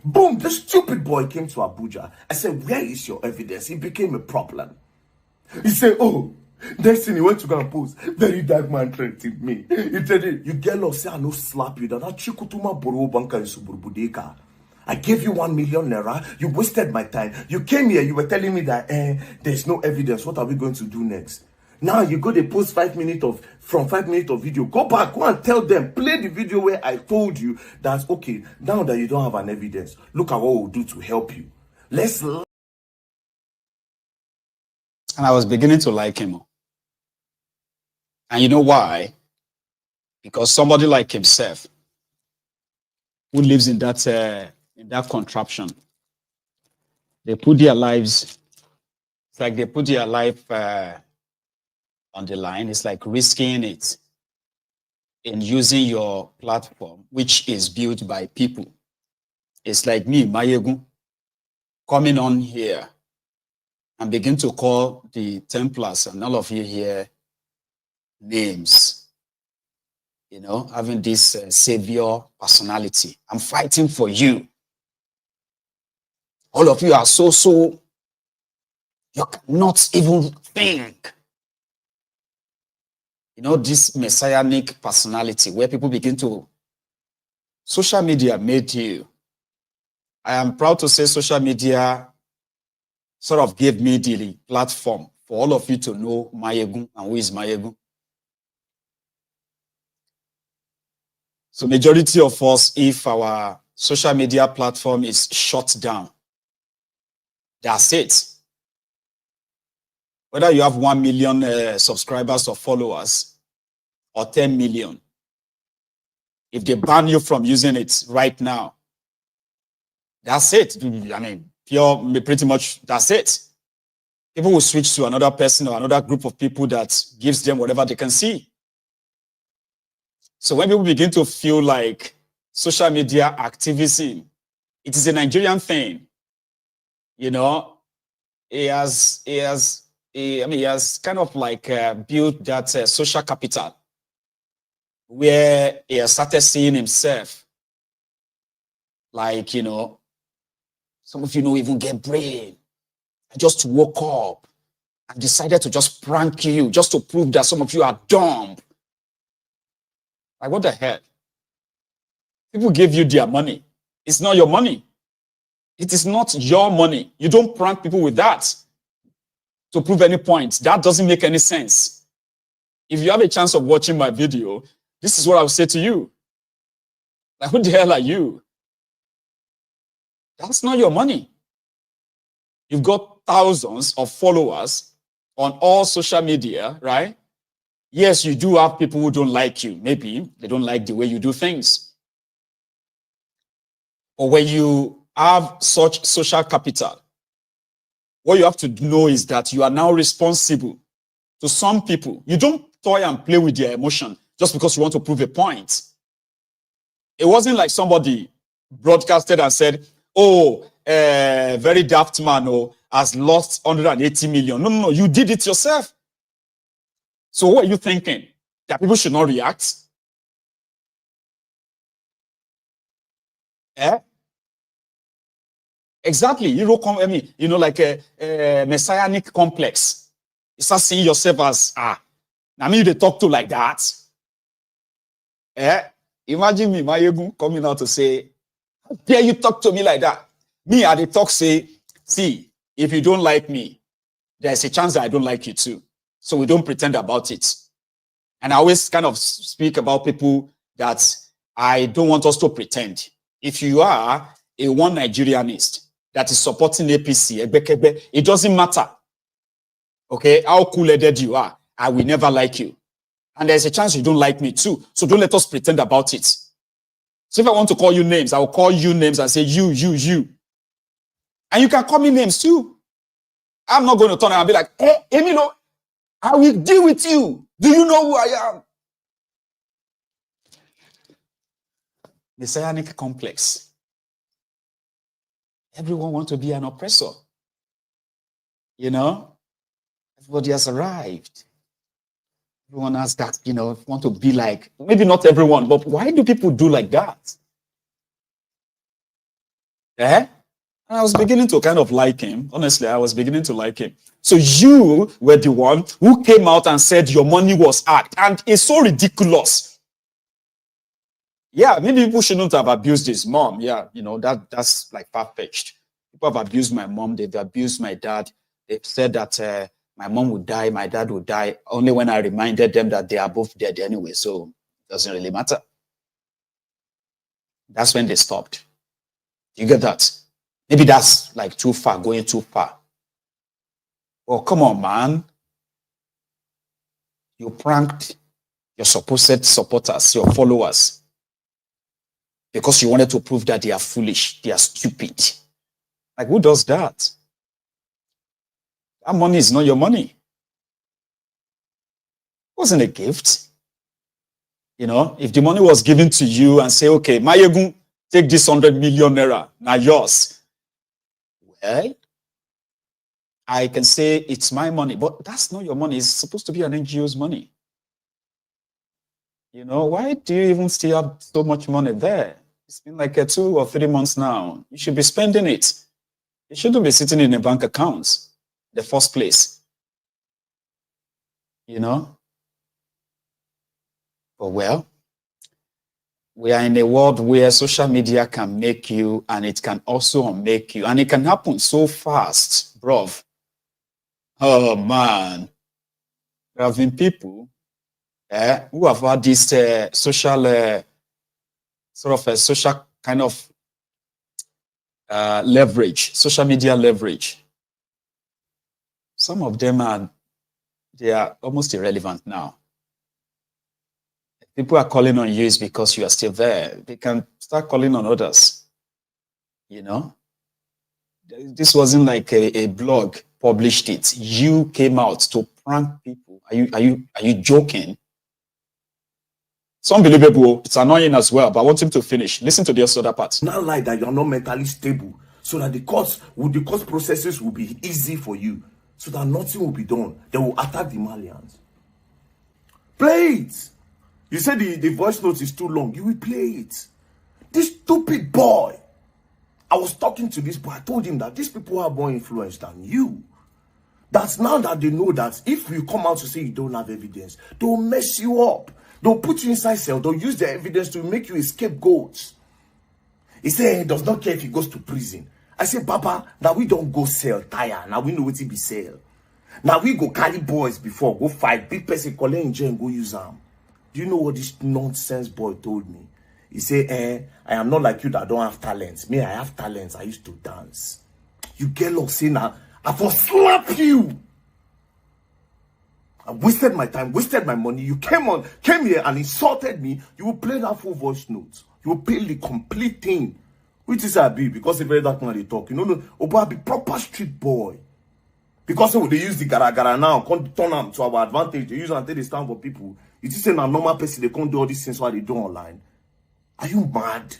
[SPEAKER 20] Boom, the stupid boy came to Abuja. I said, where is your evidence? He became a problem. He said, oh, next thing he went to go and post, VeryDarkMan threatened me. He said, you get lost, say I no slap you. I gave you 1 million naira. You wasted my time. You came here, you were telling me that there's no evidence. What are we going to do next? Now you go to post 5 minutes of video. Go back, go and tell them, play the video where I told you that, okay, now that you don't have an evidence, look at what we'll do to help you. Let's.
[SPEAKER 3] And I was beginning to like him. And you know why? Because somebody like himself, who lives in that contraption, they put their lives, it's like they put their life on the line. It's like risking it in using your platform, which is built by people. It's like me, Mayegun, coming on here and begin to call the Templars and all of you here names, you know, having this savior personality. I'm fighting for you. All of you are so, you cannot even think. You know, this messianic personality where people begin to, social media made you. I am proud to say social media sort of gave me the platform for all of you to know Mayegun and who is Mayegun. So majority of us, if our social media platform is shut down, that's it. Whether you have 1 million subscribers or followers or 10 million, if they ban you from using it right now, that's it. I mean, pretty much that's it. People will switch to another person or another group of people that gives them whatever they can see. So when people begin to feel like social media activism, it is a Nigerian thing. You know, he has kind of like built that social capital where he has started seeing himself like, you know, some of you don't even get brain. I just woke up and decided to just prank you just to prove that some of you are dumb. Like, what the hell? People give you their money. It's not your money. It is not your money. You don't prank people with that to prove any point. That doesn't make any sense. If you have a chance of watching my video, this is what I will say to you. Like, who the hell are you? That's not your money. You've got thousands of followers on all social media, right? Yes, you do have people who don't like you. Maybe they don't like the way you do things. But when you have such social capital, what you have to know is that you are now responsible to some people. You don't toy and play with their emotion just because you want to prove a point. It wasn't like somebody broadcasted and said, oh, VeryDarkMan has lost 180 million. No, you did it yourself. So what are you thinking? That people should not react? Exactly. You know, like a messianic complex. You start seeing yourself as, I mean, they talk to like that. Imagine me, Mayegun, coming out to say, how dare you talk to me like that? Me, at the talk say, see, if you don't like me, there's a chance that I don't like you too. So we don't pretend about it. And I always kind of speak about people that I don't want us to pretend. If you are a one Nigerianist that is supporting APC, it doesn't matter. Okay, how cool-headed you are, I will never like you. And there's a chance you don't like me too. So don't let us pretend about it. So if I want to call you names, I will call you names and say you. And you can call me names too. I'm not going to turn around and be like, hey, Emilio, I will deal with you. Do you know who I am? Messianic complex. Everyone wants to be an oppressor. You know? Everybody has arrived. Everyone has that, you know, want to be like, maybe not everyone, but why do people do like that? And I was beginning to kind of like him. Honestly, I was beginning to like him. So you were the one who came out and said your money was hacked. And it's so ridiculous. Yeah, maybe people shouldn't have abused his mom. Yeah, you know, that's like far-fetched. People have abused my mom. They've abused my dad. They've said that My mom would die, my dad would die, only when I reminded them that they are both dead anyway, so it doesn't really matter. That's when they stopped. You get that? Maybe that's like too far, going too far. Oh, come on, man. You pranked your supposed supporters, your followers, because you wanted to prove that they are foolish, they are stupid. Like, who does that? That money is not your money. It wasn't a gift. You know, if the money was given to you and say, okay, Mayegun, take this 100 million naira, now yours. Well, I can say it's my money, but that's not your money. It's supposed to be an NGO's money. You know, why do you even still have so much money there? It's been like 2 or 3 months now. You should be spending it. It shouldn't be sitting in a bank account in the first place. You know? But well, we are in a world where social media can make you and it can also unmake you. And it can happen so fast, bruv. Oh, man. There have been people who have had this social, social kind of leverage, social media leverage. Some of them they are almost irrelevant now. People are calling on you is because you are still there. They can start calling on others. You know, this wasn't like a blog published it. You came out to prank people. Are you joking? It's unbelievable. It's annoying as well, but I want him to finish. Listen to the other part.
[SPEAKER 20] Not like that you're not mentally stable, so that the court processes will be easy for you, so that nothing will be done. They will attack the Malians. Play it. You said the voice note is too long. You will play it. This stupid boy. I was talking to this boy. I told him that these people have more influence than you. That's now that they know that if you come out to say you don't have evidence, they'll mess you up. They'll put you inside cell. They'll use their evidence to make you a scapegoat. He said he does not care if he goes to prison. I said, Papa, now we don't go sell tire. Now we know what it be sell. Now we go carry boys before, go fight. Big person collect in jail and go use them. Do you know what this nonsense boy told me? He said, I am not like you that don't have talents. Me, I have talents. I used to dance. You get lost, say now, I will slap you. I wasted my time, wasted my money. You came here and insulted me. You will play that full voice note. You will play the complete thing. Which is I be, because the very dark man they talk. You know, Oba be proper street boy. Because they use the gara now, can't turn them to our advantage. They use until they stand for people. You just say a normal person, they can't do all these things while they do online. Are you mad?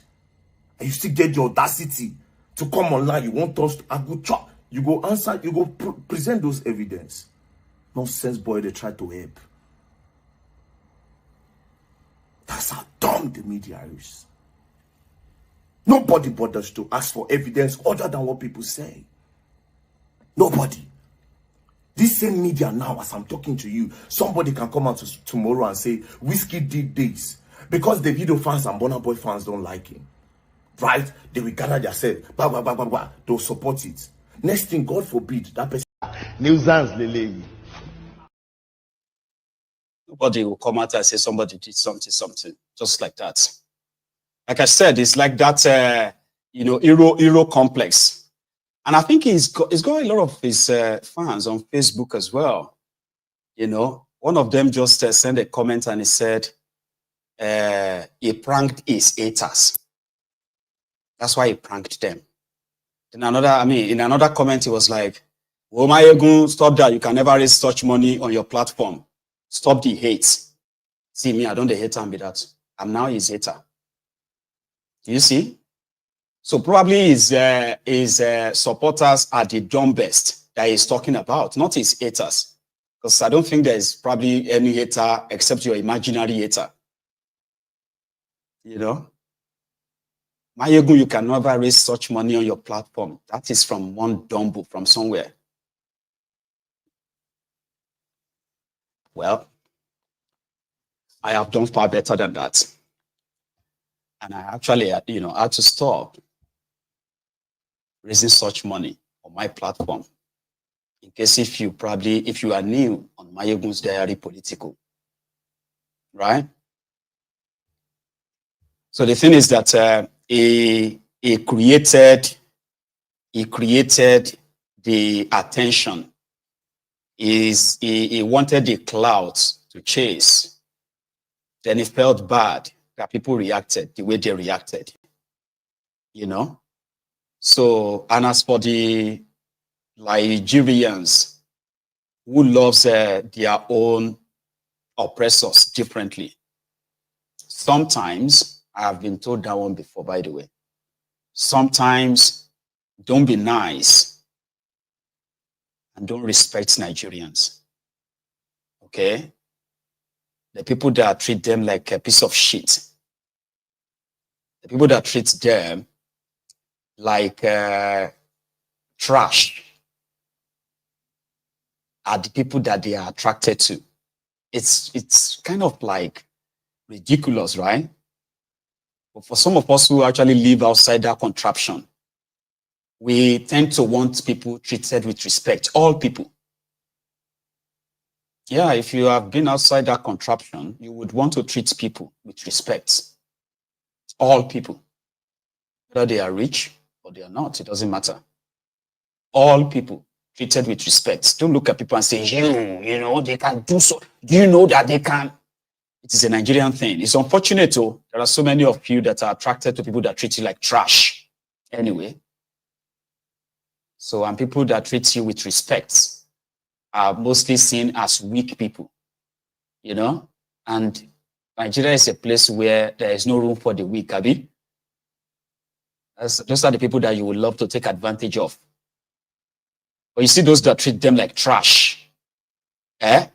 [SPEAKER 20] And you still get the audacity to come online? You want us to chop. You go answer, you go present those evidence. Nonsense boy, they try to help. That's how dumb the media is. Nobody bothers to ask for evidence other than what people say. Nobody. This same media now, as I'm talking to you, somebody can come out tomorrow and say, Whiskey did this. Because the video fans and Burna Boy fans don't like him. Right? They will gather themselves. They'll support it. Next thing, God forbid, that person. Nuisance, Lele.
[SPEAKER 3] Nobody will come out and say somebody did something. Just like that. Like I said, it's like that, hero complex. And I think he's got a lot of his fans on Facebook as well. You know, one of them just sent a comment and he said, he pranked his haters. That's why he pranked them. In another comment, he was like, oh my God, stop that. You can never raise such money on your platform. Stop the hate. See me, I don't hate him with that. I'm now his hater. Do you see? So probably his supporters are the dumbest that he's talking about, not his haters. Because I don't think there's probably any hater except your imaginary hater. You know? Mayegun, you can never raise such money on your platform. That is from one dumbo from somewhere. Well, I have done far better than that. And I actually, had to stop raising such money on my platform. In case if you are new on Mayegun's Diary Political, right? So the thing is that he created the attention. He wanted the clouds to chase. Then he felt bad that people reacted the way they reacted, you know? So, and as for the Nigerians who loves their own oppressors differently, sometimes, I have been told that one before, by the way, sometimes don't be nice and don't respect Nigerians, okay? The people that treat them like a piece of shit, the people that treat them like trash are the people that they are attracted to. It's kind of like ridiculous, right? But for some of us who actually live outside that contraption, we tend to want people treated with respect, all people. Yeah, if you have been outside that contraption, you would want to treat people with respect. All people. Whether they are rich or they are not, it doesn't matter. All people treated with respect. Don't look at people and say, you know, they can do so. Do you know that they can? It is a Nigerian thing. It's unfortunate, though. There are so many of you that are attracted to people that treat you like trash. Anyway. So, and people that treat you with respect are mostly seen as weak people, you know? And Nigeria is a place where there is no room for the weak, Abi. Those are the people that you would love to take advantage of. But you see those that treat them like trash, they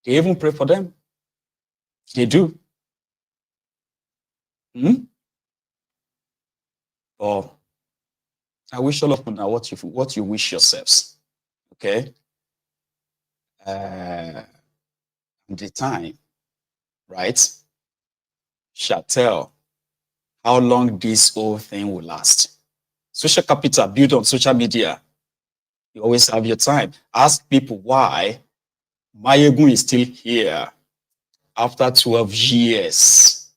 [SPEAKER 3] even pray for them. They do. Oh, I wish all of you know what you wish yourselves. Okay? The time, right, shall tell how long this whole thing will last. Social capital built on social media. You always have your time. Ask people why Mayegun is still here after 12 years.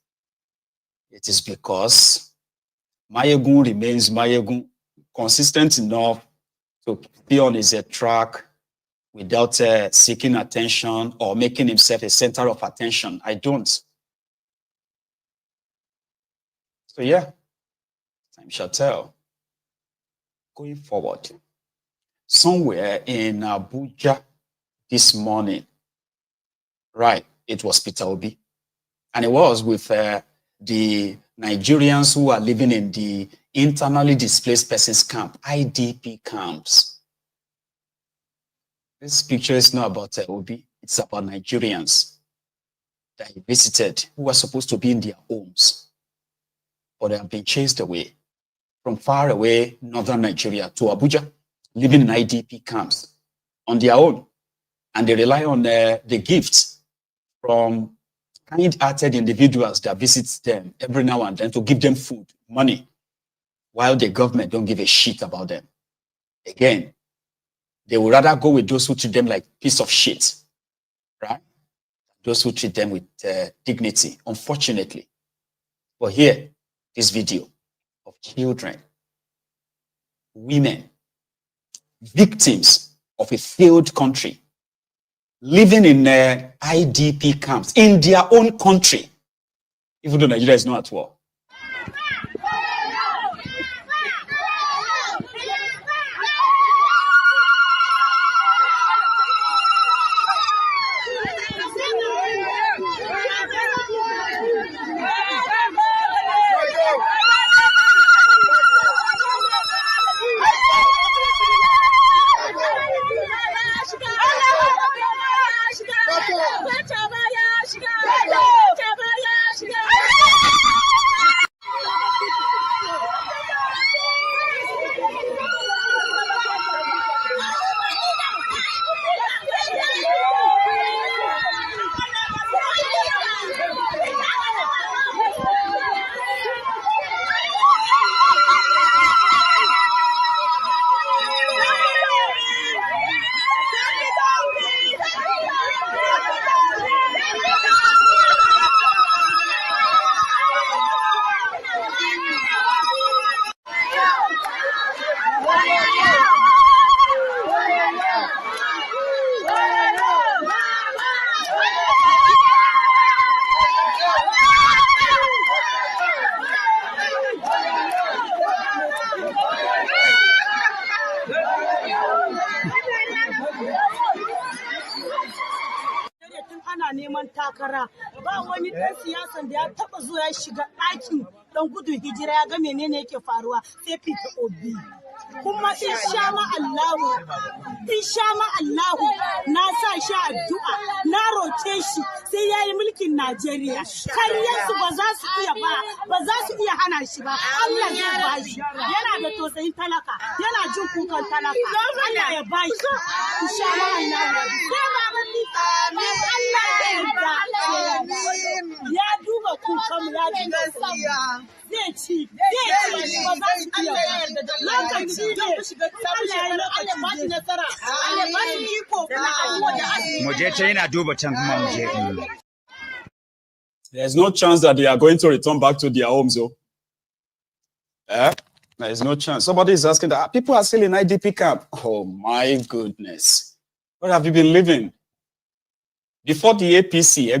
[SPEAKER 3] It is because Mayegun remains Mayegun, consistent enough to be on his track without seeking attention or making himself a center of attention. I don't. So yeah, time shall tell. Going forward, somewhere in Abuja this morning, right, it was Peter Obi, and it was with the Nigerians who are living in the internally displaced persons camp, IDP camps. This picture is not about Obi, it's about Nigerians that he visited who were supposed to be in their homes, but they have been chased away from far away northern Nigeria to Abuja, living in IDP camps on their own. And they rely on the gifts from kind-hearted individuals that visit them every now and then to give them food, money, while the government don't give a shit about them. Again, they would rather go with those who treat them like piece of shit, right? Those who treat them with dignity, unfortunately. But here, this video of children, women, victims of a failed country, living in IDP camps in their own country, even though Nigeria is not at war.
[SPEAKER 17] ba wani ɗan siyasan da ya taɓa zuwa ya shiga ɗakin ɗan gudun hijira ya ga menene yake faruwa sai Peter Obi. Kuma insha ma Allahu na sa shi addu'a na roke shi sai yayi mulkin Najeriya. Karyansu ba za su iya hana shi ba. Allah ya ba shi. Yana da tausayin talaka, yana jin kukan talaka. Allah ya ba shi. Insha ma Allahu. Sai baban Lisa. Allah ya duba kukan mu ya duba zai ci ba za su iya lokaci ne Allah ya ba shi nasara Allah ba shi iko
[SPEAKER 2] mu je ta yana duba can kuma mu je.
[SPEAKER 3] There's no chance that they are going to return back to their homes, though. There is no chance. Somebody is asking that people are still in IDP camp. Oh my goodness. Where have you been living? Before the APC,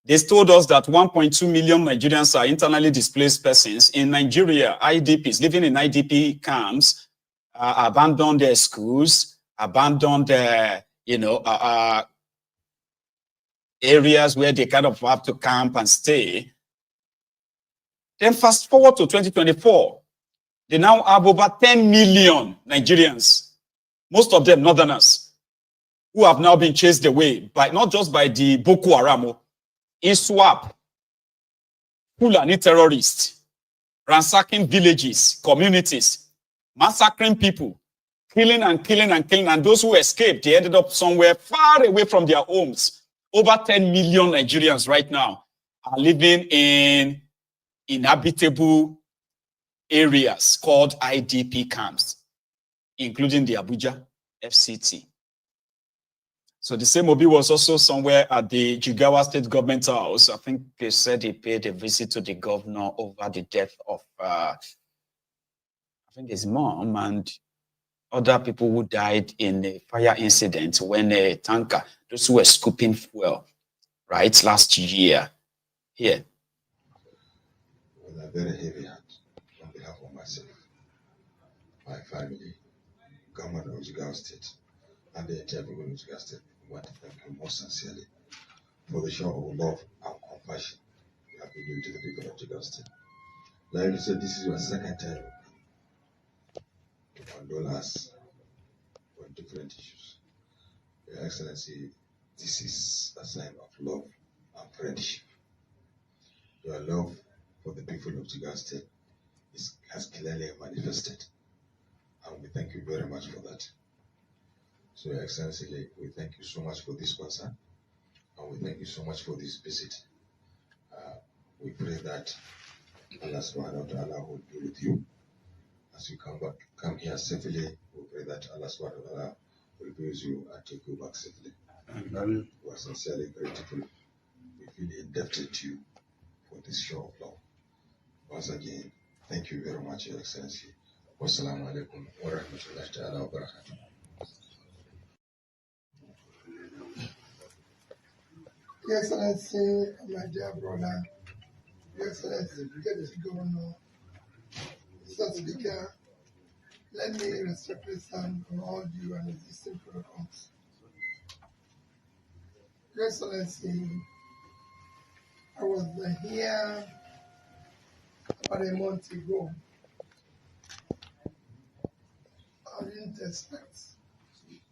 [SPEAKER 3] they told us that 1.2 million Nigerians are internally displaced persons in Nigeria, IDPs, living in IDP camps, abandoned their schools, abandoned areas where they kind of have to camp and stay. Then fast forward to 2024, they now have over 10 million Nigerians, most of them northerners, who have now been chased away by not just by the Boko Haram, ISWAP, Fulani terrorists, ransacking villages, communities, massacring people, killing, and those who escaped, they ended up somewhere far away from their homes. Over 10 million Nigerians right now are living in inhabitable areas called IDP camps, including the Abuja FCT. So the same Obi was also somewhere at the Jigawa State Government House. I think they said he paid a visit to the governor over the death of, I think his mom and other people who died in a fire incident when a tanker, those who were scooping fuel, right, last year. Here.
[SPEAKER 21] With a very heavy heart, on behalf of myself, my family, government of Jigawa State, and the entire people of Jigawa State, I want to thank you most sincerely for the show of love and compassion you have been doing to the people of Jigawa State. Like you said, this is your second time to condole us on different issues. Your Excellency, this is a sign of love and friendship. Your love for the people of Jigawa State has clearly manifested, and we thank you very much for that. So, Your Excellency, we thank you so much for this concern, and we thank you so much for this visit. We pray that Allah subhanahu wa ta'ala will be with you as you come here safely. We pray that Allah subhanahu wa ta'ala will be with you and take you back safely. We are sincerely grateful. We feel indebted to you for this show of love. Once again, thank you very much, Your Excellency. Wassalamu alaikum wa rahmatullahi ta'ala wa barakatuh.
[SPEAKER 22] Your Excellency, my dear brother, Your Excellency, Brigadier Governor, Mr. Speaker, let me respectfully stand on all due and existing protocols. Your Excellency, I was here about a month ago. I didn't expect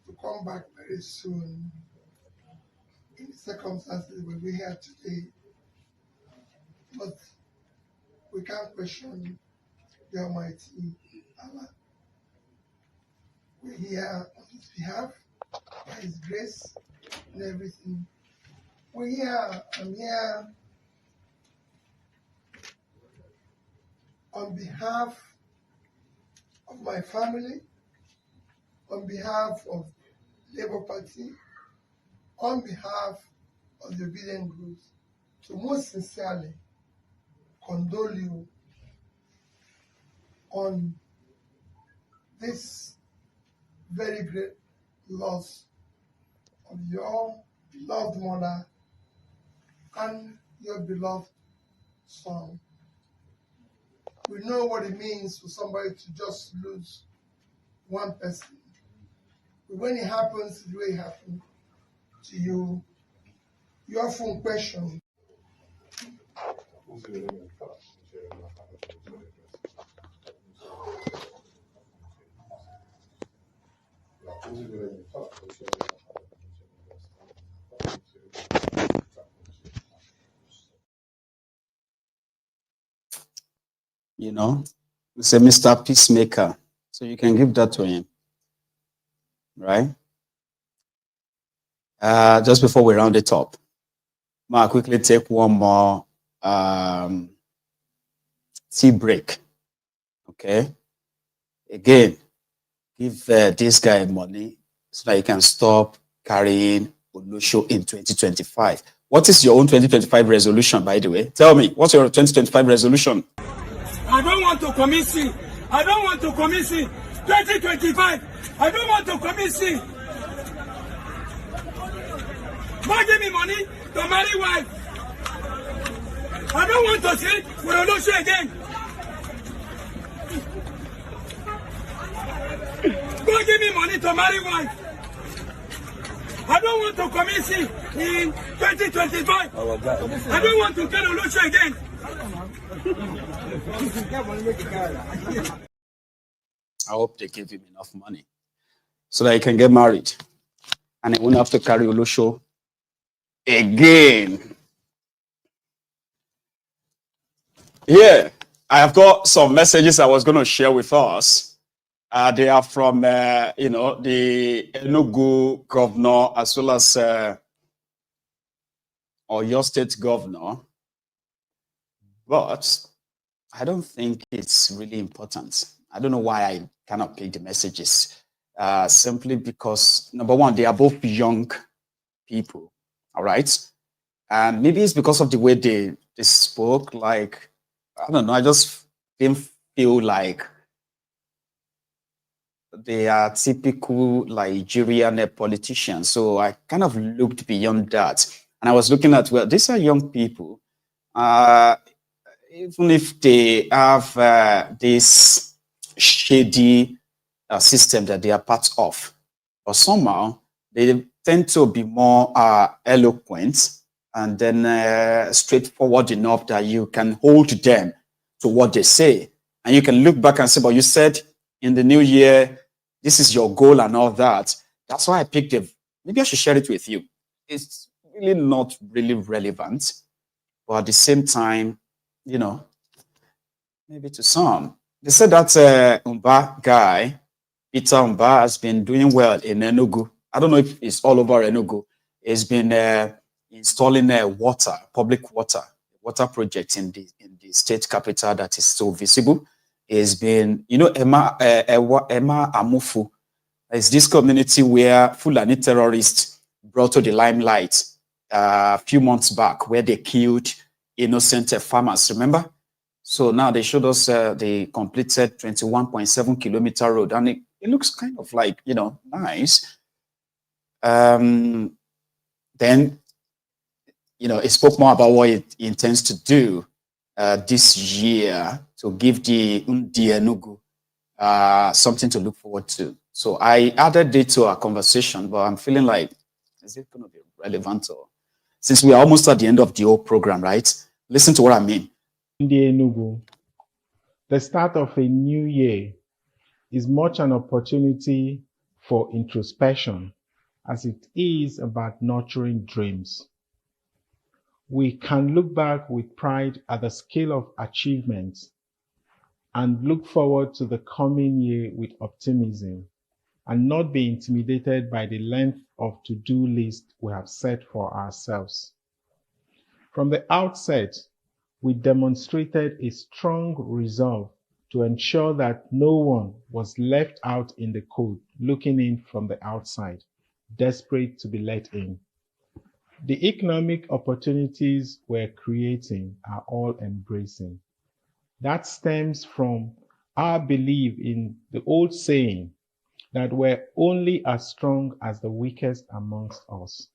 [SPEAKER 22] to come back very soon in the circumstances where we're here today. But we can't question the Almighty Allah. We're here on His behalf, by His grace and everything. We're here, I'm here on behalf of my family, on behalf of Labour Party, on behalf of the obedient groups, to most sincerely condole you on this very great loss of your beloved mother and your beloved son. We know what it means for somebody to just lose one person. But when it happens the way it happened to you, Your phone question.
[SPEAKER 3] You know, it's a Mr. Peacemaker. So you can give that to him, right? Just before we round it up, I'll quickly take one more tea break. Okay. Again, give this guy money so that he can stop carrying Olusho in 2025. What is your own 2025 resolution, by the way? Tell me, what's your 2025 resolution?
[SPEAKER 11] I don't want to commit sin. I don't want to commit sin. 2025, I don't want to commit sin. Don't give me money to marry wife. I don't want to sleep with Olusho again. Don't give me money to marry wife. I don't want to commit sin in 2025. I don't want to tell Olusho again.
[SPEAKER 3] I hope they give him enough money so that he can get married and he won't have to carry Olusho again. Yeah, I have got some messages I was going to share with us. They are from, the Enugu governor as well as Oyo State governor. But I don't think it's really important. I don't know why I cannot pick the messages. Simply because, number one, they are both young people, all right? And maybe it's because of the way they spoke, like, I don't know, I just didn't feel like they are typical Nigerian politicians. So I kind of looked beyond that. And I was looking at, well, these are young people. Even if they have this shady system that they are part of, but somehow they tend to be more eloquent and then straightforward enough that you can hold them to what they say. And you can look back and say, but you said in the new year, this is your goal and all that. That's why I picked it. Maybe I should share it with you. It's really not really relevant, but at the same time, maybe to some. They said that Umba guy, Peter Umba, has been doing well in Enugu. I don't know if it's all over Enugu. He's been installing public water project in the state capital that is so visible. It's been, Emma Amufu. It's this community where Fulani terrorists brought to the limelight a few months back, where they killed innocent farmers, remember? So now they showed us the completed 21.7 kilometer road, and it looks kind of like, nice. Then, it spoke more about what it intends to do this year to give the Enugu something to look forward to. So I added it to our conversation, but I'm feeling like, is it going to be relevant? Or since we are almost at the end of the whole program, right? Listen to what I mean.
[SPEAKER 1] Enugu, the start of a new year is much an opportunity for introspection as it is about nurturing dreams. We can look back with pride at the scale of achievements and look forward to the coming year with optimism and not be intimidated by the length of to-do list we have set for ourselves. From the outset, we demonstrated a strong resolve to ensure that no one was left out in the cold, looking in from the outside, desperate to be let in. The economic opportunities we're creating are all embracing. That stems from our belief in the old saying that we're only as strong as the weakest amongst us.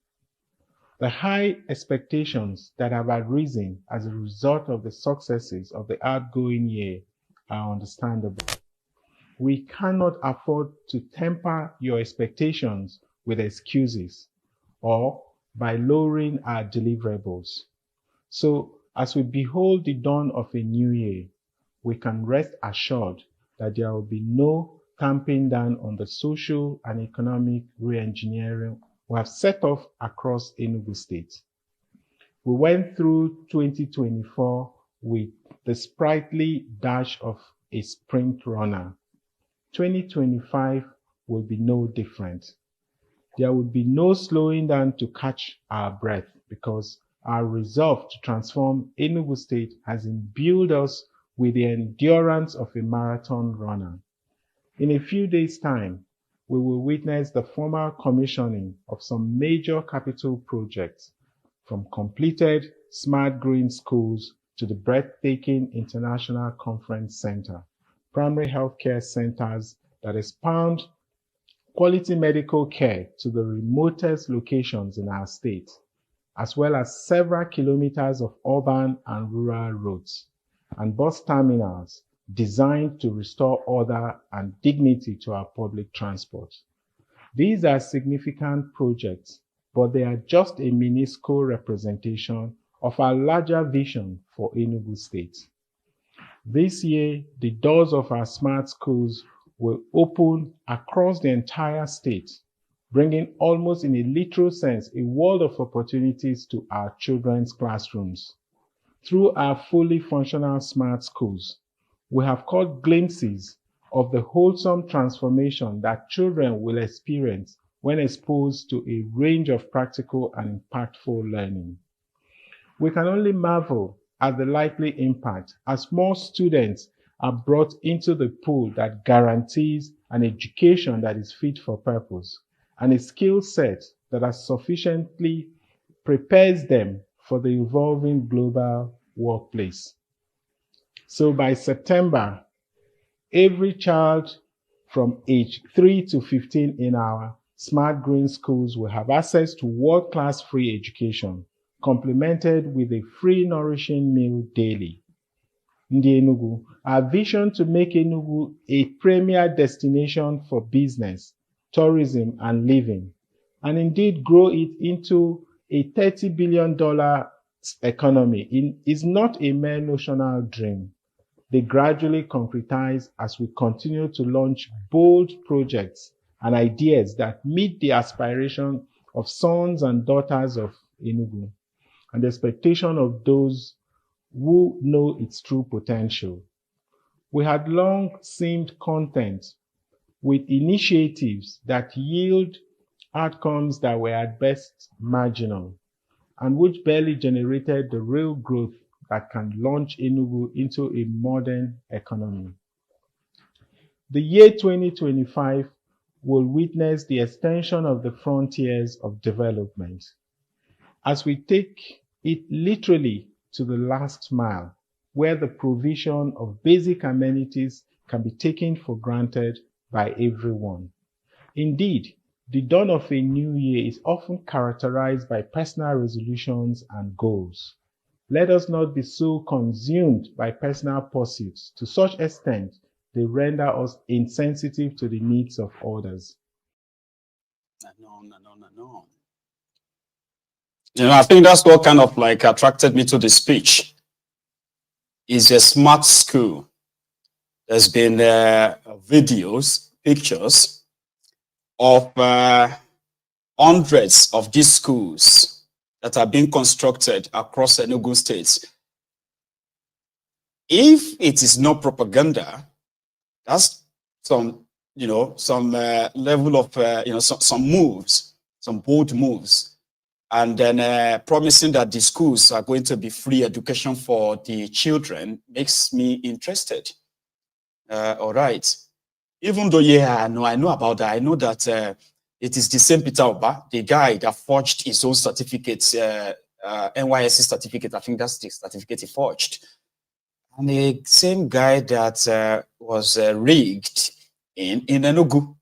[SPEAKER 1] The high expectations that have arisen as a result of the successes of the outgoing year are understandable. We cannot afford to temper your expectations with excuses or by lowering our deliverables. So, as we behold the dawn of a new year, we can rest assured that there will be no tamping down on the social and economic re-engineering we have set off across Enugu State. We went through 2024 with the sprightly dash of a sprint runner. 2025 will be no different. There will be no slowing down to catch our breath because our resolve to transform Enugu State has imbued us with the endurance of a marathon runner. In a few days' time, we will witness the formal commissioning of some major capital projects, from completed smart green schools to the breathtaking International Conference Center, primary healthcare centers that expound quality medical care to the remotest locations in our state, as well as several kilometers of urban and rural roads, and bus terminals designed to restore order and dignity to our public transport. These are significant projects, but they are just a minuscule representation of our larger vision for Enugu State. This year, the doors of our smart schools will open across the entire state, bringing almost in a literal sense a world of opportunities to our children's classrooms. Through our fully functional smart schools, we have caught glimpses of the wholesome transformation that children will experience when exposed to a range of practical and impactful learning. We can only marvel at the likely impact as more students are brought into the pool that guarantees an education that is fit for purpose and a skill set that has sufficiently prepares them for the evolving global workplace. So by September, every child from age 3 to 15 in our smart green schools will have access to world-class free education, complemented with a free nourishing meal daily. Ndi Enugu, our vision to make Enugu a premier destination for business, tourism, and living, and indeed grow it into a $30 billion economy is not a mere notional dream. They gradually concretize as we continue to launch bold projects and ideas that meet the aspiration of sons and daughters of Enugu and the expectation of those who know its true potential. We had long seemed content with initiatives that yield outcomes that were at best marginal and which barely generated the real growth that can launch Enugu into a modern economy. The year 2025 will witness the extension of the frontiers of development as we take it literally to the last mile, where the provision of basic amenities can be taken for granted by everyone. Indeed, the dawn of a new year is often characterized by personal resolutions and goals. Let us not be so consumed by personal pursuits to such extent they render us insensitive to the needs of others.
[SPEAKER 3] No. I think that's what kind of like attracted me to the speech. Is a smart school. There's been videos, pictures of hundreds of these schools that are being constructed across Enugu State. If it is not propaganda, that's some, some level of, some moves, some bold moves, and then promising that the schools are going to be free education for the children makes me interested. All right. Even though, I know about that. I know that it is the same Peter Oba, the guy that forged his own certificates, NYSC certificate. I think that's the certificate he forged. And the same guy that was rigged in Enugu.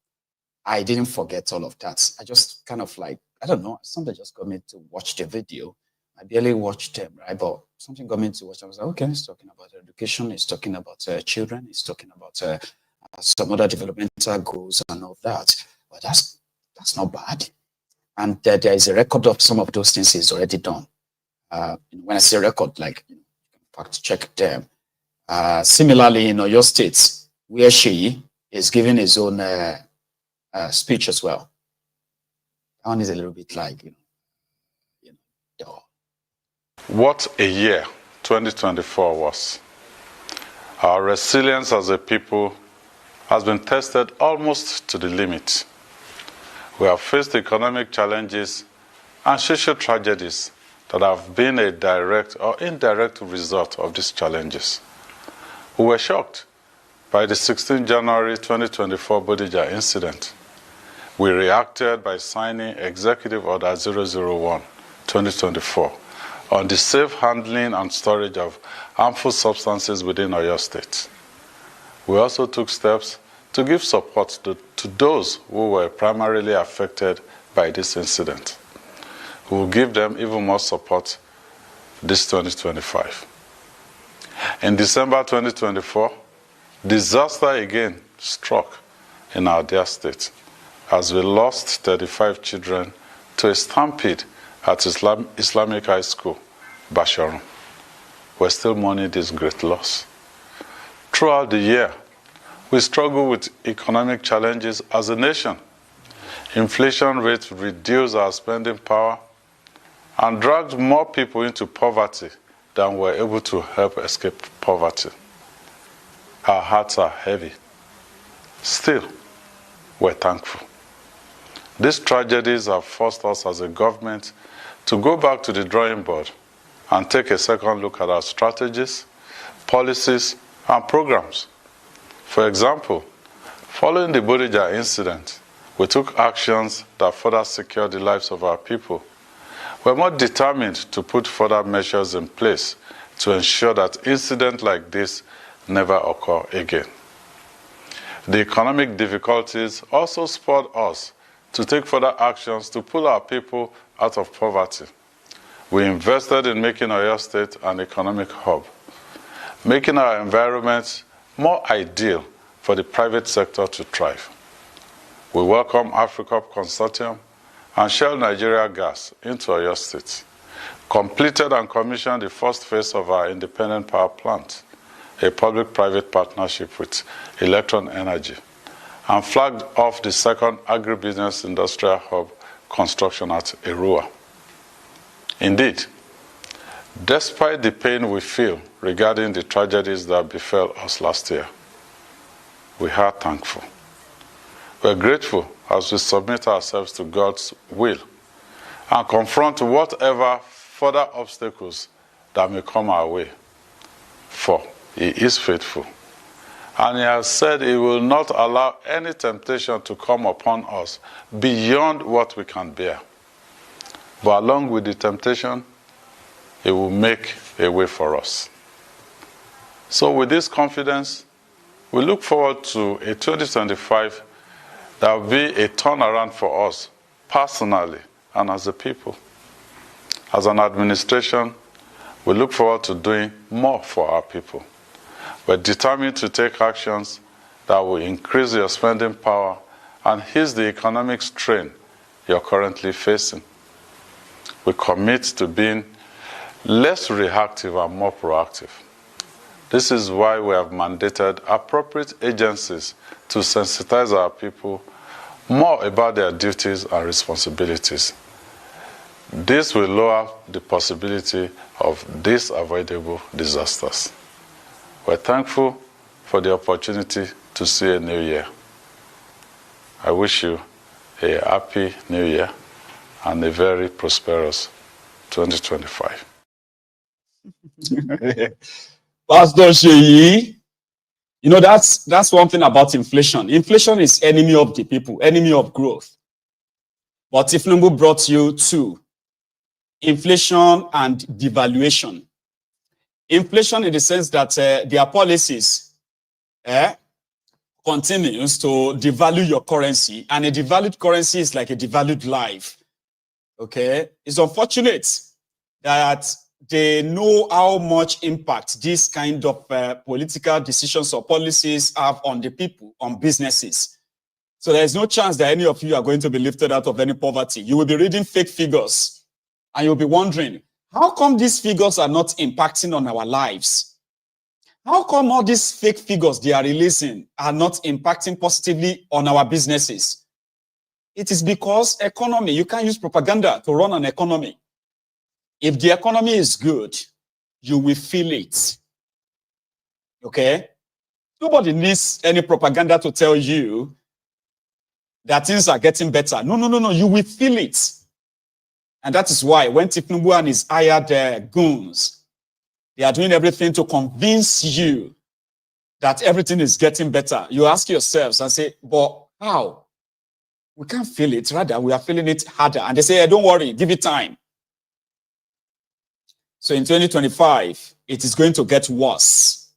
[SPEAKER 3] I didn't forget all of that. I just kind of like, I don't know, something just got me to watch the video. I barely watched them, right? But something got me to watch. I was like, okay, he's talking about education, he's talking about children, he's talking about some other developmental goals and all that. But that's not bad. And there is a record of some of those things he's already done. When I say record, like, fact check them. Similarly, in Oyo State, where she is giving his own speech as well. That one is a little bit like,
[SPEAKER 4] What a year 2024 was. Our resilience as a people has been tested almost to the limit. We have faced economic challenges and social tragedies that have been a direct or indirect result of these challenges. We were shocked by the 16 January 2024 Bodija incident. We reacted by signing Executive Order 001 2024 on the safe handling and storage of harmful substances within Oyo State. We also took steps to give support to those who were primarily affected by this incident. We will give them even more support this 2025. In December 2024, disaster again struck in our dear state as we lost 35 children to a stampede at Islamic High School, Basharum. We're still mourning this great loss. Throughout the year, we struggle with economic challenges as a nation. Inflation rates reduced our spending power and dragged more people into poverty than were able to help escape poverty. Our hearts are heavy. Still, we're thankful. These tragedies have forced us as a government to go back to the drawing board and take a second look at our strategies, policies, and programs. For example, following the Bodija incident, we took actions that further secured the lives of our people. We're more determined to put further measures in place to ensure that incidents like this never occur again. The economic difficulties also spurred us to take further actions to pull our people out of poverty. We invested in making Oyo State an economic hub, making our environment more ideal for the private sector to thrive. We welcome Africa Consortium and Shell Nigeria Gas into Oyo State, completed and commissioned the first phase of our independent power plant, a public-private partnership with Electron Energy, and flagged off the second agribusiness industrial hub construction at Erua. Indeed, despite the pain we feel regarding the tragedies that befell us last year, we are thankful. We are grateful as we submit ourselves to God's will and confront whatever further obstacles that may come our way. For He is faithful, and He has said He will not allow any temptation to come upon us beyond what we can bear. But along with the temptation, He will make a way for us. So with this confidence, we look forward to a 2025 that will be a turnaround for us, personally and as a people. As an administration, we look forward to doing more for our people. We're determined to take actions that will increase your spending power and ease the economic strain you're currently facing. We commit to being less reactive and more proactive. This is why we have mandated appropriate agencies to sensitize our people more about their duties and responsibilities. This will lower the possibility of these avoidable disasters. We're thankful for the opportunity to see a new year. I wish you a happy new year and a very prosperous 2025.
[SPEAKER 3] Pastor Sheyi, you know, that's one thing about inflation. Inflation is enemy of the people, enemy of growth. But Thiefnubu brought you to inflation and devaluation. Inflation in the sense that their policies continues to devalue your currency, and a devalued currency is like a devalued life. Okay? It's unfortunate that they know how much impact these kind of political decisions or policies have on the people, on businesses. So there is no chance that any of you are going to be lifted out of any poverty. You will be reading fake figures and you'll be wondering, how come these figures are not impacting on our lives? How come all these fake figures they are releasing are not impacting positively on our businesses? It is because economy, you can't use propaganda to run an economy. If the economy is good, you will feel it. Okay? Nobody needs any propaganda to tell you that things are getting better. No. You will feel it. And that is why when Thiefnubu and his hired goons, they are doing everything to convince you that everything is getting better. You ask yourselves and say, but how? We can't feel it. Rather, we are feeling it harder. And they say, hey, don't worry, give it time. So in 2025, it is going to get worse.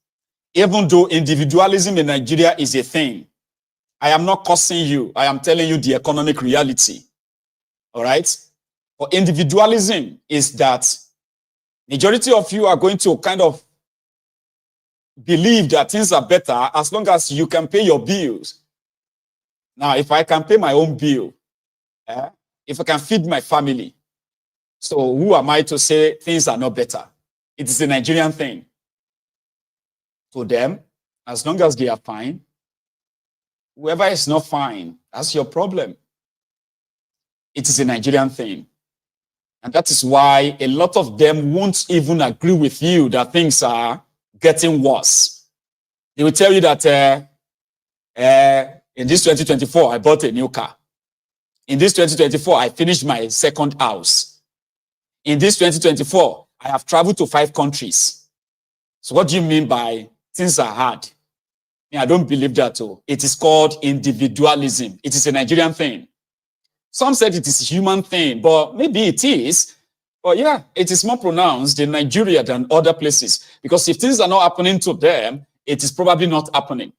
[SPEAKER 3] Even though individualism in Nigeria is a thing, I am not cursing you. I am telling you the economic reality. All right? But individualism is that majority of you are going to kind of believe that things are better as long as you can pay your bills. Now, if I can pay my own bill, if I can feed my family, so who am I to say things are not better? It is a Nigerian thing. To them, as long as they are fine, whoever is not fine, that's your problem. It is a Nigerian thing. And that is why a lot of them won't even agree with you that things are getting worse. They will tell you that in this 2024, I bought a new car. In this 2024, I finished my second house. In this 2024, I have traveled to 5 countries. So what do you mean by things are hard? I don't believe that. It is called individualism. It is a Nigerian thing. Some said it is a human thing, but maybe it is. But yeah, it is more pronounced in Nigeria than other places. Because if things are not happening to them, it is probably not happening.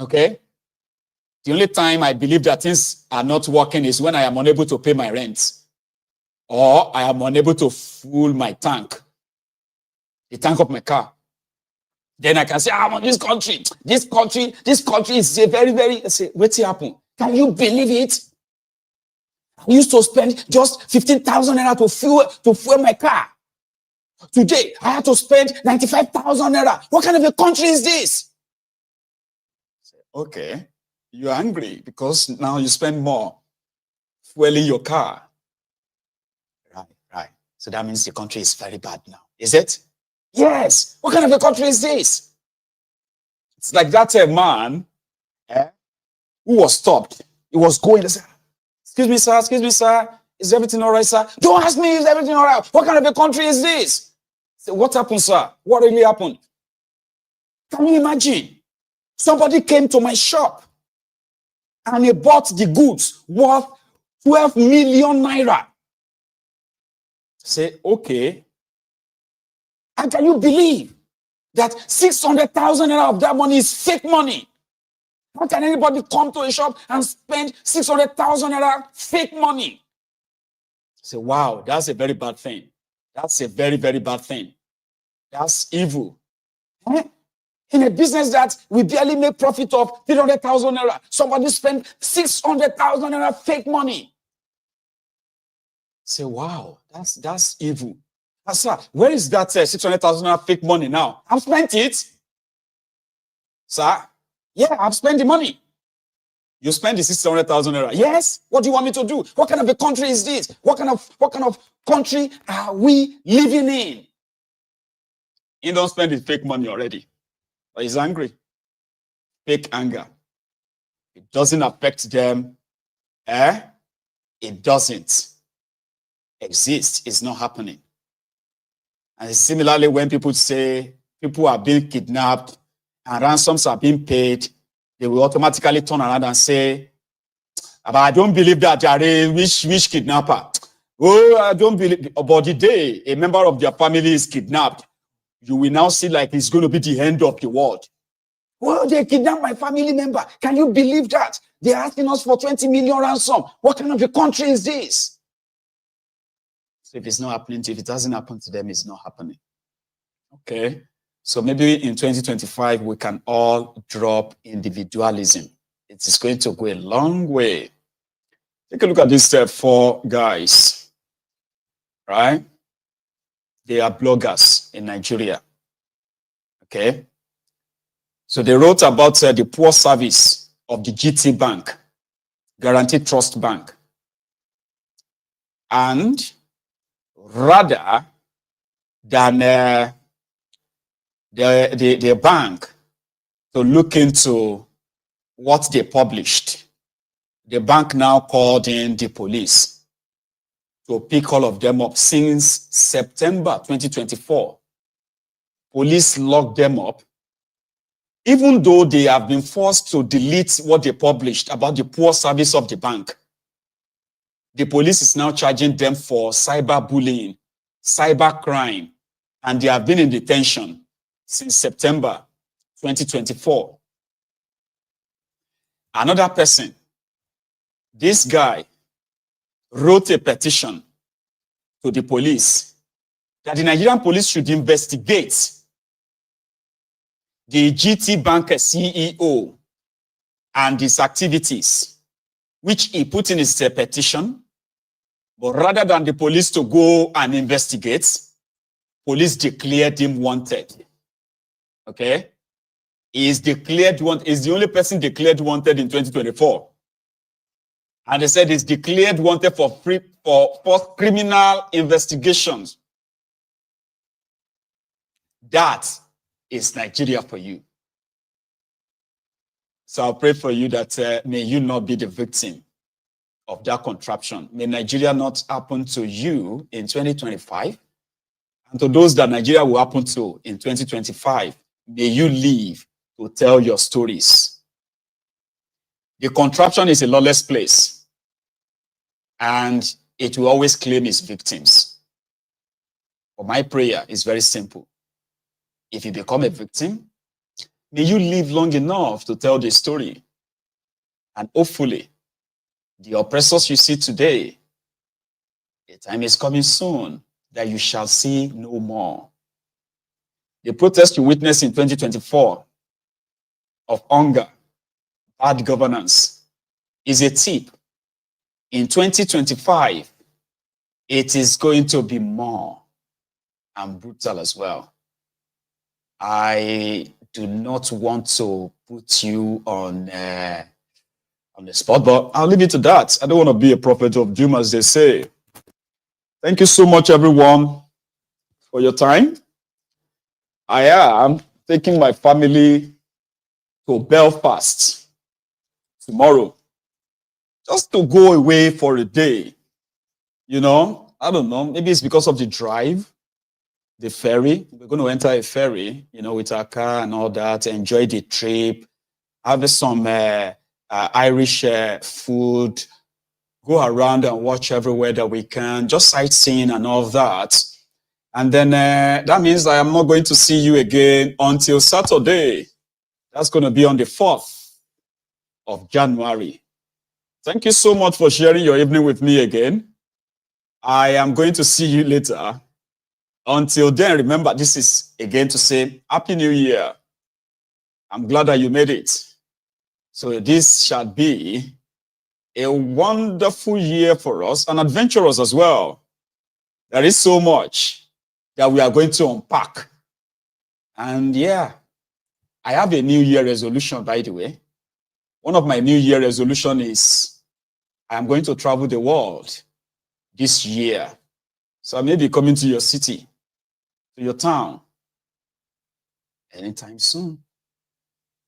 [SPEAKER 3] Okay? The only time I believe that things are not working is when I am unable to pay my rent. Or I am unable to fuel my tank. The tank of my car. Then I can say, I'm on this country. This country is a very, I say, what's happening? Can you believe it? I used to spend just 15,000 naira to fuel my car. Today, I had to spend 95,000 naira. What kind of a country is this? Okay, you're angry because now you spend more fueling your car. Right. So that means the country is very bad now. Is it? Yes. What kind of a country is this? It's like that man who was stopped. He was going to say, excuse me, sir. Is everything all right, sir? Don't ask me, is everything all right? What kind of a country is this? So what happened, sir? What really happened? Can you imagine? Somebody came to my shop and he bought the goods worth 12 million naira. Say, okay. And can you believe that 600,000 naira of that money is fake money? How can anybody come to a shop and spend 600,000 naira fake money? Say, wow, that's a very bad thing. That's a very, very bad thing. That's evil. In a business that we barely make profit of 300,000 naira, somebody spent 600,000 naira fake money. Say, wow, that's evil. Sir, where is that 600,000 naira fake money now? I've spent it. Sir, yeah, I've spent the money. You spend the 600,000 naira. Yes. What do you want me to do? What kind of a country is this? What kind of country are we living in? He don't spend his fake money already. But he's angry. Fake anger. It doesn't affect them. It doesn't exist. It's not happening. And similarly, when people say people are being kidnapped and ransoms are being paid, they will automatically turn around and say, but I don't believe that they are a which kidnapper. Oh, I don't believe. About the day a member of their family is kidnapped, you will now see like it's going to be the end of the world. Well, they kidnapped my family member. Can you believe that? They're asking us for 20 million ransom. What kind of a country is this? So if it's not happening to, if it doesn't happen to them, it's not happening. Okay. So maybe in 2025, we can all drop individualism. it is going to go a long way. Take a look at these 4 guys, right? They are bloggers in Nigeria, okay? So they wrote about the poor service of the GT Bank, Guaranteed Trust Bank. And rather than the bank to look into what they published, the bank now called in the police to pick all of them up. Since September 2024, police locked them up, even though they have been forced to delete what they published about the poor service of the bank. The police is now charging them for cyberbullying, cybercrime, and they have been in detention since September 2024. Another person, this guy wrote a petition to the police that the Nigerian police should investigate the GT Bank CEO and his activities, which he put in his petition. But rather than the police to go and investigate, police declared him wanted. Okay? He is declared wanted. He's the only person declared wanted in 2024. And they said he's declared wanted for criminal investigations. That is Nigeria for you. So I'll pray for you that may you not be the victim of that contraption. May Nigeria not happen to you in 2025, and to those that Nigeria will happen to in 2025, may you live to tell your stories. The contraption is a lawless place, and it will always claim its victims. But my prayer is very simple. If you become a victim, may you live long enough to tell the story, and hopefully the oppressors you see today, a time is coming soon that you shall see no more. The protest you witnessed in 2024 of hunger, bad governance, is a tip. In 2025, it is going to be more and brutal as well. I do not want to put you on the spot, but I'll leave it to that. I don't want to be a prophet of doom, as they say. Thank you so much, everyone, for your time. I am taking my family to Belfast tomorrow, just to go away for a day. You know, I don't know, maybe it's because of the drive, the ferry. We're going to enter a ferry, you know, with our car and all that, enjoy the trip, have some Irish food, go around and watch everywhere that we can, just sightseeing and all that. And then that means I am not going to see you again until Saturday. That's going to be on the 4th of January. Thank you so much for sharing your evening with me again. I am going to see you later. Until then, remember, this is again to say Happy New Year. I'm glad that you made it. So this shall be a wonderful year for us and adventurous as well. There is so much that we are going to unpack. And yeah, I have a New Year resolution, by the way. One of my New Year resolution is I am going to travel the world this year. So I may be coming to your city, to your town, anytime soon.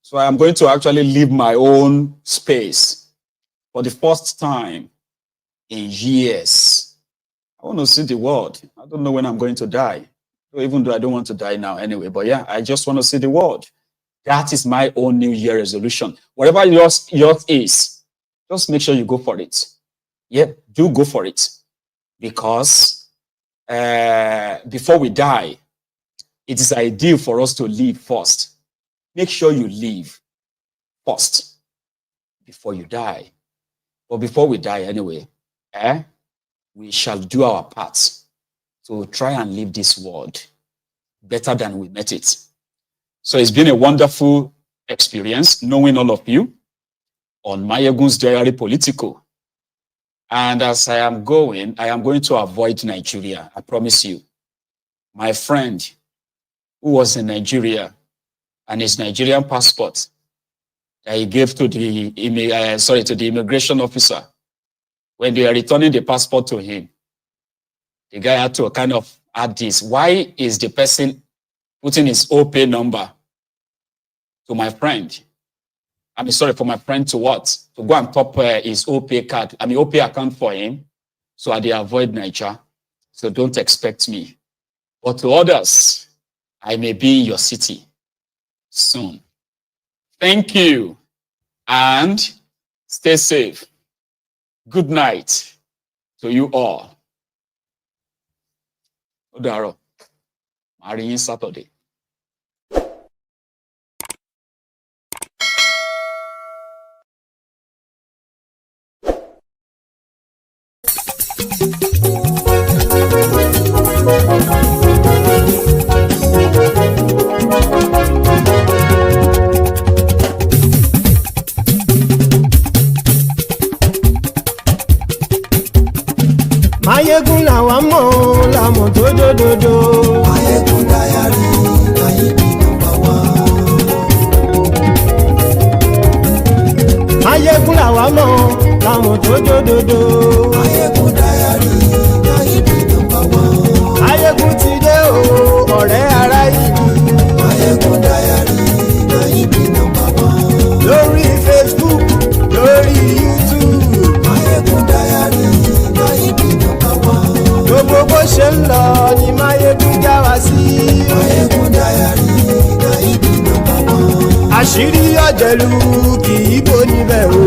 [SPEAKER 3] So I am going to actually leave my own space for the first time in years. I want to see the world. I don't know when I'm going to die, even though I don't want to die now anyway. But yeah, I just want to see the world. That is my own New Year resolution. Whatever yours is, just make sure you go for it. Yeah, do go for it. Because before we die, it is ideal for us to live first. Make sure you live first before you die. But before we die anyway, we shall do our part to try and live this world better than we met it. So it's been a wonderful experience knowing all of you. on Mayegun's diary Politico. And as I am going to avoid Nigeria. I promise you. My friend who was in Nigeria and his Nigerian passport that he gave to the immigration officer, when they are returning the passport to him, the guy had to kind of add this. Why is the person putting his OP number to my friend? For my friend to what? To go and top his OP card, OP account for him. So I avoid Nigeria. So don't expect me. But to others, I may be in your city soon. Thank you. And stay safe. Good night to you all. Odaro. Marine Saturday.
[SPEAKER 2] Mayegun làwa mọ̀ làmọ̀ dódódódó. Mayegun diary Nayibi #1. Mayegun làwa mọ̀ làmọ̀ dódódódó. Mayegun diary Nayibi #1. Mayegun ti dé o ọ̀rẹ́ ara ìlú. Mayegun diary Nayibi #1. Lórí Facebook lórí YouTube. Mayegun diary Nayibi #1. Gbogbo bó ṣe ń lọ ni Mayegun já wa sí. Mayegun diary Nayibi #1. Àṣírí ọ̀jẹ̀lú kì í bò níbẹ̀ o.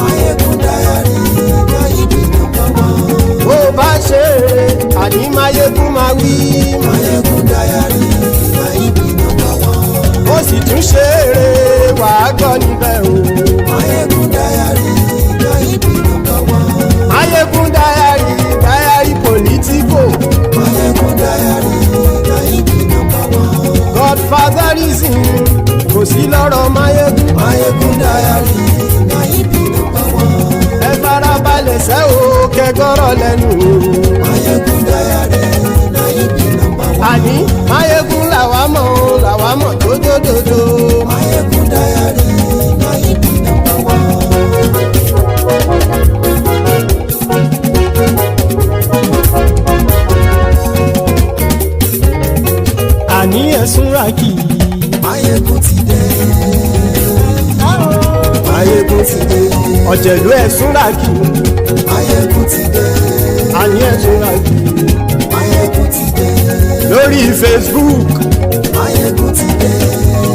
[SPEAKER 2] Mayegun diary Nayibi #1. Bó bá ṣe eré àní Mayegun máa wí. Mayegun diary Nayibi #1. Ó sì tún ṣe eré wàá gbọ́ níbẹ̀ o. Mayegun diary Nayibi #1. Mayegun diary Politico. Mayegun diary Nayibi #1. Godfatherism kò sí lọ́rọ̀ Mayegun. Mayegun diary Nayibi #1. Ẹ farabalẹ̀ sẹ́ o kẹgọ́rọ̀ lẹ́nu o. Mayegun diary Nayibi #1. Àní Mayegun làwa mọ̀ dódódódó. Mayegun diary Nayibi #1. Àní ẹ̀sùn ràkì. Mayegun ti dé. Mayegun ti dé. Ọ̀jẹ̀lú ẹ̀sùn ràkì. Mayegun ti dé. Àní ẹ̀sùn ràkì. Mayegun ti dé. Lórí Facebook. Mayegun ti dé.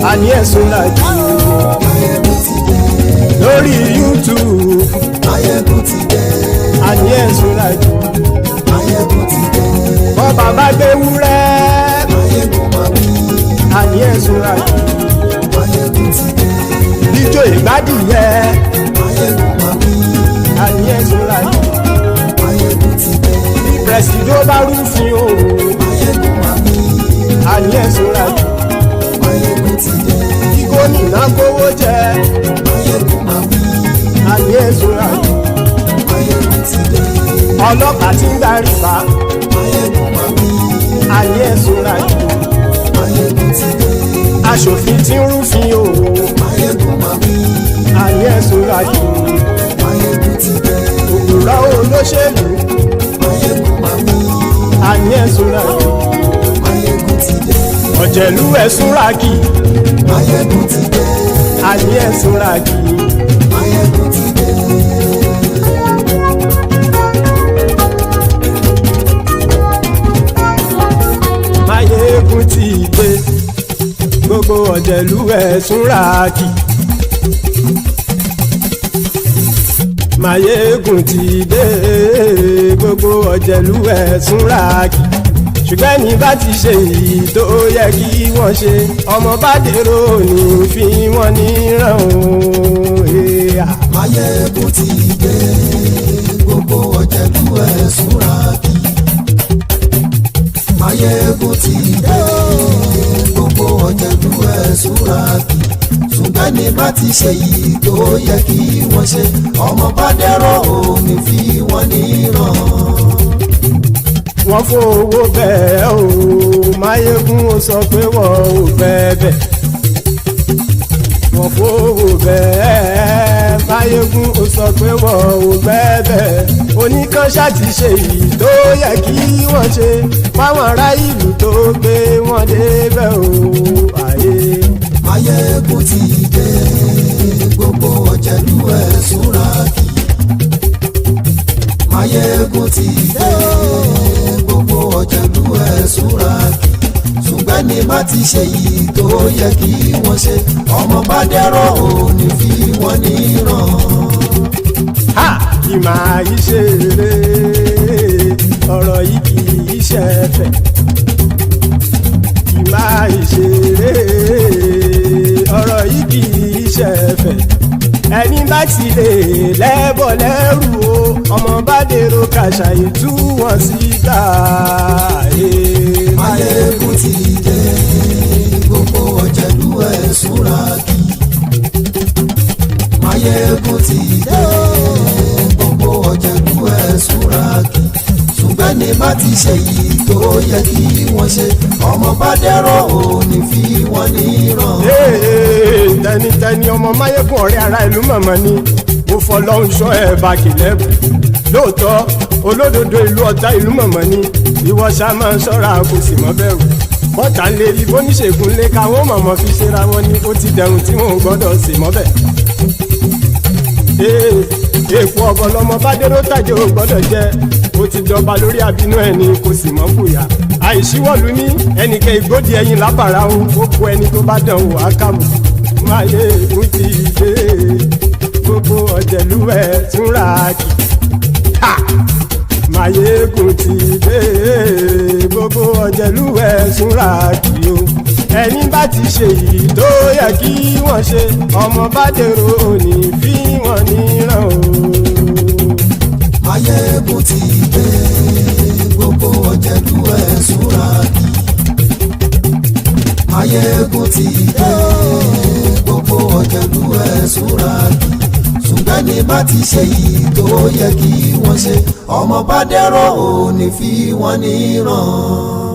[SPEAKER 2] Àní ẹ̀sùn ràkì. Mayegun ti dé. Lórí YouTube. Mayegun ti dé. Àní ẹ̀sùn ràkì. Mayegun ti dé. Bọ́ bàbá gbé wúrẹ́. Mayegun máa wí. Àní ẹ̀sùn ràkì. Mayegun ti dé. Ijó ìgbádìyẹ. Mayegun máa wí. Àní ẹ̀sùn ràkì. Mayegun ti dé. Bí pẹ̀sìdó bá rúfin o. Mayegun máa wí. Àní ẹ̀sùn ràkì. Mayegun ti dé. Bí gómìnà kówó jẹ. Mayegun máa wí. Àní ẹ̀sùn ràkì. Mayegun ti dé. Ọlọ́pàá ti ń darí bá. Mayegun máa wí. Àní ẹ̀sùn ràkì. Mayegun ti dé. Aṣòfin tí ń rúfin o. Mayegun máa wí. Àní ẹ̀sùn ràkì. Mayegun ti dé. Òkúra olóṣèlú. Mayegun máa wí. Àní ẹ̀sùn ràkì. Mayegun ti dé. Ọ̀jẹ̀lú ẹ̀sùn ràkì. Mayegun ti dé. Àní ẹ̀sùn ràkì. Mayegun ti dé. Mayegun ti dé. Gbogbo ọ̀jẹ̀lú ẹ̀sùn ràkì. Mayegun ti dé. Gbogbo ọ̀jẹ̀lú ẹ̀sùn ràkì. Ṣùgbọ́n ní bá ti ṣe èyí tó yẹ kí wọ́n ṣe, ọmọ bá dèrò ní fi wọ́n níran o. Mayegun ti dé. Gbogbo ọ̀jẹ̀lú ẹ̀sùn ràkì. Mayegun ti dé. Gbogbo ọ̀jẹ̀lú ẹ̀sùn ràkì. Ṣùgbọ́n ṣùgbọ́n ní bá ti ṣe yìí tó yẹ kí wọ́n ṣe ọmọ bá dẹ́rọ̀ ò ní fi wọ́n níran.
[SPEAKER 5] wọ́n fowó bẹ́ẹ̀ o Máyégún ó sọ pé wọ́n ò bẹ́ẹ̀ wọ́n fowó bẹ́ẹ̀ Máyégún ó sọ pé wọ́n ò bẹ́ẹ̀ oníkanṣá ti ṣe yìí tó yẹ kí wọ́n ṣe fáwọn ará ìlú tó gbé wọn débẹ̀ o ayé.
[SPEAKER 2] Máyégún ti dé gbogbo ọ̀jẹ̀lú ẹ̀ súnra kì Máyégún ti dé gbogbo ọ̀jẹ̀lú ẹ̀ súnra kì ṣùgbọ́n ní bá ti ṣe yìí tó yẹ kí wọ́n ṣe ọmọ bá dẹ́rọ̀ ò ní fi wọ́n níran.
[SPEAKER 5] kì máa yí ṣeré ọ̀rọ̀ yìí kì í ṣẹ̀fẹ̀ kì máa yí ṣeré ọ̀rọ̀ yìí kì í ṣẹ̀fẹ̀ ẹni bá ti lè lẹ́bọ̀ lẹ́rù o ọmọ bá dèrò kàṣàyè tú wọn síta.
[SPEAKER 2] Máyégún ti dé gbogbo ọ̀jẹ̀lú ẹ̀ súnra kì Máyégún ti dé gbogbo ọ̀jẹ̀lú ẹ̀ súnra kì ṣùgbọ́n ní bá ti ṣe yìí tó yẹ kí wọ́n ṣe ọmọ bá dẹ́rọ̀ ò ní fi wọ́n níran.
[SPEAKER 5] tẹnitẹni ọmọ Máyégún ọ̀rẹ́ ara ìlú mọ̀mọ́ ni mo fọlọ́hún sọ ẹ̀ bá kìlẹ́bù lóòótọ́ olódodo ìlú ọ̀tá ìlú mọ̀mọ́ ni ìwọ ṣá máa ń ṣọ́ra kò sì mọ́ bẹ̀rù bọ́tà ń lè rí bóníṣègùn lé káwọn mọ̀mọ́ fi ṣera wọn ni ó ti dẹrùn tí wọn ò gbọ́dọ̀ sì mọ́ bẹ̀. èèpo ọ̀bọ lọmọ bá dérò tàjẹ́ ò gbọ́dọ̀ jẹ́ ó ti dọba lórí àbínú ẹni kò sì mọ́ bùyà àìsíwọ̀lú ní ẹnìkẹ́ ìgbódì ẹyin lábàrá o ó kó ẹni tó bá dán o ákàmù. Máyégún ti dé gbogbo ọ̀jẹ̀lú ẹ̀ túnra kì Máyégún ti dé gbogbo ọ̀jẹ̀lú ẹ̀ túnra kì o ẹni bá ti ṣe yìí tó yẹ kí wọ́n ṣe ọmọ bá dèrò òní fi wọ́n níran o.
[SPEAKER 2] Máyégún ti dé gbogbo ọ̀jẹ̀lú ẹ̀ súnra kì Máyégún ti dé gbogbo ọ̀jẹ̀lú ẹ̀ súnra kì ṣùgbọ́n ní bá ti ṣe yìí tó yẹ kí wọ́n ṣe ọmọ bá dẹ́rọ̀ ò ní fi wọ́n níran.